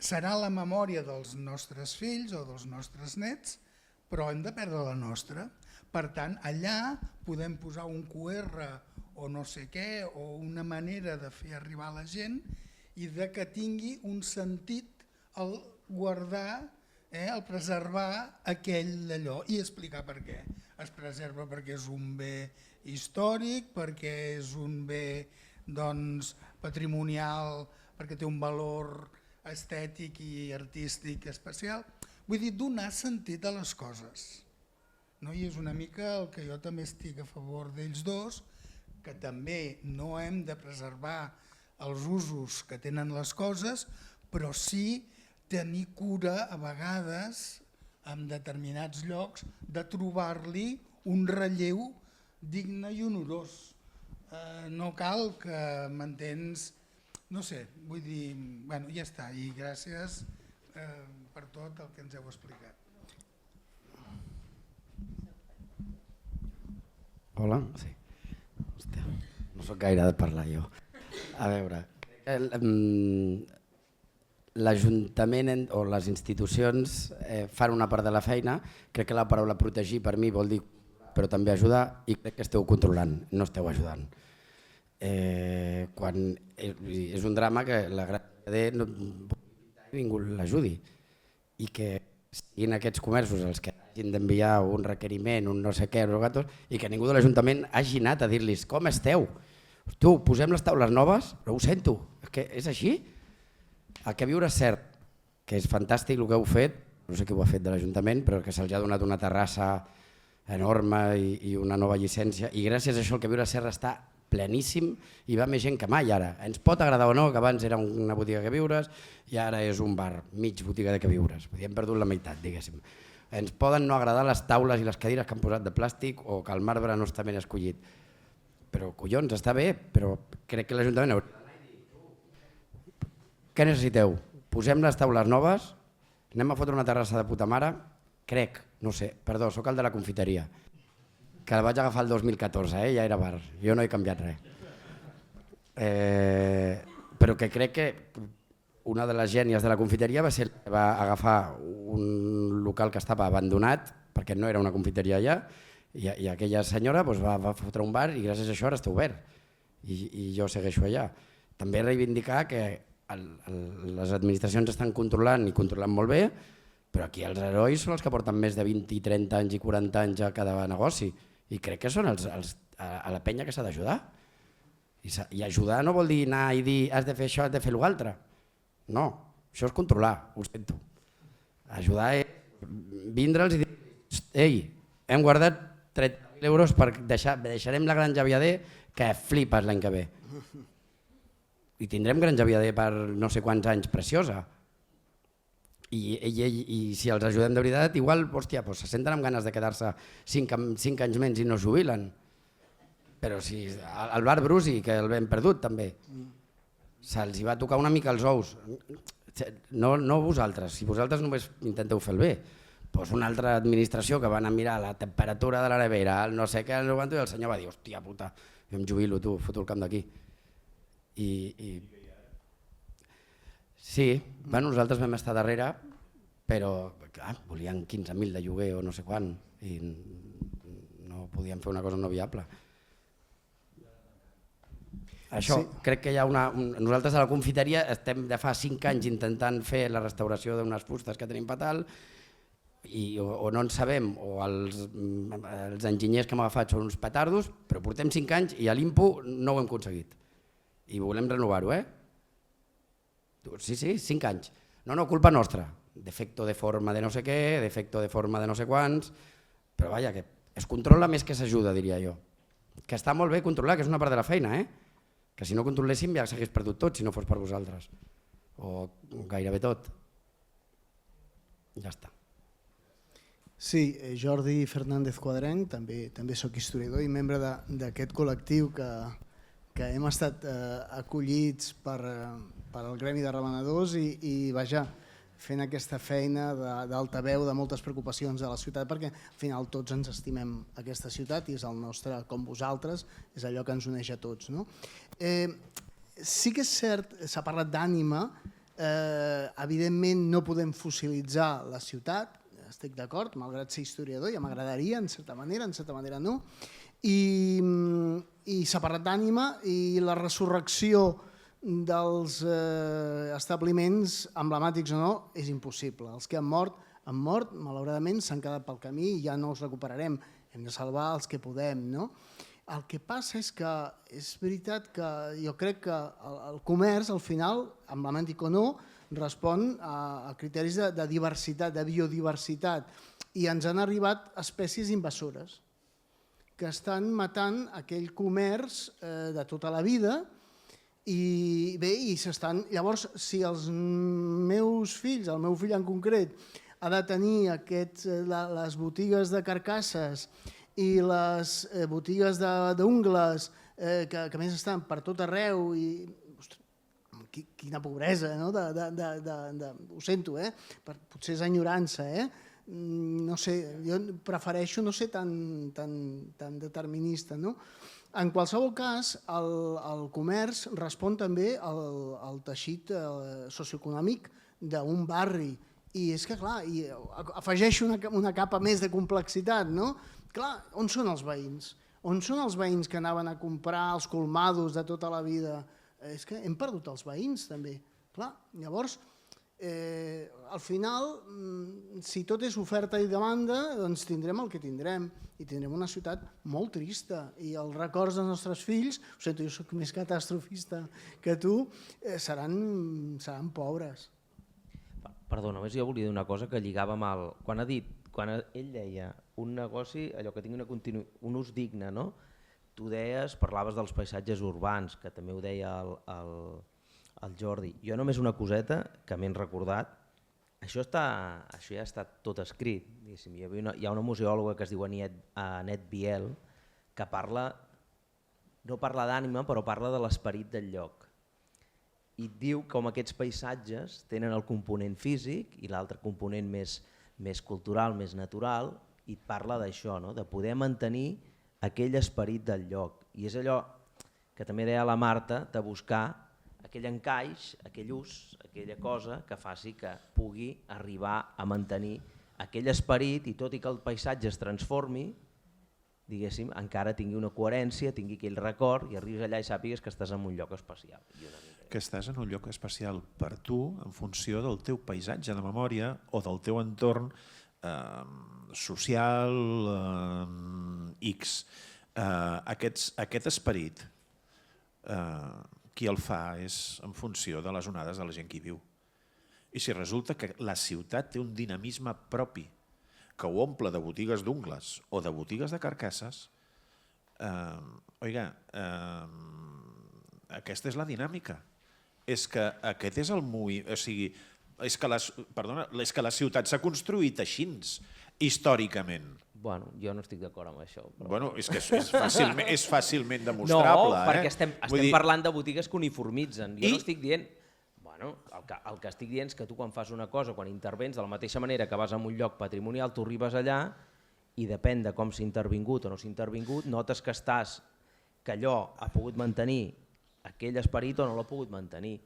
serà la memòria dels nostres fills o dels nostres nets, però hem de perdre la nostra. Per tant, allà podem posar un QR o no sé què, o una manera de fer arribar a la gent i de que tingui un sentit el guardar, el preservar aquell d'allò i explicar per què. Es preserva perquè és un bé històric, perquè és un bé patrimonial, perquè té un valor estètic i artístic especial. Vull dir, donar sentit a les coses. I és una mica el que jo també estic a favor d'ells dos, que també no hem de preservar els usos que tenen les coses, però sí tenir cura a vegades en determinats llocs de trobar-li un relleu digne i honorós. No cal que m'entens, no sé, vull dir, bueno, ja està, i gràcies per tot el que ens heu explicat. Hola, sí. Hòstia, no soc gaire de parlar jo. A veure, l'Ajuntament o les institucions fan una part de la feina, crec que la paraula protegir per mi vol dir però també ajudar i crec que esteu controlant, no esteu ajudant. És un drama que la Gràcia ningú l'ajudi i que siguin aquests comerços els que hagin d'enviar un requeriment, un no sé què, i que ningú de l'Ajuntament hagi anat a dir-los com esteu? Tu, posem les taules noves? Però ho sento, és així. El que viure és cert, que és fantàstic el que heu fet, no sé qui ho ha fet de l'Ajuntament, però que se'ls ha donat una terrassa enorme i una nova llicència, i gràcies a això el que viure és cert està pleníssim i va més gent que mai ara. Ens pot agradar o no, que abans era una botiga de queviures i ara és un bar, mig botiga de queviures. Hem perdut la meitat, diguéssim. Ens poden no agradar les taules i les cadires que han posat de plàstic o que el marbre no està ben escollit. Però collons, està bé, però crec que l'Ajuntament hauria d'anar i dir: què necessiteu? Posem les taules noves, anem a fotre una terrassa de puta mare, crec, no sé, perdó, sóc el de la confiteria, que la vaig agafar el 2014, ja era bar, jo no he canviat res. Però que crec que una de les gènies de la confiteria va ser que va agafar un local que estava abandonat, perquè no era una confiteria allà, i aquella senyora va fotre un bar i gràcies a això ara està obert. I jo segueixo allà. També reivindicar que les administracions estan controlant i controlant molt bé, Però aquí els herois són els que porten més de 20, 30 anys i 40 anys a cada negoci i crec que són a la penya que s'ha d'ajudar. I ajudar no vol dir anar i dir has de fer això, has de fer l'altre. No, això és controlar, ho sento. Ajudar és vindre'ls i dir ei, hem guardat 30.000 euros per deixarem la Granja Viader que flipes l'any que ve. I tindrem Granja Viader per no sé quants anys preciosa. I si els ajudem de veritat, igual se senten amb ganes de quedar-se 5 anys menys i no jubilen. Però si el Bar Brusi, que el vam perdut també, se'ls va tocar una mica els ous. No vosaltres, si vosaltres només intenteu fer el bé, doncs una altra administració que van a mirar la temperatura de la nevera, el no sé què, i el senyor va dir, hòstia puta, jo em jubilo, tu, foto el camp d'aquí. Sí, nosaltres vam estar darrere, però volien 15.000 de lloguer o no sé quan, i no podien fer una cosa no viable. Això, crec que hi ha nosaltres a la confiteria estem de fa 5 anys intentant fer la restauració d'unes fustes que tenim fatal o no en sabem o els enginyers que hem agafat són uns petardos, però portem 5 anys i a l'IMPO no ho hem aconseguit i volem renovar-ho, Sí, 5 anys. No, culpa nostra. Defecto de forma de no sé què, defecto de forma de no sé quants, però vaja, que es controla més que s'ajuda, diria jo. Que està molt bé controlar, que és una part de la feina, que si no controléssim ja s'hagués perdut tot si no fos per vosaltres, o gairebé tot. Ja està. Sí, Jordi Fernández Quadrenc, també soc historiador i membre d'aquest col·lectiu que hem estat acollits per al Gremi de Remenadors i vaja, fent aquesta feina d'altaveu de moltes preocupacions de la ciutat, perquè al final tots ens estimem aquesta ciutat i és el nostre, com vosaltres, és allò que ens uneix a tots. Sí que és cert, s'ha parlat d'ànima, evidentment no podem fossilitzar la ciutat, estic d'acord, malgrat ser historiador, ja m'agradaria, en certa manera no, i s'ha parlat d'ànima i la resurrecció dels establiments emblemàtics o no és impossible. Els que han mort, malauradament s'han quedat pel camí i ja no els recuperarem. Hem de salvar els que podem. El que passa és que és veritat que jo crec que el comerç, al final, emblemàtic o no, respon a criteris de diversitat, de biodiversitat, i ens han arribat espècies invasores que estan matant aquell comerç de tota la vida. I bé, llavors, si els meus fills, el meu fill en concret, ha de tenir les botigues de carcasses i les botigues d'ungles, que a més estan per tot arreu, i quina pobresa, ho sento, potser és enyorança, no sé, jo prefereixo no ser tan determinista, no? En qualsevol cas, el comerç respon també al teixit socioeconòmic d'un barri i és que, clar, afegeixo una capa més de complexitat, no? Clar, on són els veïns? On són els veïns que anaven a comprar els colmados de tota la vida? És que hem perdut els veïns també. Clar, llavors, al final, si tot és oferta i demanda, doncs tindrem el que tindrem i tindrem una ciutat molt trista i els records dels nostres fills, ho sento, jo soc més catastrofista que tu, seran pobres. Perdó, només jo volia dir una cosa que lligava amb el... Quan ell deia un negoci, allò que tingui un ús digne, no? Tu parlaves dels paisatges urbans, que també ho deia el Jordi. Jo només una coseta que m'he recordat, això ja està tot escrit. Hi ha una museòloga que es diu Annette Biel que no parla d'ànima però parla de l'esperit del lloc. I diu com aquests paisatges tenen el component físic i l'altre component més cultural, més natural, i parla d'això, de poder mantenir aquell esperit del lloc. I és allò que també deia la Marta, de buscar aquell encaix, aquell ús, aquella cosa que faci que pugui arribar a mantenir aquell esperit i tot i que el paisatge es transformi, diguéssim, encara tingui una coherència, tingui aquell record i arribis allà i sàpigues que estàs en un lloc especial. que estàs en un lloc especial per tu en funció del teu paisatge de memòria o del teu entorn social X. Aquest esperit, qui el fa és en funció de les onades de la gent que hi viu. I si resulta que la ciutat té un dinamisme propi que ho omple de botigues d'ungles o de botigues de carcasses, aquesta és la dinàmica. És que aquest és el moviment, o sigui, és que la ciutat s'ha construït així, històricament. Bueno, jo no estic d'acord amb això. Bueno, és que és fàcilment demostrable. No, perquè estem parlant de botigues que uniformitzen. Jo no estic dient... Bueno, el que estic dient és que tu quan fas una cosa, quan intervens, de la mateixa manera que vas a un lloc patrimonial, tu arribes allà i depèn de com s'ha intervingut o no s'ha intervingut, notes que allò ha pogut mantenir aquell esperit o no l'ha pogut mantenir.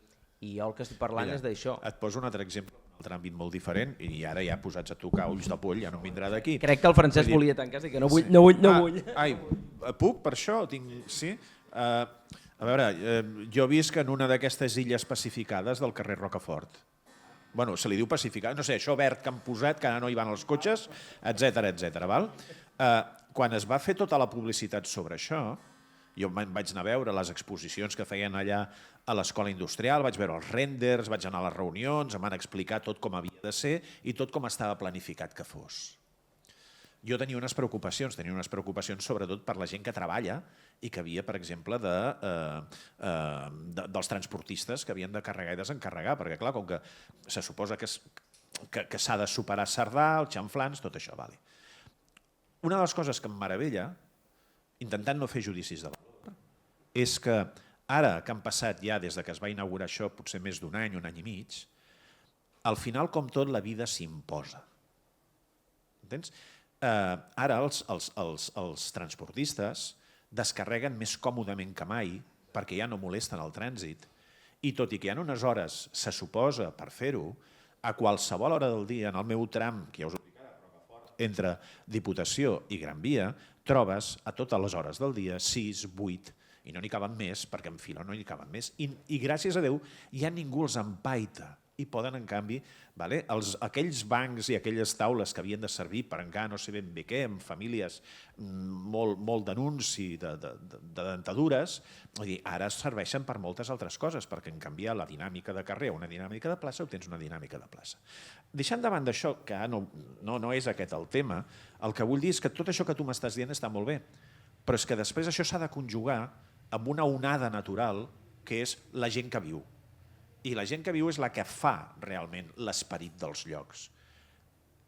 I jo el que estic parlant és d'això. Et poso un altre exemple, un altre àmbit molt diferent, i ara ja posats a tocar ulls de poll, ja no em vindrà d'aquí. Crec que el Francesc volia tancar, sí que no vull. Ai, puc per això? Sí? A veure, jo visc en una d'aquestes illes pacificades del carrer Rocafort. Bueno, se li diu pacificada, no sé, això verd que han posat, que ara no hi van els cotxes, etc. Quan es va fer tota la publicitat sobre això, jo vaig anar a veure les exposicions que feien allà a l'escola industrial, vaig veure els renders, vaig anar a les reunions, em van explicar tot com havia de ser i tot com estava planificat que fos. Jo tenia unes preocupacions sobretot per la gent que treballa i que havia, per exemple, dels transportistes que havien de carregar i desencarregar, perquè clar, com que se suposa que s'ha de superar Cerdà, els xamflans, tot això. Una de les coses que em meravella, intentant no fer judicis de valor, és que ara que han passat ja des que es va inaugurar això, potser més d'un any i mig, al final, com tot, la vida s'imposa. Entens? Ara els transportistes descarreguen més còmodament que mai perquè ja no molesten el trànsit i tot i que hi ha unes hores, se suposa, per fer-ho, a qualsevol hora del dia, en el meu tram, que ja us ho dic ara, entre Diputació i Gran Via, trobes a totes les hores del dia 6, 8, i no n'hi caben més, perquè en fila no n'hi caben més, i gràcies a Déu ja ningú els empaita i poden, en canvi, aquells bancs i aquelles taules que havien de servir per encara no sé ben bé què, amb famílies molt d'anunci, de dentadures, ara serveixen per moltes altres coses, perquè en canviar la dinàmica de carrer a una dinàmica de plaça obtens una dinàmica de plaça. Deixant davant d'això, que no és aquest el tema, el que vull dir és que tot això que tu m'estàs dient està molt bé, però és que després això s'ha de conjugar amb una onada natural que és la gent que viu. I la gent que viu és la que fa realment l'esperit dels llocs.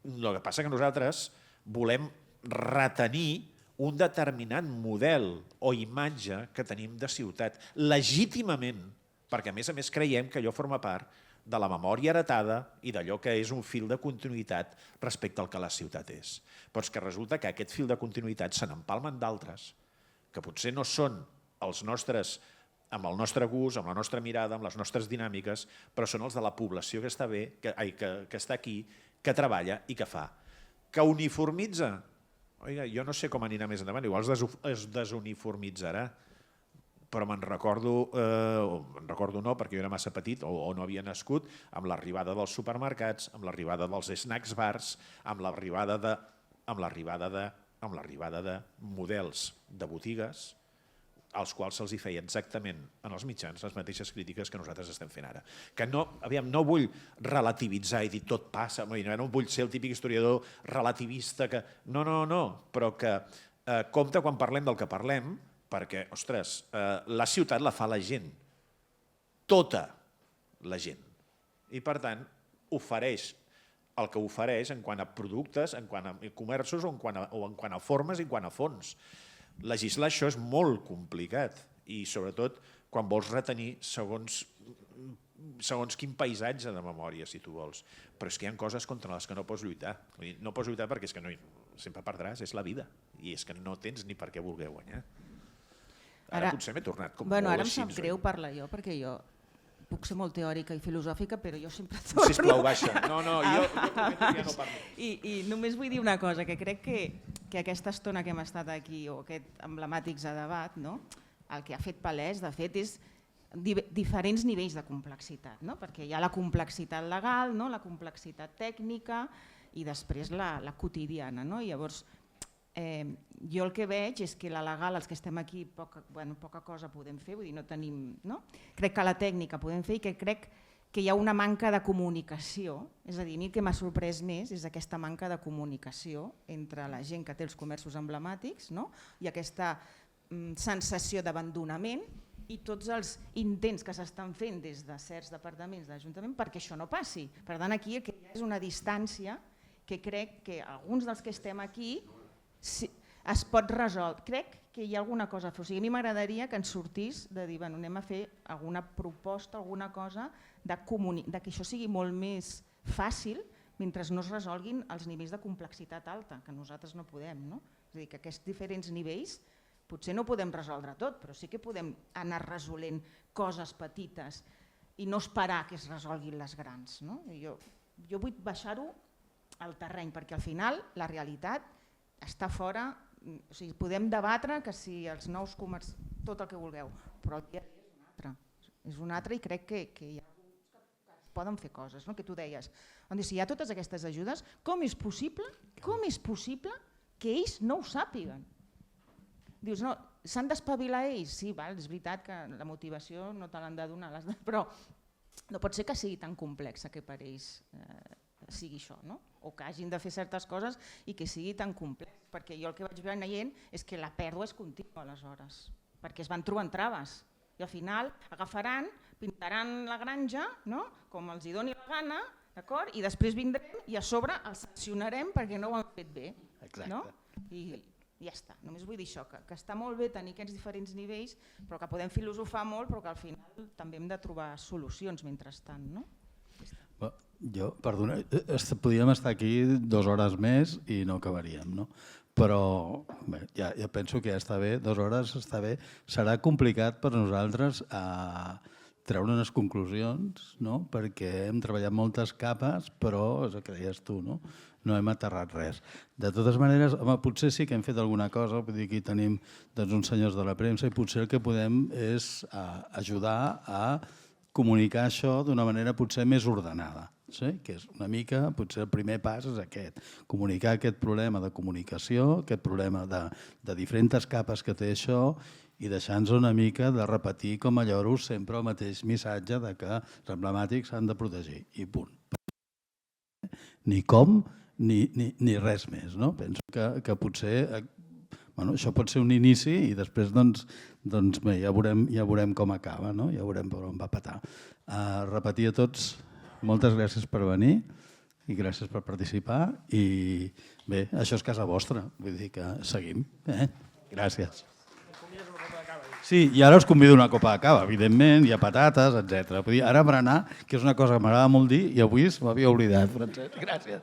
El que passa que nosaltres volem retenir un determinat model o imatge que tenim de ciutat, legítimament, perquè a més creiem que allò forma part de la memòria heretada i d'allò que és un fil de continuïtat respecte al que la ciutat és. Però és que resulta que aquest fil de continuïtat se n'empalmen d'altres, que potser no són els nostres amb el nostre gust, amb la nostra mirada, amb les nostres dinàmiques, però són els de la població que està aquí, que treballa i que fa. Que uniformitza? Jo no sé com anirà més endavant, igual es desuniformitzarà, però me'n recordo no, perquè jo era massa petit o no havia nascut, amb l'arribada dels supermercats, amb l'arribada dels snacks bars, amb l'arribada de models de botigues, als quals se'ls feia exactament en els mitjans les mateixes crítiques que nosaltres estem fent ara. Que no vull relativitzar i dir tot passa, no vull ser el típic historiador relativista que... No, però que compte quan parlem del que parlem, perquè, ostres, la ciutat la fa la gent, tota la gent. I per tant, ofereix el que ofereix en quant a productes, en quant a comerços o en quant a formes i en quant a fons. Legislar això és molt complicat i sobretot quan vols retenir segons quin paisatge de memòria, si tu vols. Però és que hi ha coses contra les que no pots lluitar. No pots lluitar perquè és que sempre perdràs, és la vida. I és que no tens ni per què voler guanyar. Ara potser m'he tornat com molt així. Ara em sap greu parlar jo, perquè jo puc ser molt teòrica i filosòfica, però jo sempre torno... Sisplau, baixa. No, jo prometo que ja no parlo. I només vull dir una cosa, que crec que aquesta estona que hem estat aquí, o aquest emblemàtics de debat, el que ha fet palès, de fet, és diferents nivells de complexitat, no? Perquè hi ha la complexitat legal, no? La complexitat tècnica i després la quotidiana. No? Llavors, jo el que veig és que la legal, els que estem aquí, poca cosa podem fer, vull dir, no tenim... No? Crec que la tècnica podem fer i que crec que hi ha una manca de comunicació, és a dir, a mi el que m'ha sorprès més és aquesta manca de comunicació entre la gent que té els comerços emblemàtics, no? I aquesta sensació d'abandonament i tots els intents que s'estan fent des de certs departaments de l'Ajuntament perquè això no passi. Per tant, aquí és una distància que crec que alguns dels que estem aquí es pot resoldre. Crec que hi ha alguna cosa a fer. O sigui, a mi m'agradaria que ens sortís de dir, bueno, anem a fer alguna proposta, alguna cosa de que això sigui molt més fàcil mentre no es resolguin els nivells de complexitat alta, que nosaltres no podem. No? És a dir, que aquests diferents nivells potser no podem resoldre tot, però sí que podem anar resolent coses petites i no esperar que es resolguin les grans. No? Jo vull baixar-ho al terreny, perquè al final la realitat està fora, o sigui, podem debatre que si els nous comerç, tot el que vulgueu, però el dia a dia és un altre. És un altre i crec que hi ha que poden fer coses, no? Que tu deies, si hi ha totes aquestes ajudes, com és possible que ells no ho sàpiguen? Dius, no, s'han d'espavilar ells? Sí, és veritat que la motivació no te l'han de donar, però no pot ser que sigui tan complexa que per ells sigui això, no? O que hagin de fer certes coses i que sigui tan complex, perquè jo el que vaig veient és que la pèrdua és contínua aleshores, perquè es van trobant traves i al final agafaran, pintaran la granja, no? Com els hi doni la gana, d'acord? I després vindrem i a sobre els sancionarem perquè no ho han fet bé. No? I ja està, només vull dir això, que està molt bé tenir aquests diferents nivells, però que podem filosofar molt, però que al final també hem de trobar solucions mentrestant. No? Perdona, podríem estar aquí 2 hores més i no acabaríem, no? Però bé, ja penso que ja està bé, 2 hores està bé. Serà complicat per nosaltres treure unes conclusions, no? Perquè hem treballat moltes capes, però és el que deies tu, no? No hem aterrat res. De totes maneres, potser sí que hem fet alguna cosa, vull dir, aquí tenim uns senyors de la premsa i potser el que podem és ajudar a comunicar això d'una manera potser més ordenada, que és una mica, potser el primer pas és aquest, comunicar aquest problema de comunicació, aquest problema de diferents capes que té això i deixar-nos una mica de repetir com a lloros sempre el mateix missatge de que els emblemàtics s'han de protegir i punt. Ni com ni res més. Penso que potser això pot ser un inici i després ja veurem com acaba, ja veurem per on va petar. Repetir a tots, moltes gràcies per venir i gràcies per participar i bé, això és casa vostra, vull dir que seguim. Gràcies. Sí, i ara us convido a una copa de cava, evidentment, hi ha patates, etc. Ara berenar, que és una cosa que m'agrada molt dir i avui m'havia oblidat, Francesc. Gràcies.